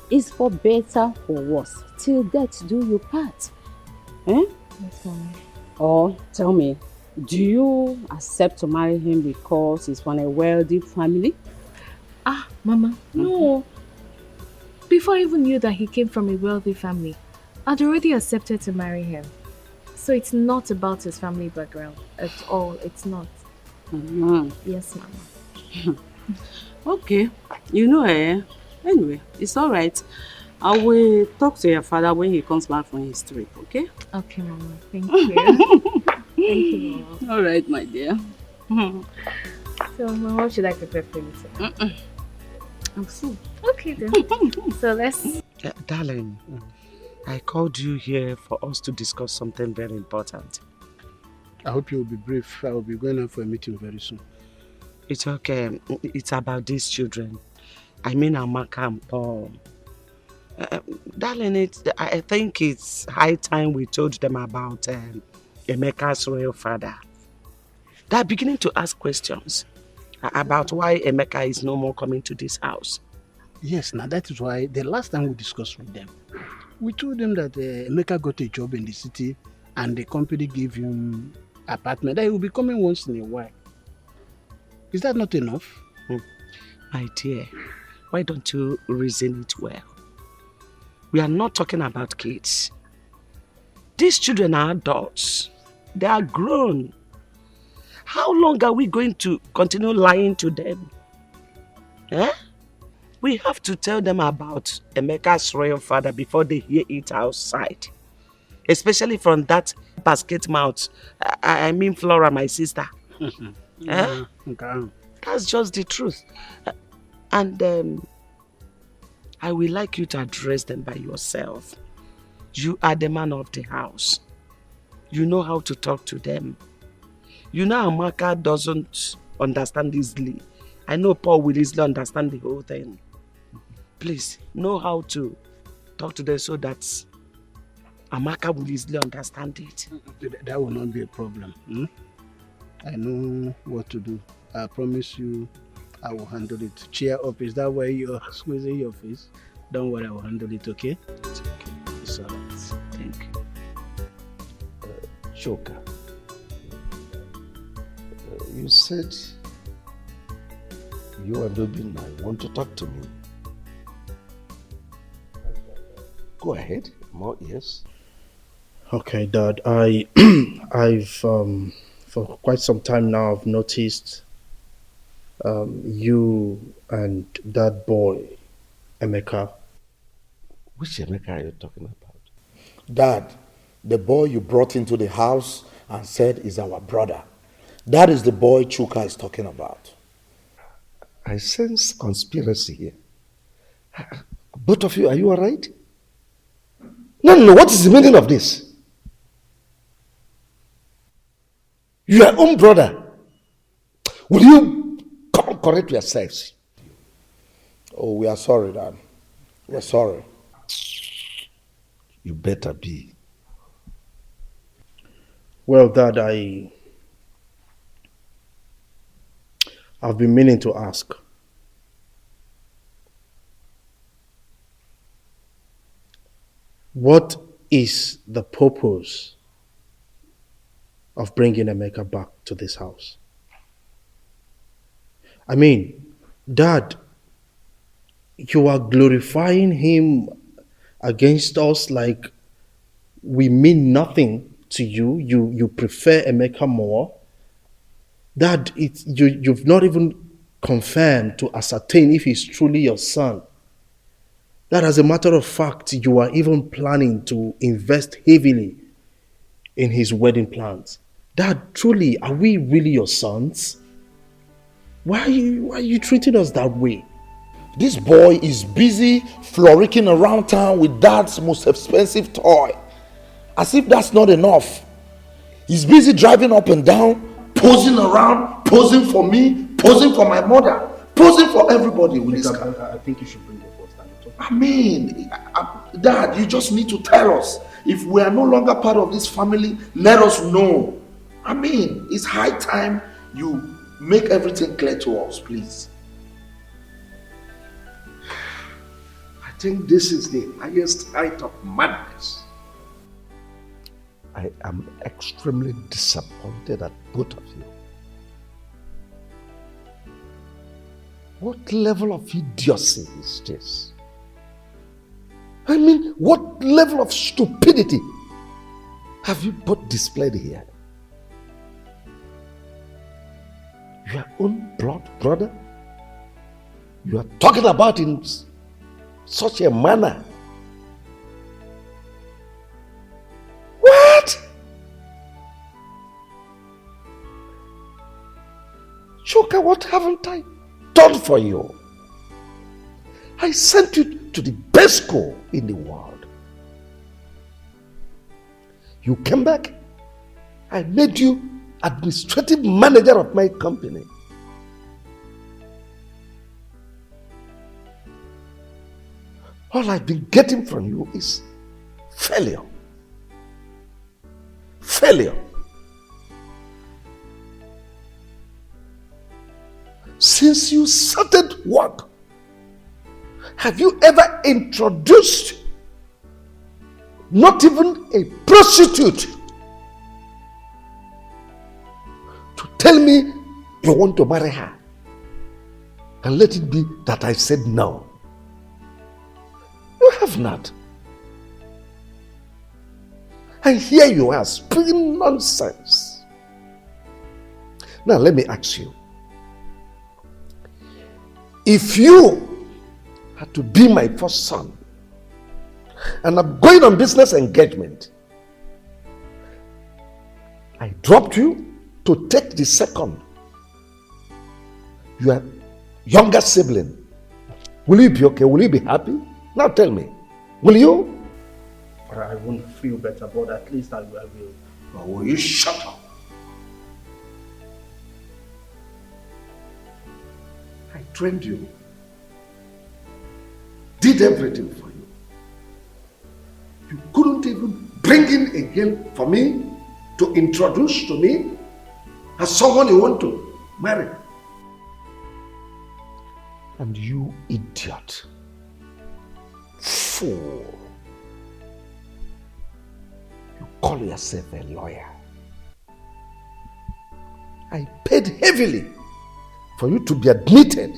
It's for better or worse. Till death do you part. Eh? Yes, Mama. Or tell me, do you accept to marry him because he's from a wealthy family? Mama, no. Before I even knew that he came from a wealthy family, I'd already accepted to marry him. So it's not about his family background at all. It's not. Yes, Mama. Okay. You know, anyway, it's all right. I will talk to your father when he comes back from his trip, okay? Okay, Mama. Thank you. Thank you, Mama. All right, my dear. So, Mama, what should I prepare for you today? I'm full. Okay, then. So, let's... Darling, I called you here for us to discuss something very important. I hope you'll be brief. I will be going out for a meeting very soon. It's okay. It's about these children. I mean, Amaka and Paul. Darling, I think it's high time we told them about Emeka's royal father. They're beginning to ask questions about why Emeka is no more coming to this house. Yes, now that is why the last time we discussed with them, we told them that Emeka got a job in the city and the company gave him apartment that he will be coming once in a while. Is that not enough? My dear, why don't you reason it well? We are not talking about kids. These children are adults. They are grown. How long are we going to continue lying to them? We have to tell them about Emeka's royal father before they hear it outside. Especially from that basket mouth. I mean Flora, my sister. That's just the truth. And I would like you to address them by yourself. You are the man of the house. You know how to talk to them. You know Amaka doesn't understand easily. I know Paul will easily understand the whole thing. please know how to talk to them so that Amaka will easily understand it. That will not be a problem. I know what to do. I promise you I will handle it. Cheer up. Is that why you're squeezing your face? Don't worry, I will handle it, okay? It's okay. It's alright. Thank you. Choka, you said you and Obinna want to talk to me. Go ahead. More ears. Okay, Dad. I've for quite some time now I've noticed you and that boy, Emeka. Which Emeka are you talking about? Dad, the boy you brought into the house and said is our brother. That is the boy Chuka is talking about. I sense conspiracy here. Both of you, are you alright? No, what is the meaning of this? Your own brother. Will you correct yourselves? Oh, we are sorry, Dad. We're sorry. You better be. Well, Dad, I've been meaning to ask. What is the purpose of bringing Emeka back to this house? I mean, Dad, you are glorifying him against us like we mean nothing to you. You prefer Emeka more. Dad, you've not even confirmed to ascertain if he's truly your son. That, as a matter of fact, you are even planning to invest heavily in his wedding plans. Dad, truly, are we really your sons? Why are you treating us that way? This boy is busy floricking around town with Dad's most expensive toy. As if that's not enough. He's busy driving up and down, posing around, posing for me, posing for my mother, posing for everybody with his car. I think you should bring your first time. I mean, Dad, you just need to tell us. If we are no longer part of this family, let us know. I mean, it's high time you make everything clear to us, please. I think this is the highest height of madness. I am extremely disappointed at both of you. What level of idiocy is this? I mean, what level of stupidity have you both displayed here? Your own blood brother? You are talking about in such a manner. What? Choka, what haven't I done for you? I sent you to the best school in the world. You came back. I made you administrative manager of my company. All I've been getting from you is failure. Failure. Since you started work, have you ever introduced not even a prostitute to tell me you want to marry her? And let it be that I said no. You have not. And here you are speaking nonsense. Now let me ask you. If you had to be my first son, and I'm going on business engagement, I dropped you to take the second, your younger sibling, will you be okay? Will you be happy? Now tell me, will you? I won't feel better, but at least I will. Or will you shut up? I trained you. did everything for you. You couldn't even bring in a girl for me to introduce to me as someone you want to marry. And you idiot, fool, you call yourself a lawyer. I paid heavily for you to be admitted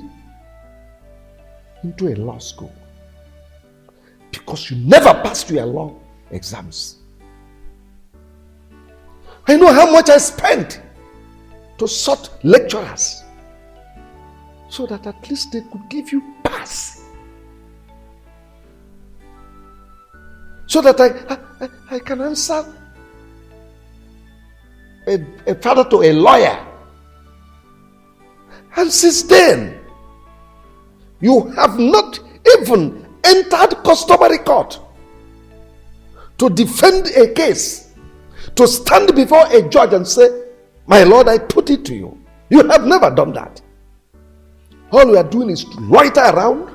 into a law school because you never passed your law exams. I know how much I spent to sort lecturers so that at least they could give you pass. So that I can answer a father to a lawyer. And since then, you have not even entered customary court to defend a case, to stand before a judge and say, my lord, I put it to you. You have never done that. All we are doing is to loiter around.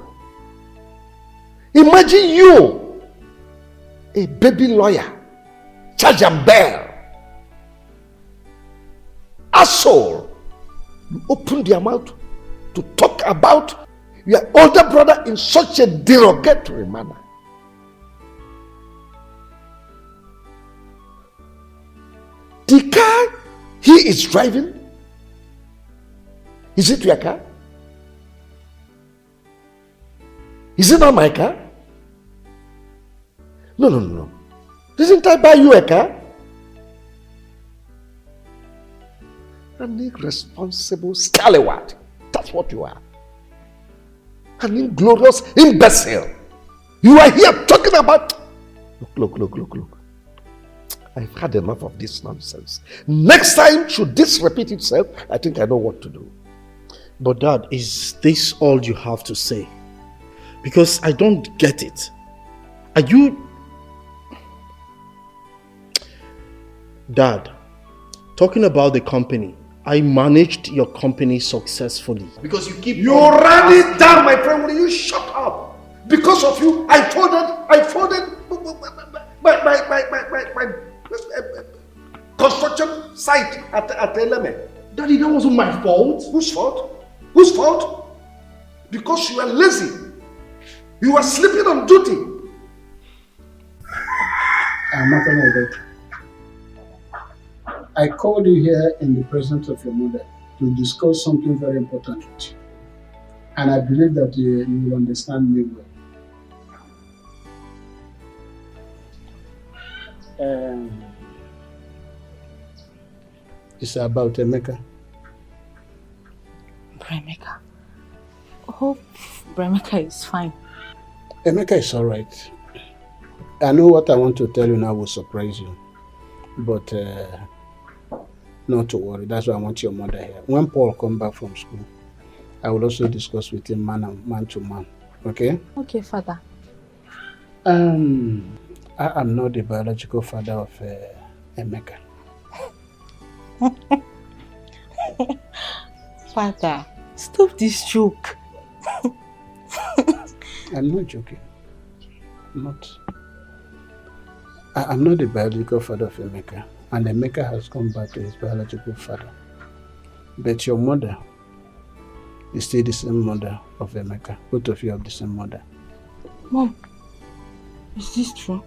Imagine you, a baby lawyer, charge and bear, asshole. You opened your mouth to talk about your older brother in such a derogatory manner. The car he is driving, is it your car? Is it not my car? No. Didn't I buy you a car? An irresponsible scallywag. That's what you are. An inglorious imbecile. You are here talking about... Look. I've had enough of this nonsense. Next time, should this repeat itself, I think I know what to do. But Dad, is this all you have to say? Because I don't get it. Are you... Dad, talking about the company, I managed your company successfully. Because you keep... You ran it down, my friend. Will you shut up? Because of you, I folded my construction site at Eleme. Daddy, that wasn't my fault. Whose fault? Whose fault? Because you are lazy. You are sleeping on duty. I called you here in the presence of your mother to discuss something very important with you. And I believe that you will understand me well. It's about Emeka. Bremeka. Hope Bremeka is fine. Emeka is alright. I know what I want to tell you now will surprise you. But not to worry. That's why I want your mother here. When Paul comes back from school, I will also discuss with him man to man. Okay? Okay, Father. I am not the biological father of Emeka. Father, stop this joke. I'm not joking. I'm not the biological father of Emeka. And Emeka has come back to his biological father. But your mother is still the same mother of Emeka. Both of you have the same mother. Mom, is this true?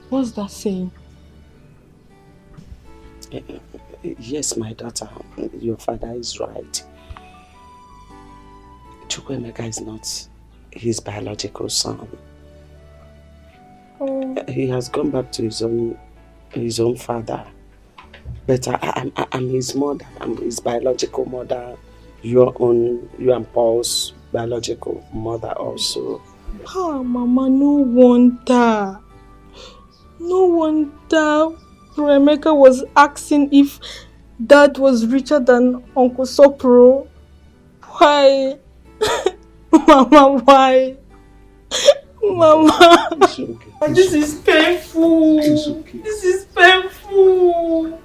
What's that saying? Yes, my daughter, your father is right. Chukwuemeka is not his biological son. Oh. He has gone back to his own father. But I'm his mother. I'm his biological mother. You and Paul's biological mother also. Oh, Mama, no wonder. No wonder Emeka was asking if Dad was richer than Uncle Sopro. Why? Mama, why? Mama, it's okay. This is painful. It's okay. This is painful.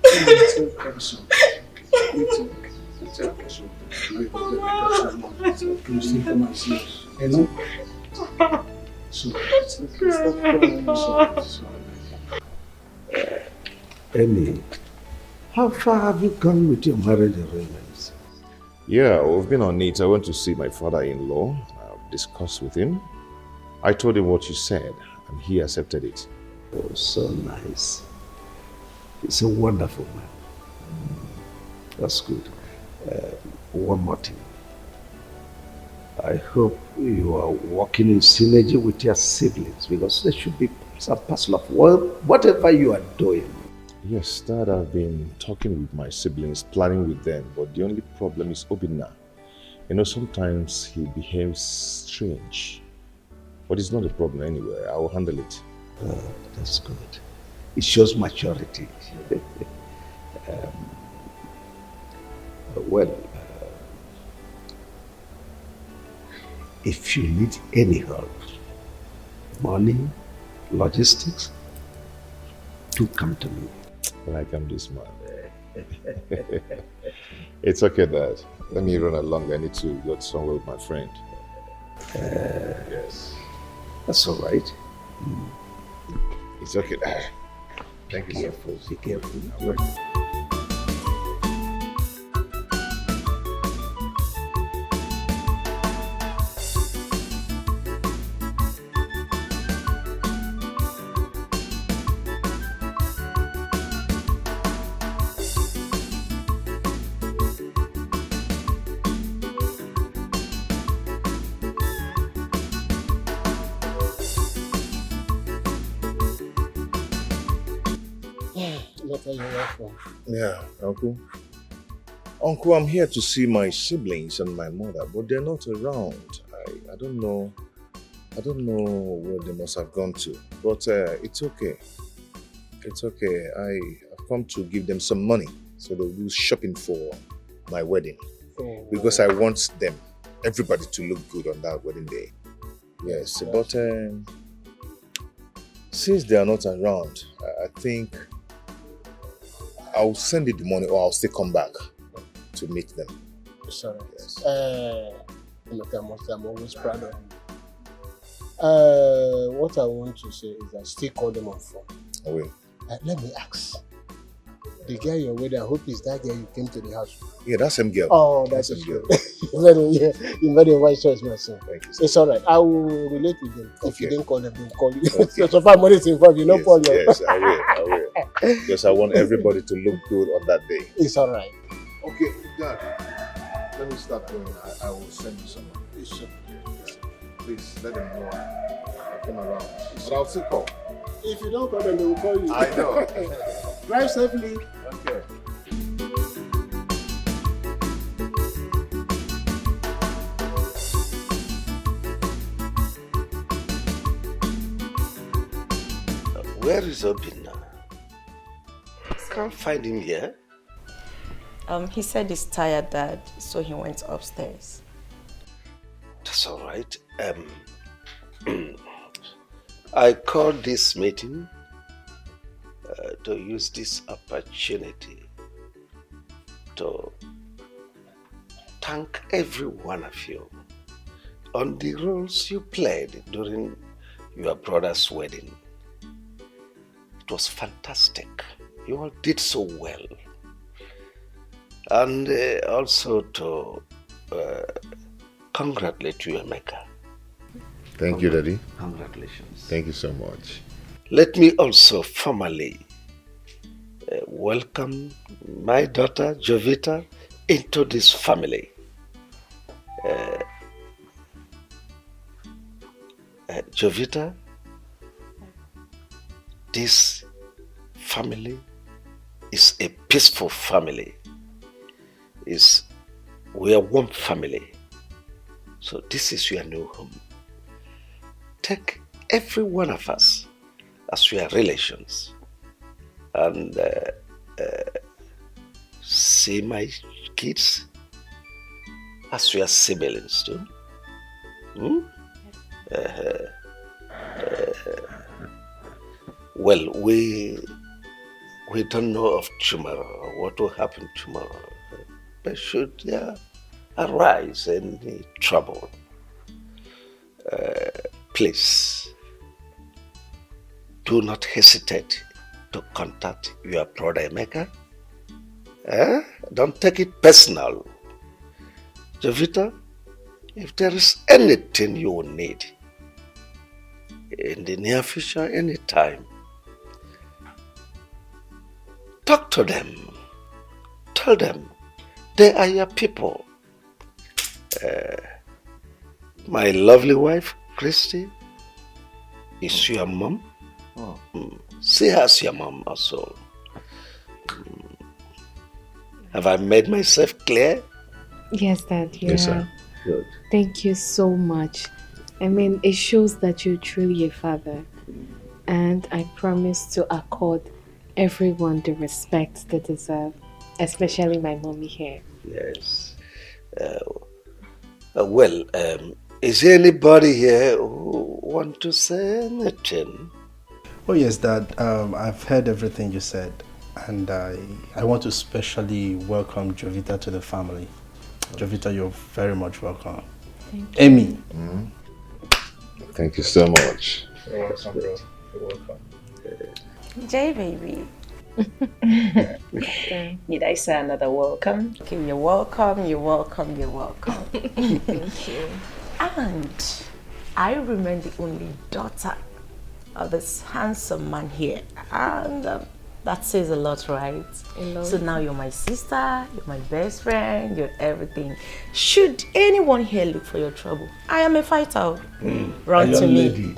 It's okay. It's okay. It's okay. Please take for my sins. You know? So, stop crying. Amy, how far have you gone with your marriage arrangements? Yeah, we've been on it. I went to see my father-in-law. I've discussed with him. I told him what you said, and he accepted it. Oh, so nice. He's a wonderful man. That's good. One more thing. I hope you are working in synergy with your siblings, because they should be some parcel of whatever you are doing. Yes, Dad, I've been talking with my siblings, planning with them, but the only problem is Obinna. You know, sometimes he behaves strange. But it's not a problem anyway. I will handle it. That's good. It shows maturity. If you need any help, money, logistics, do come to me. Like I'm this man. It's okay, Dad. Let me run along. I need to go somewhere with my friend. Yes. That's all right. It's okay, Dad. Thank you, sir. Be careful. Yeah, Uncle. Uncle, I'm here to see my siblings and my mother, but they're not around. I don't know. I don't know where they must have gone to. But it's okay. It's okay. I've come to give them some money so they'll do shopping for my wedding. Oh. Because I want them, everybody, to look good on that wedding day. Yes, but since they are not around, I think I'll send you the money, or I'll still come back to meet them. Sorry. Yes. I'm always proud of you. What I want to say is I still call them on phone. I will. Let me ask. The girl you're with, I hope is that girl you came to the house. Yeah, that same girl. Oh, that's same girl. You made a wise choice, my son. Thank you. It's all right. I will relate with them. If you didn't call them, they'll call you. Okay. So far, money is involved. You know, Yes, Paul. yes, I will. Because I want everybody to look good on that day. It's all right. Okay, Dad. Let me start going. I will send you some money. Please let them know I came around. But I'll still call. If you don't call them, they will call you. I know. Drive safely. Okay. Where is Obinna? Can't find him here. He said he's tired, Dad, so he went upstairs. That's all right. I called this meeting to use this opportunity to thank every one of you on the roles you played during your brother's wedding. It was fantastic. You all did so well. And also to congratulate you, Emeka. Thank you, Daddy. Congratulations. Thank you so much. Let me also formally welcome my daughter, Jovita, into this family. Jovita, this family is a peaceful family. We are one family. So this is your new home. Take every one of us as your relations and see my kids as your siblings too. Well, we don't know of tomorrow, what will happen tomorrow. But arise any trouble, please do not hesitate to contact your brother Emeka. Don't take it personal. Jovita, if there is anything you will need in the near future, anytime, talk to them. Tell them they are your people. My lovely wife, Christy, is your mom. See her as your mom also. Have I made myself clear? Yes, Dad. You Yes, have. sir. Good. Thank you so much. I mean, it shows that you're truly a father. And I promise to accord everyone the respect they deserve, especially my mommy here. Yes. Is there anybody here who want to say anything? Oh yes, Dad. I've heard everything you said, and I want to especially welcome Jovita to the family. Jovita, you're very much welcome. Thank you. Amy. Thank you so much. You're welcome, bro. You're welcome. J baby. Need I say another welcome? Okay, you're welcome, you're welcome, you're welcome. Thank you. And I remain the only daughter of this handsome man here. And that says a lot, right? A lot. So now you're my sister, you're my best friend, you're everything. Should anyone here look for your trouble, I am a fighter. Run to me.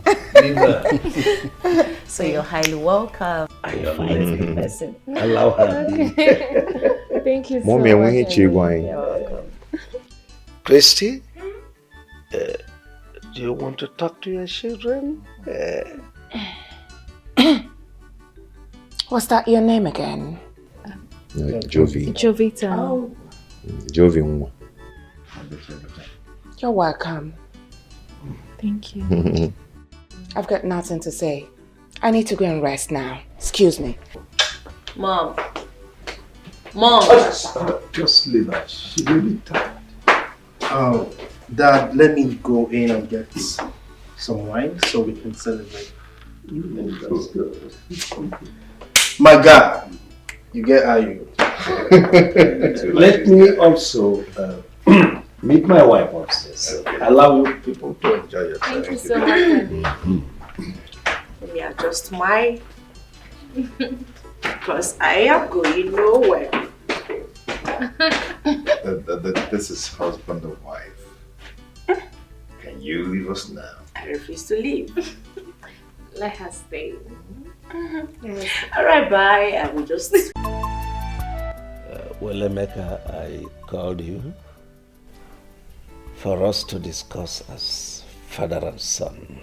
So you're highly welcome. Fighting person. Allow her. Thank you so Mommy, I want much. to going. You're welcome. Christy, do you want to talk to your children? What's that your name again? Jovi. Jovita. Oh. Jovi. You're welcome. Thank you. I've got nothing to say. I need to go and rest now. Excuse me. Mom. Mom. Just leave her. She's really tired. Dad, let me go in and get some wine so we can celebrate. That's good. My God, you get how you. Let me also meet my wife upstairs. Allow you people to enjoy yourself. Thank you so much. Yeah, just my. Because I am going nowhere. This is husband and wife. Can you leave us now? I refuse to leave. Let her stay. Yes. Alright, bye. I will just. Well, Emeka, I called you for us to discuss as father and son.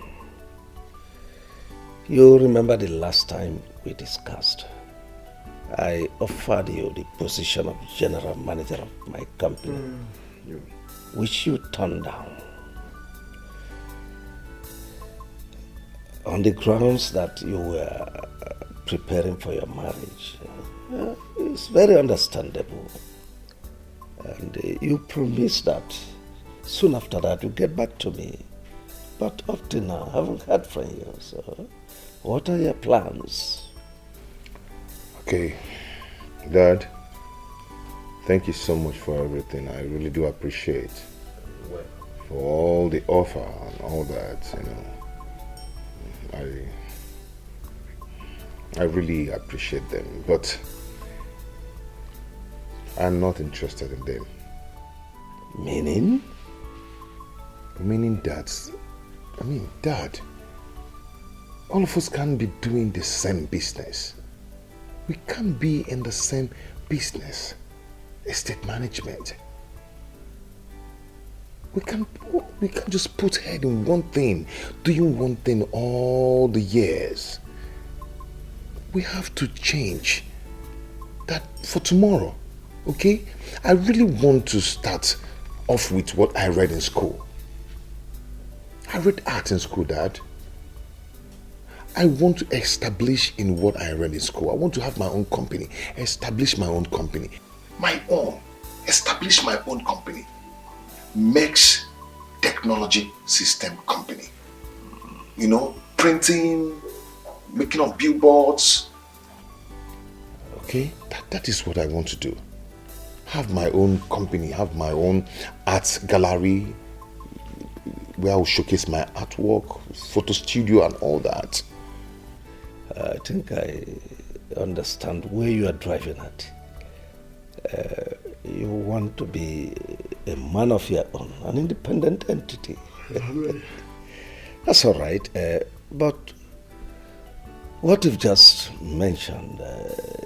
You remember the last time we discussed? I offered you the position of general manager of my company, which you turned down. On the grounds that you were preparing for your marriage. It's very understandable. And you promised that soon after that you'll get back to me. But up to now, I haven't heard from you. So, what are your plans? Okay, Dad, thank you so much for everything. I really do appreciate for all the offer and all that, you know. I really appreciate them, but I'm not interested in them. Meaning? Meaning that, Dad, all of us can't be doing the same business. We can't be in the same business. Estate management. We can't just put head in one thing, doing one thing all the years. We have to change that for tomorrow, okay? I really want to start off with what I read in school. I read art in school, Dad. I want to establish in what I read in school. I want to have my own company, establish my own company. My own. Establish my own company. makes technology system company. You know, printing, making up billboards. Okay, that is what I want to do. Have my own company, have my own art gallery where I will showcase my artwork, photo studio and all that. I think I understand where you are driving at. You want to be a man of your own, an independent entity. That's all right. But what you've just mentioned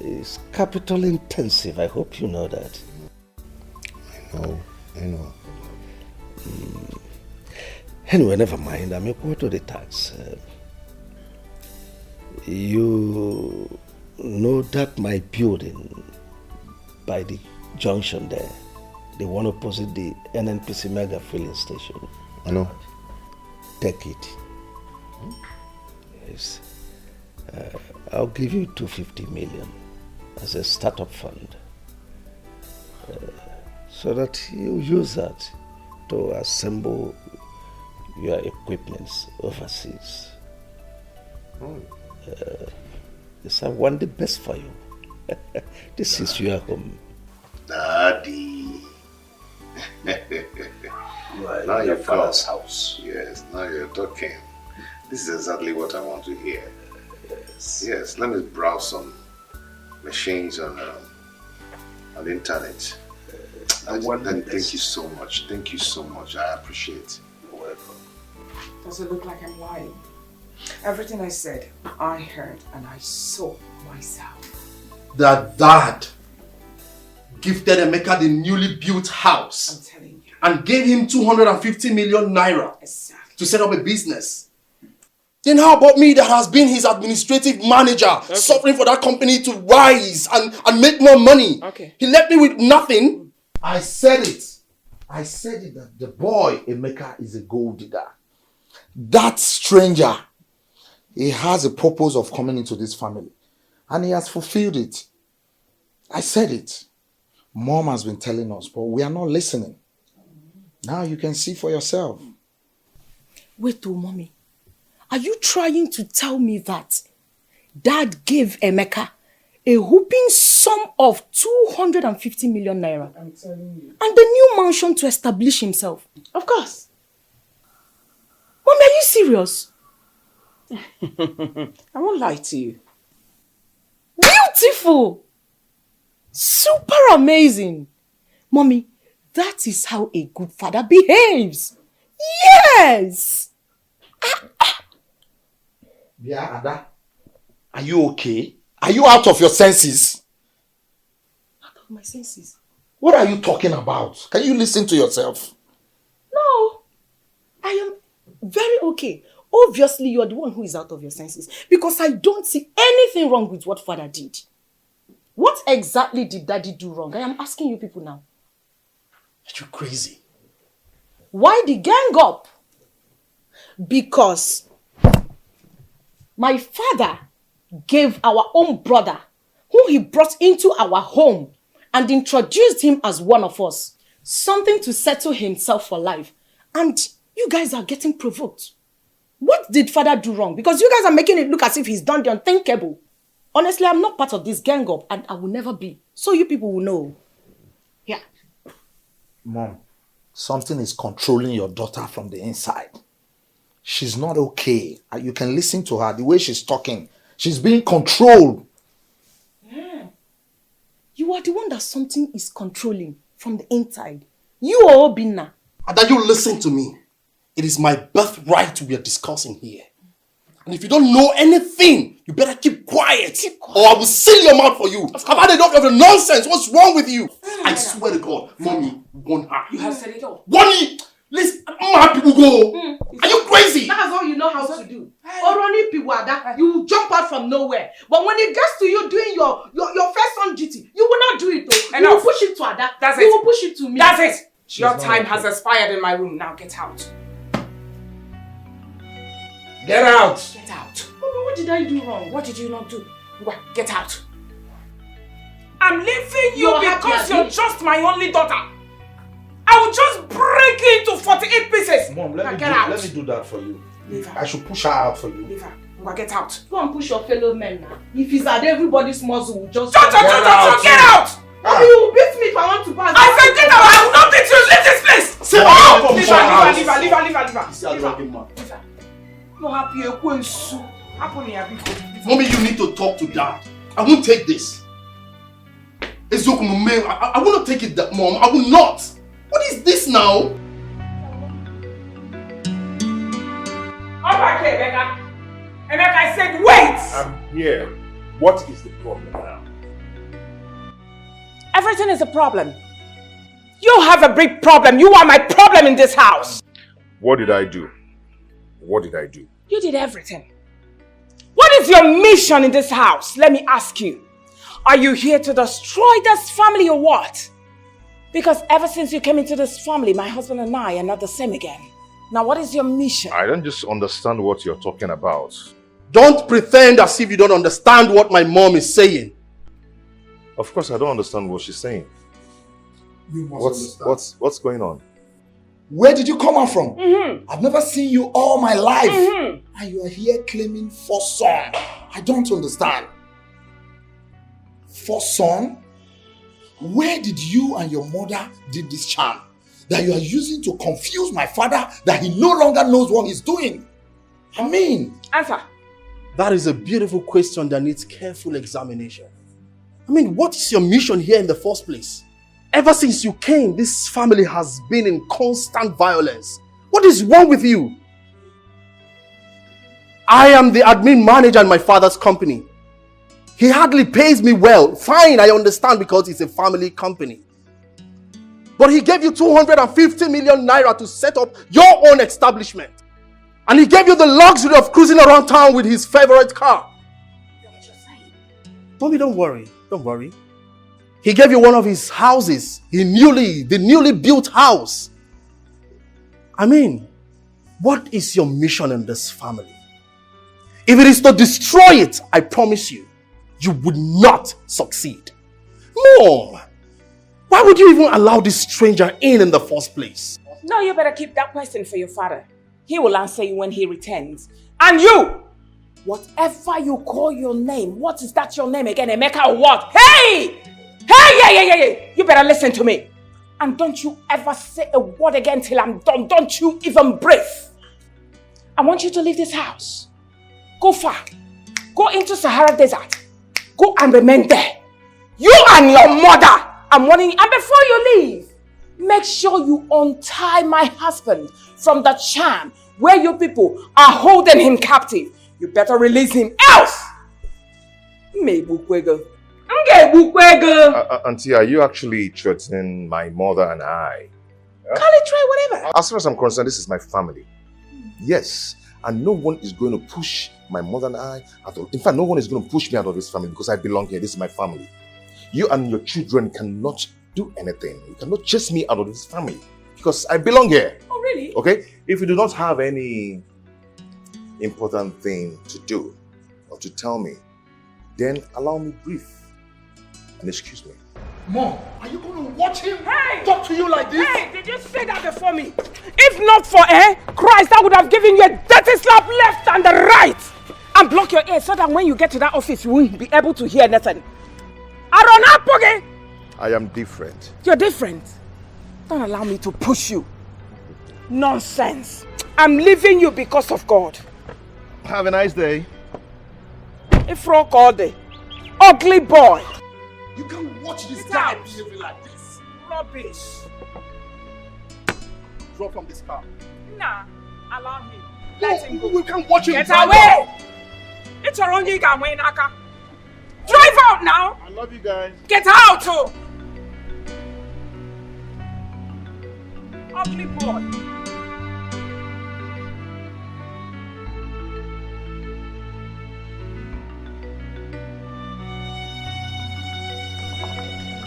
is capital intensive. I hope you know that. I know. Anyway, never mind. I'm equal to the tax. You know that my building by the junction there, the one opposite the NNPC mega filling station. I know. Take it. Yes. I'll give you 250 million as a startup fund. So that you use that to assemble your equipments overseas. Yes, I want the best for you. This is your home. Daddy. Right, Now your you're father's house. Yes, now you're talking. This is exactly what I want to hear. Yes, let me browse some machines on the internet. Then thank you so much. Thank you so much. I appreciate. You're welcome. Does it look like I'm lying? Everything I said, I heard and I saw myself. That dad gifted Emeka the newly built house. I'm telling you. And gave him 250 million naira to set up a business. Then how about me that has been his administrative manager, suffering for that company to rise and make more money? He left me with nothing. I said it that the boy Emeka is a gold digger. That stranger, he has a purpose of coming into this family. And he has fulfilled it. I said it. Mom has been telling us, but we are not listening. Now you can see for yourself. Wait, mommy. Are you trying to tell me that Dad gave Emeka a whooping sum of 250 million naira? I'm telling you. And the new mansion to establish himself? Of course. Mommy, are you serious? I won't lie to you. Beautiful! Super amazing! Mommy, that is how a good father behaves. Yes! Yeah, Ada. Are you okay? Are you out of your senses? Out of my senses? What are you talking about? Can you listen to yourself? No. I am very okay. Obviously, you are the one who is out of your senses. Because I don't see anything wrong with what father did. What exactly did daddy do wrong? I am asking you people now. Are you crazy? Why the gang up? Because my father gave our own brother, who he brought into our home and introduced him as one of us, something to settle himself for life. And you guys are getting provoked. What did father do wrong? Because you guys are making it look as if he's done the unthinkable. Honestly, I'm not part of this gang up and I will never be. So you people will know. Yeah. Mom, something is controlling your daughter from the inside. She's not okay. You can listen to her, the way she's talking. She's being controlled. Yeah. You are the one that something is controlling from the inside. You are Obinna. And that you listen to me. It is my birthright we are discussing here. And if you don't know anything, you better keep quiet. Or I will seal your mouth for you. I've had enough of your nonsense. What's wrong with you? I swear to God, Mommy, warn her. You have said it all. Bonnie, listen, my people go. Are you crazy? That's all you know how to do. Oroni people are that you will jump out from nowhere. But when it gets to you doing your first on duty, you will not do it though. You will push it to Ada. That's you it. will push it to me. That's it. Your time has expired in my room. Now get out. Get out. Get out. Mommy, what did I do wrong? What did you not do? Get out. I'm leaving you because you're just my only daughter. I will just break you into 48 pieces. Mom, Now get out. let me do that for you. Leave her. I should push her out for you. Leave her. Get out. Go and push your fellow men now. If it's at everybody's muzzle, will just Get out! You will beat me if I want to pass. I said get out! I will not beat you! Leave this place! Sit Oh! down. Leave her. See how dragging man. No happy ekwensu. Happen here because Mommy, you need to talk to Dad. I won't take this. I will not take it, that Mom. I will not. What is this now? Come back here, Emeka. Emeka, I said wait! I'm here. What is the problem now? Everything is a problem. You have a big problem. You are my problem in this house. What did I do? What did I do? You did everything. What is your mission in this house? Let me ask you. Are you here to destroy this family or what? Because ever since you came into this family, my husband and I are not the same again. Now, what is your mission? I don't just understand what you're talking about. Don't pretend as if you don't understand what my mom is saying. Of course, I don't understand what she's saying. You must understand. What's going on? Where did you come out from? I've never seen you all my life. And you are here claiming for son. I don't understand. For son? Where did you and your mother did this charm that you are using to confuse my father that he no longer knows what he's doing? I mean... Answer. That is a beautiful question that needs careful examination. I mean, what is your mission here in the first place? Ever since you came, this family has been in constant violence. What is wrong with you? I am the admin manager in my father's company. He hardly pays me well. Fine, I understand because it's a family company. But he gave you 250 million naira to set up your own establishment. And he gave you the luxury of cruising around town with his favorite car. Mommy, don't worry. Don't worry. He gave you one of his houses. The newly built house. I mean, what is your mission in this family? If it is to destroy it, I promise you, you would not succeed. Mom, why would you even allow this stranger in the first place? No, you better keep that question for your father. He will answer you when he returns. And you, whatever you call your name, what is that your name again, Emeka or what? Hey! Hey! You better listen to me. And don't you ever say a word again till I'm done. Don't you even breathe. I want you to leave this house. Go far. Go into Sahara Desert. Go and remain there. You and your mother. I'm warning you. And before you leave, make sure you untie my husband from the charm where you people are holding him captive. You better release him, else! Auntie, are you actually threatening my mother and I? Call it try whatever. As far as I'm concerned, this is my family. Yes, and no one is going to push my mother and I out of... In fact, no one is going to push me out of this family because I belong here. This is my family. You and your children cannot do anything. You cannot chase me out of this family because I belong here. Oh, really? Okay? If you do not have any important thing to do or to tell me, then allow me brief and excuse me. Mom, are you going to watch him talk to you like this? Hey, did you say that before me? If not for Christ, I would have given you a dirty slap left and the right and block your ears so that when you get to that office, you won't be able to hear anything. I am different. You're different. Don't allow me to push you. Nonsense. I'm leaving you because of God. Have a nice day. If rock all day. Ugly boy. You can't watch this guy behaving like this. Rubbish. Drop from this car. Nah, allow him. Let him go. We can't watch him. Get away! It's your own nigga, Wayne Aka. Drive out now! I love you guys. Get out, too! Ugly boy.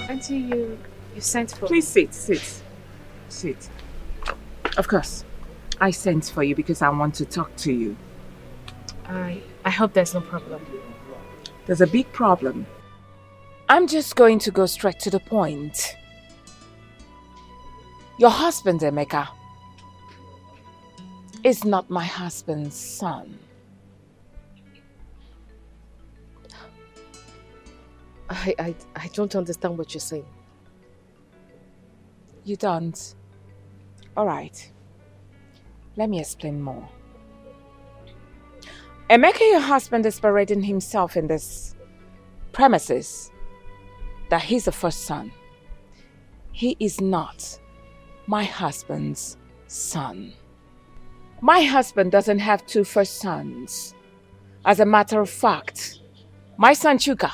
Auntie, you sent for... Please sit. Of course. I sent for you because I want to talk to you. I hope there's no problem. There's a big problem. I'm just going to go straight to the point. Your husband, Emeka, is not my husband's son. I don't understand what you're saying. You don't? All right. Let me explain more. Emeka, your husband, is parading himself in this premises that he's the first son. He is not my husband's son. My husband doesn't have two first sons. As a matter of fact, my son Chuka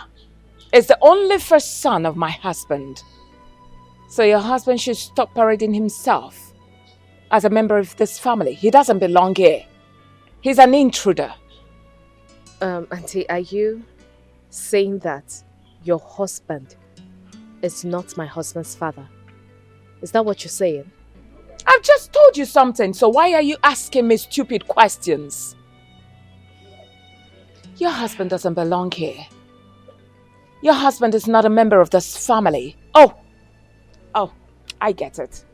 is the only first son of my husband. So your husband should stop parading himself as a member of this family. He doesn't belong here. He's an intruder. Auntie, are you saying that your husband is not my husband's father? Is that what you're saying? I've just told you something, so why are you asking me stupid questions? Your husband doesn't belong here. Your husband is not a member of this family. Oh, I get it.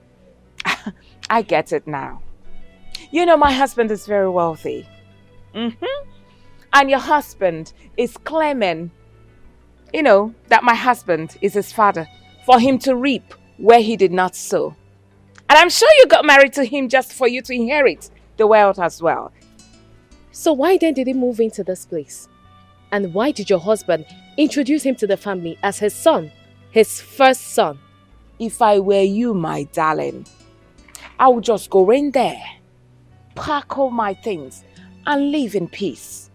I get it now. You know my husband is very wealthy. And your husband is claiming, that my husband is his father for him to reap where he did not sow. And I'm sure you got married to him just for you to inherit the wealth as well. So why then did he move into this place? And why did your husband introduce him to the family as his son, his first son? If I were you, my darling, I would just go in there, pack all my things, and live in peace.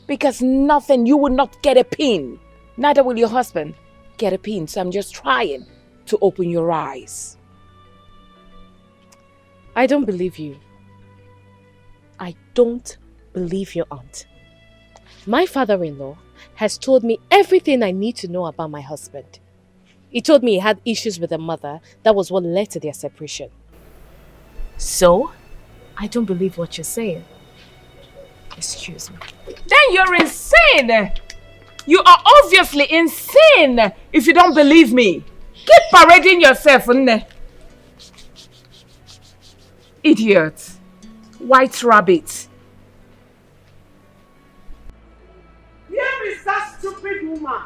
Because you will not get a pin. Neither will your husband get a pin. So I'm just trying to open your eyes. I don't believe you. I don't believe your aunt. My father-in-law has told me everything I need to know about my husband. He told me he had issues with a mother. That was what led to their separation. So, I don't believe what you're saying. Excuse me. Then you're insane! You are obviously insane if you don't believe me. Keep parading yourself, Nne. Idiot. White rabbit. Where is that stupid woman?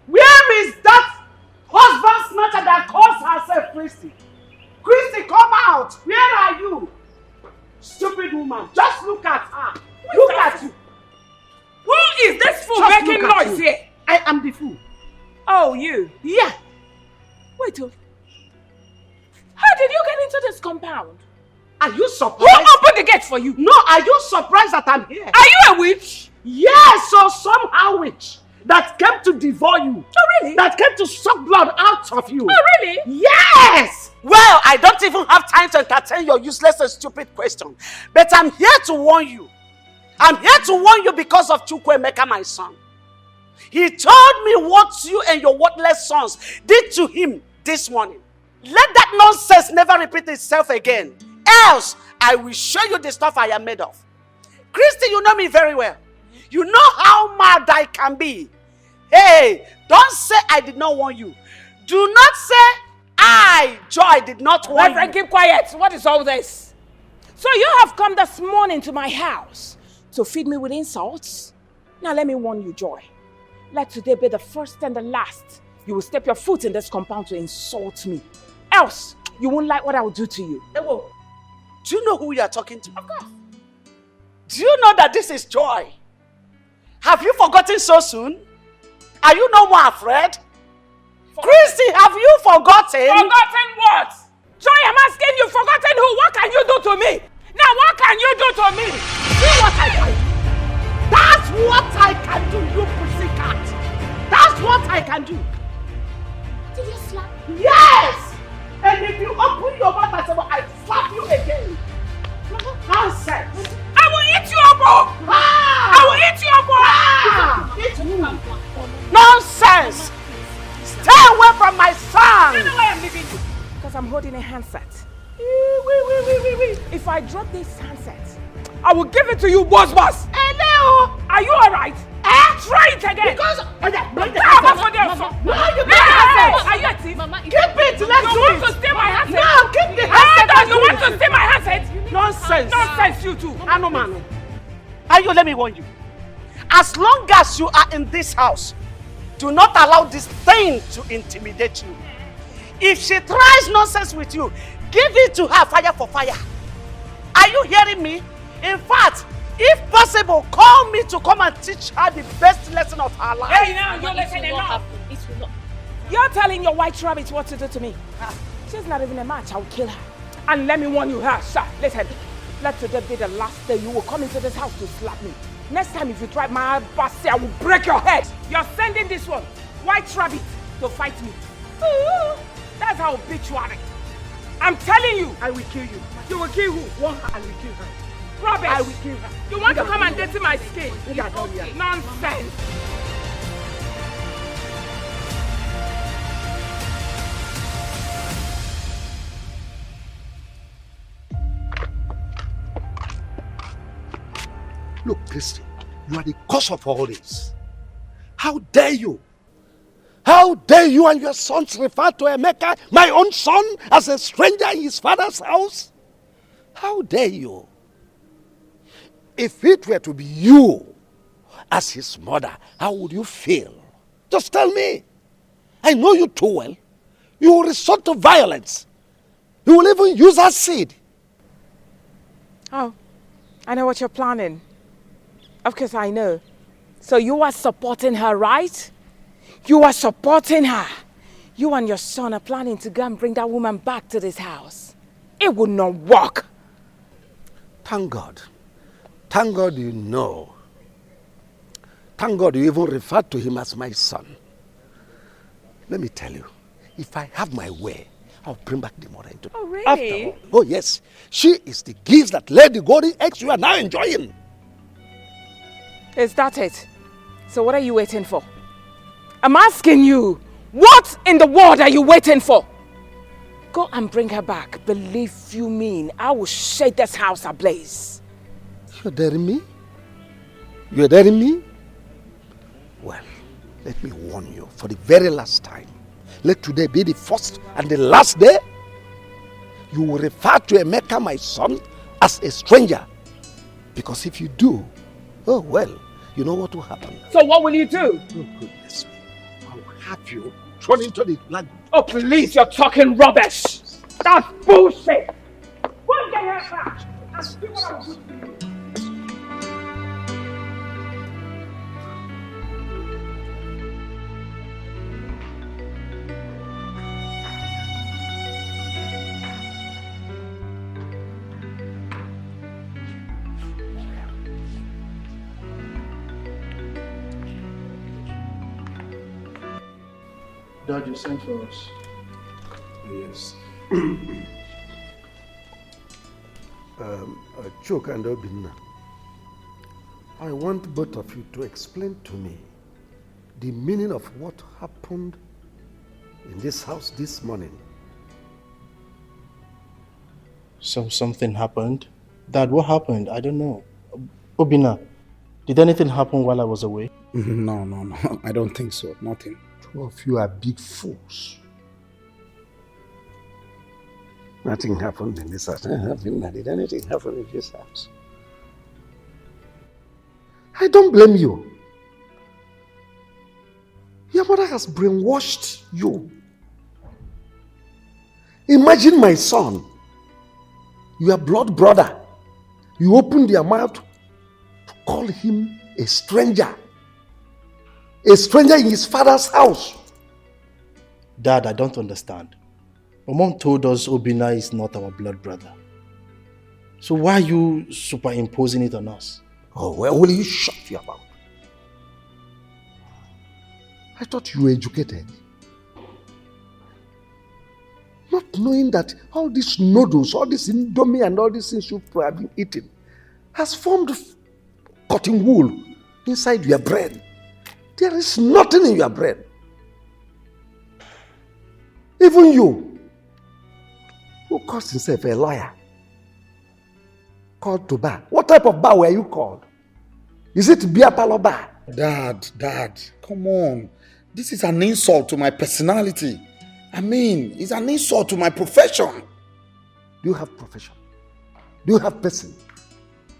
Where is that husband snatcher that calls herself Christy? Christy, come out! Where are you? Stupid woman, just look at her. Look at you. Who is this fool Just making look at noise you. here? I am the fool. Oh, you? Yeah. Wait, how did you get into this compound? Are you surprised? Who opened the gate for you? No, are you surprised that I'm here? Are you a witch? Yes, so somehow witch that came to devour you. Oh, really? That came to suck blood out of you. Oh, really? Yes! Well, I don't even have time to entertain your useless and stupid question. But I'm here to warn you. I'm here to warn you because of Chukwuemeka, my son. He told me what you and your worthless sons did to him this morning. Let that nonsense never repeat itself again. Else, I will show you the stuff I am made of. Christy, you know me very well. You know how mad I can be. Hey, don't say I did not warn you. Do not say I, Joy, did not warn you. Reverend, keep quiet. What is all this? So you have come this morning to my house to feed me with insults? Now let me warn you, Joy. Let today be the first and the last you will step your foot in this compound to insult me. Else, you won't like what I will do to you. Ewo, do you know who you are talking to? Of course. Do you know that this is Joy? Have you forgotten so soon? Are you no more afraid? Christy, have you forgotten? Forgotten what? Joy, I'm asking you, forgotten who? What can you do to me? Now, what can you do to me? See what I can do. That's what I can do, you pussycat. That's what I can do. Did you slap? Yes! And if you open your mouth and say, well, I slap you again. Nonsense. I will eat you up, bro. Ah! I will eat you up, bro. Ah! Nonsense. Stay away from my son. You know why I'm leaving you? Because I'm holding a handset. If I drop this handset, I will give it to you, boss. Hello. Are you alright? try it again. Because No, you keep it. Let's do you want it. to steal my handset? No, keep the handset. You want to steal my handset? Nonsense. Nonsense, you too. Anomano. Ayo, let me warn you. As long as you are in this house, do not allow this thing to intimidate you. If she tries nonsense with you, give it to her fire for fire. Are you hearing me? In fact, if possible, call me to come and teach her the best lesson of her life. Hey, now you're listening enough. You're telling your white rabbit what to do to me. She's not even a match. I'll kill her. And let me warn you, sir. Listen, let today be the last day you will come into this house to slap me. Next time, if you try my bossy, I will break your head. You're sending this one, white rabbit, to fight me. Ooh, that's how bitch you are. I'm telling you. I will kill you. You will kill who? One, I will kill her. Rubbish. I will kill her. You want to come and dirty my skin? Nonsense. Look, Christy, you are the cause of all this. How dare you? How dare you and your sons refer to Emeka, my own son, as a stranger in his father's house? How dare you? If it were to be you as his mother, how would you feel? Just tell me. I know you too well. You will resort to violence. You will even use acid. Oh, I know what you're planning. Of course I know. So you are supporting her, right? You are supporting her. You and your son are planning to go and bring that woman back to this house. It would not work. Thank God. Thank God you know. Thank God you even referred to him as my son. Let me tell you, if I have my way, I'll bring back the mother into. Oh, really? After all, oh yes, she is the gift that laid the golden eggs you are now enjoying. Is that it? So what are you waiting for? I'm asking you, what in the world are you waiting for? Go and bring her back. Believe you me, I will shake this house ablaze. You're daring me? You're daring me? Well, let me warn you for the very last time. Let today be the first and the last day you will refer to Emeka, my son, as a stranger. Because if you do, oh well, you know what will happen. So what will you do? Oh goodness me. I will have you thrown into the land. Oh please, you're talking rubbish. That's bullshit. Go and get her back and see what I'll do to you. Dad, you sent for us. Yes. Choke and Obinna, I want both of you to explain to me the meaning of what happened in this house this morning. So something happened? Dad, what happened? I don't know. Obina, did anything happen while I was away? No. I don't think so. Nothing. Two of you are big fools. Nothing happened in this house. Did anything happen in this house? I don't blame you. Your mother has brainwashed you. Imagine my son, your blood brother. You opened your mouth to call him a stranger. A stranger in his father's house. Dad, I don't understand. My mom told us Obina is not our blood brother. So why are you superimposing it on us? Oh, well, will you shut your mouth? I thought you were educated. Not knowing that all these noodles, all this indomie and all these things you've probably eaten has formed cotton wool inside your brain. There is nothing in your brain. Even you, who calls himself a lawyer, called to bar. What type of bar were you called? Is it beer parlor bar? Dad, come on. This is an insult to my personality. I mean, it's an insult to my profession. Do you have profession? Do you have person?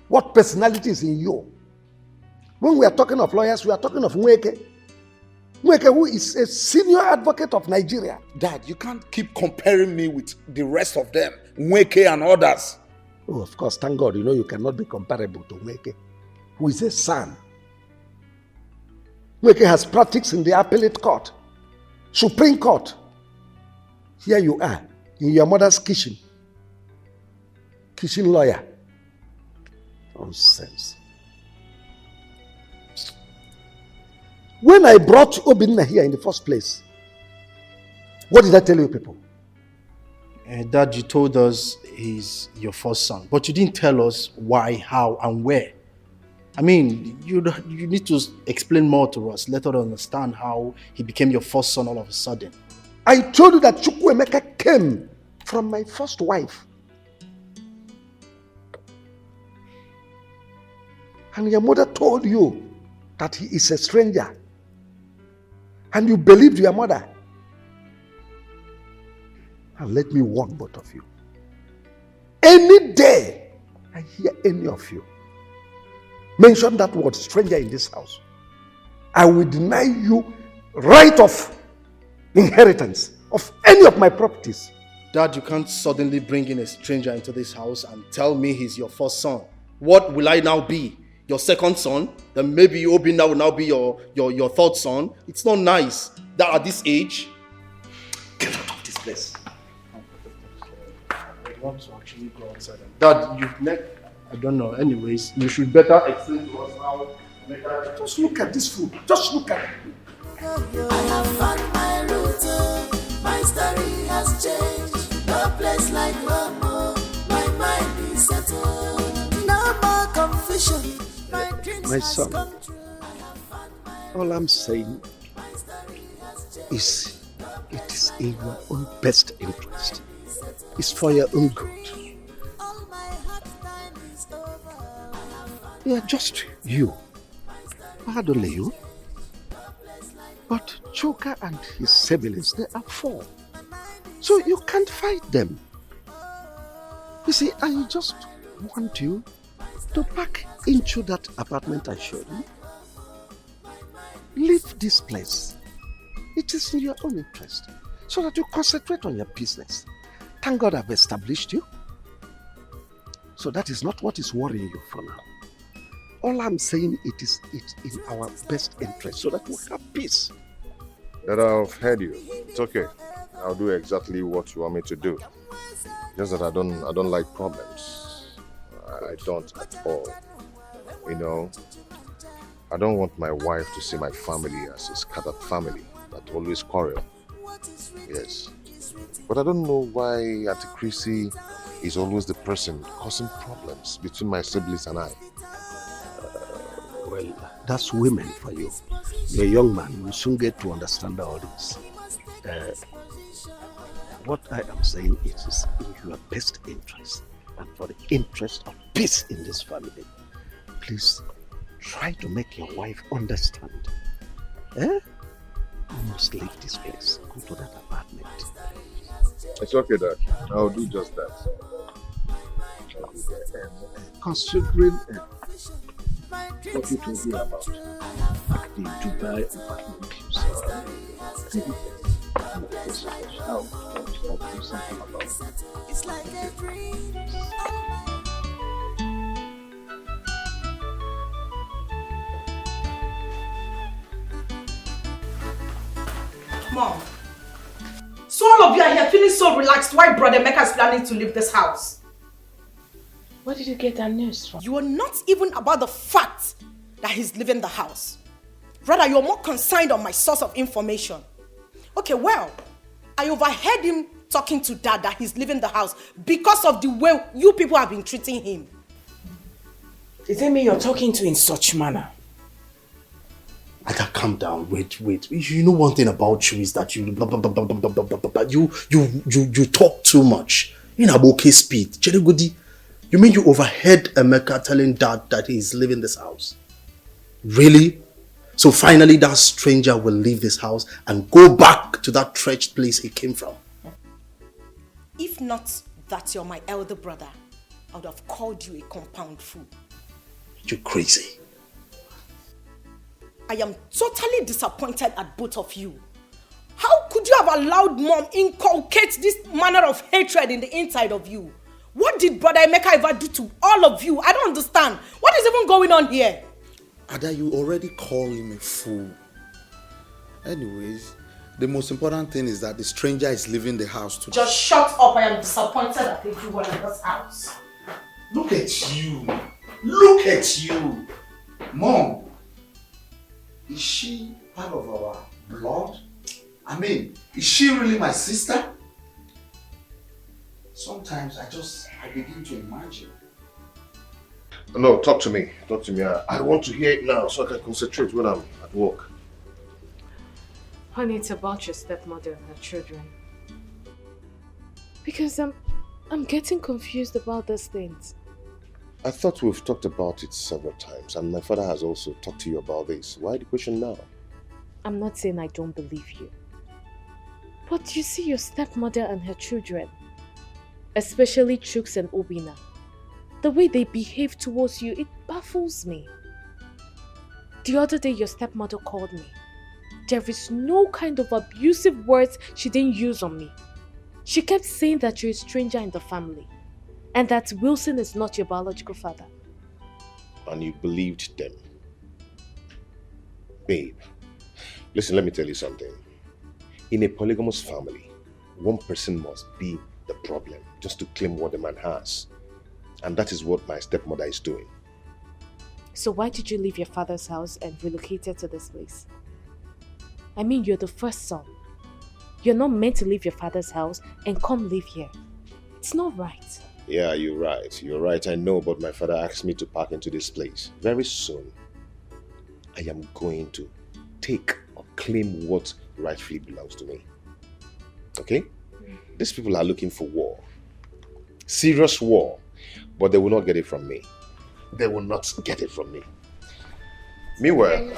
What personality is in you? When we are talking of lawyers, we are talking of Nweke. Nweke, who is a senior advocate of Nigeria. Dad, you can't keep comparing me with the rest of them, Nweke and others. Oh, of course, thank God, you know you cannot be comparable to Nweke, who is a son. Nweke has practiced in the appellate court, Supreme Court. Here you are, in your mother's kitchen. Kitchen lawyer. Nonsense. When I brought Obinna here in the first place, what did I tell you people? Dad, you told us he's your first son, but you didn't tell us why, how, and where. I mean, you need to explain more to us. Let us understand how he became your first son all of a sudden. I told you that Chukwuemeka came from my first wife. And your mother told you that he is a stranger. And you believed your mother. And let me warn both of you. Any day I hear any of you mention that word stranger in this house, I will deny you right of inheritance of any of my properties. Dad, you can't suddenly bring in a stranger into this house and tell me he's your first son. What will I now be? Your second son? Then maybe Obinna will now be your third son. It's not nice that at this age. Get out of this place. I want to actually go outside. Dad, I don't know. Anyways, you should better explain to us how. Just look at this food. Just look at it. I have found my route. My story has changed. No place like home. My mind is settled. No more confusion. My son, all I'm saying is it is in your own best interest. It's for your own good. Yeah, just you. Not only you. But Choka and his siblings, they are 4. So you can't fight them. You see, I just want you to pack into that apartment I showed you. Leave this place. It is in your own interest. So that you concentrate on your business. Thank God I've established you. So that is not what is worrying you for now. All I'm saying, it's in our best interest so that we have peace. That I've heard you. It's okay. I'll do exactly what you want me to do. Just that I don't like problems. I don't at all. You know, I don't want my wife to see my family as a scattered family that always quarrel. Yes. But I don't know why Auntie Chrissy is always the person causing problems between my siblings and I. Well, that's women for you. You're a young man, you will soon get to understand all this. What I am saying is in your best interest and for the interest of peace in this family. Please try to make your wife understand. You must leave this place. Go to that apartment. It's okay, Dad. I'll do just that. Considering what you told me about the Dubai apartment, I'll do something about it. It's like a dream. Mom, so all of you are here feeling so relaxed while Brother Emeka is planning to leave this house. Where did you get that news from? You are not even about the fact that he's leaving the house. Rather, you're more concerned on my source of information. Okay, well, I overheard him talking to Dad that he's leaving the house because of the way you people have been treating him. Is it me you're talking to in such manner? I can't calm down. Wait. You know one thing about you is that you blah, blah, blah, blah, blah, blah, blah, blah. You talk too much. In a okay speed. Cherigodi, you mean you overheard Emeka telling Dad that he's leaving this house? Really? So finally that stranger will leave this house and go back to that wretched place he came from. If not that you're my elder brother, I would have called you a compound fool. You're crazy. I am totally disappointed at both of you. How could you have allowed mom inculcate this manner of hatred in the inside of you? What did Brother Emeka ever do to all of you? I don't understand. What is even going on here? Ada, you already call him a fool. Anyways, the most important thing is that the stranger is leaving the house today. Just shut up. I am disappointed at everyone in this house. Look at you. Look at you. Mom, is she part of our blood? I mean, is she really my sister? Sometimes I begin to imagine. No, talk to me. Talk to me. I want to hear it now so I can concentrate when I'm at work. Honey, it's about your stepmother and her children. Because I'm getting confused about these things. I thought we've talked about it several times and my father has also talked to you about this. Why the question now? I'm not saying I don't believe you. But you see your stepmother and her children, especially Chooks and Obina, the way they behave towards you, it baffles me. The other day your stepmother called me. There is no kind of abusive words she didn't use on me. She kept saying that you're a stranger in the family and that Wilson is not your biological father. And you believed them. Babe, listen, let me tell you something. In a polygamous family, one person must be the problem just to claim what the man has. And that is what my stepmother is doing. So why did you leave your father's house and relocated to this place? I mean, you're the first son. You're not meant to leave your father's house and come live here. It's not right. Yeah, you're right. You're right, I know, but my father asked me to pack into this place. Very soon, I am going to take or claim what rightfully belongs to me. Okay? These people are looking for war. Serious war. But they will not get it from me. They will not get it from me. Meanwhile,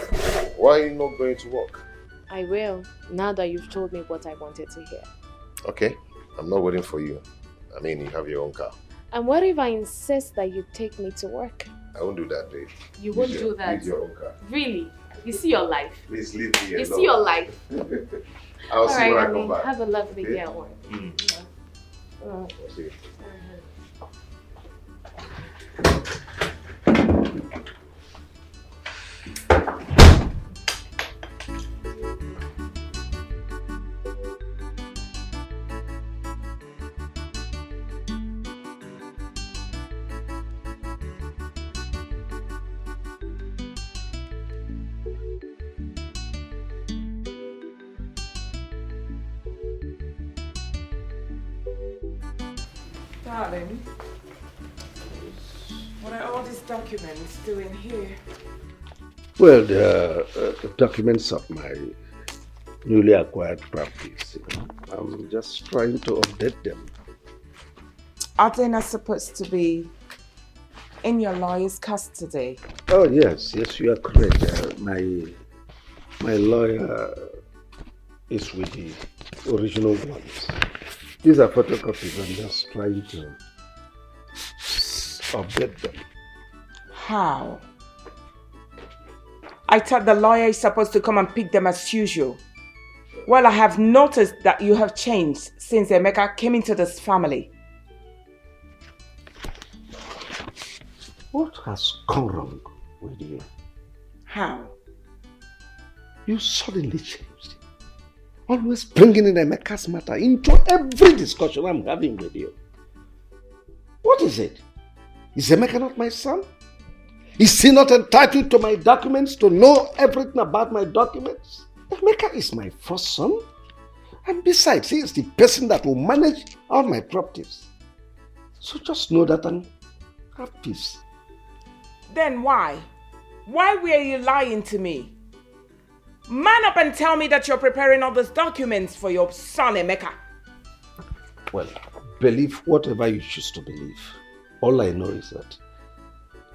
why are you not going to work? I will, now that you've told me what I wanted to hear. Okay, I'm not waiting for you. I mean, you have your own car. And what if I insist that you take me to work? I won't do that, babe. You won't do that? Leave your own car. Really? You see your life? Please leave me alone. You see your life? I'll see when I come honey, back. have a lovely Okay? day at work. Yeah. I'll see you. Darling, what are all these documents doing here? Well, the documents of my newly acquired practice. I'm just trying to update them. Are they not supposed to be in your lawyer's custody? Oh yes, you are correct. My lawyer is with the original ones. These are photocopies. I'm just trying to update them. How? I thought the lawyer is supposed to come and pick them as usual. Well, I have noticed that you have changed since Emeka came into this family. What has gone wrong with you? How? You suddenly changed. Always bringing in Emeka's matter into every discussion I'm having with you. What is it? Is Emeka not my son? Is he not entitled to my documents, to know everything about my documents? Emeka is my first son. And besides, he is the person that will manage all my properties. So just know that and have peace. Then why? Why were you lying to me? Man up and tell me that you're preparing all those documents for your son, Emeka. Well, believe whatever you choose to believe. All I know is that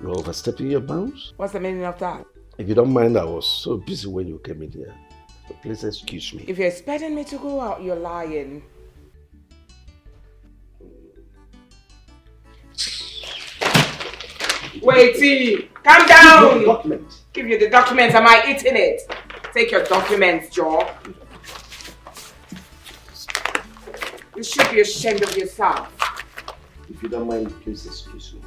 you're overstepping your bounds. What's the meaning of that? If you don't mind, I was so busy when you came in here. So please excuse me. If you're expecting me to go out, you're lying. Wait, calm down. Give you the documents. Am I eating it? Take your documents, Joe. You should be ashamed of yourself. If you don't mind, please excuse me.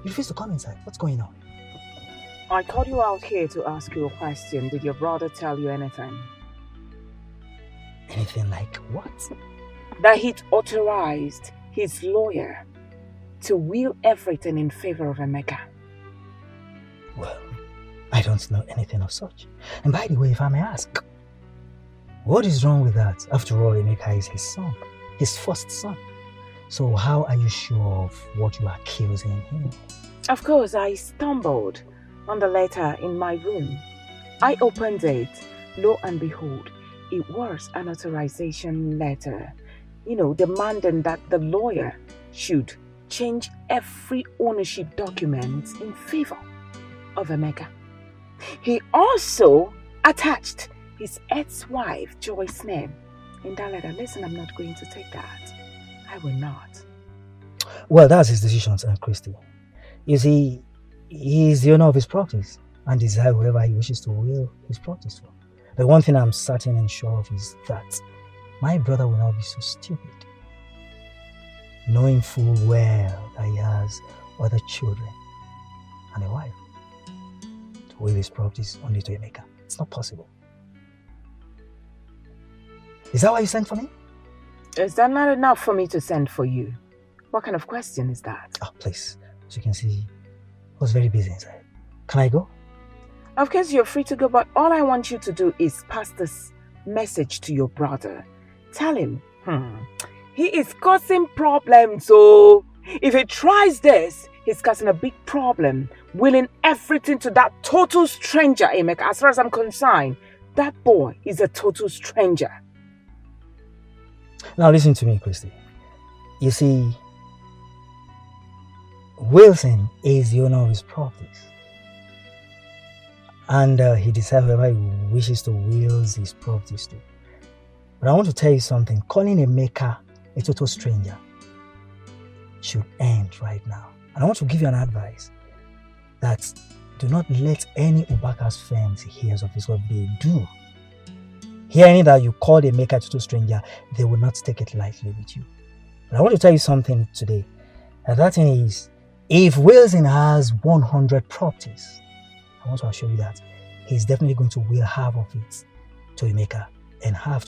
You refuse to come inside. What's going on? I called you out here to ask you a question. Did your brother tell you anything? Anything like what? That he'd authorized his lawyer to will everything in favor of Emeka. Well, I don't know anything of such. And by the way, if I may ask, what is wrong with that? After all, Emeka is his son, his first son. So how are you sure of what you are accusing him? Of course, I stumbled on the letter in my room. I opened it. Lo and behold, it was an authorization letter. Demanding that the lawyer should change every ownership document in favor of Emeka. He also attached his ex-wife, Joyce's name in that letter. Listen, I'm not going to take that. I will not. Well, that's his decision, Aunt Christy. You see, he is the owner of his properties and desires whoever he wishes to will his properties for. The one thing I'm certain and sure of is that my brother will not be so stupid, knowing full well that he has other children and a wife, to will his properties only to Emeka. It's not possible. Is that why you sent for me? Is that not enough for me to send for you? What kind of question is that? Oh, please. As you can see, I was very busy inside. Can I go? Of course, you're free to go, but all I want you to do is pass this message to your brother. Tell him, he is causing problems, so if he tries this, he's causing a big problem, willing everything to that total stranger, Emeka. As far as I'm concerned, that boy is a total stranger. Now listen to me, Christy. You see, Wilson is the owner of his properties. And he decides whoever he wishes to will his properties to. But I want to tell you something. Calling Emeka a total stranger should end right now. And I want to give you an advice that do not let any Ubaka's friends hear of this. What they do, hearing that you called Emeka a total stranger, they will not take it lightly with you. But I want to tell you something today. And that thing is, if Wilson has 100 properties, I want to assure you that he's definitely going to will half of it to Emeka and half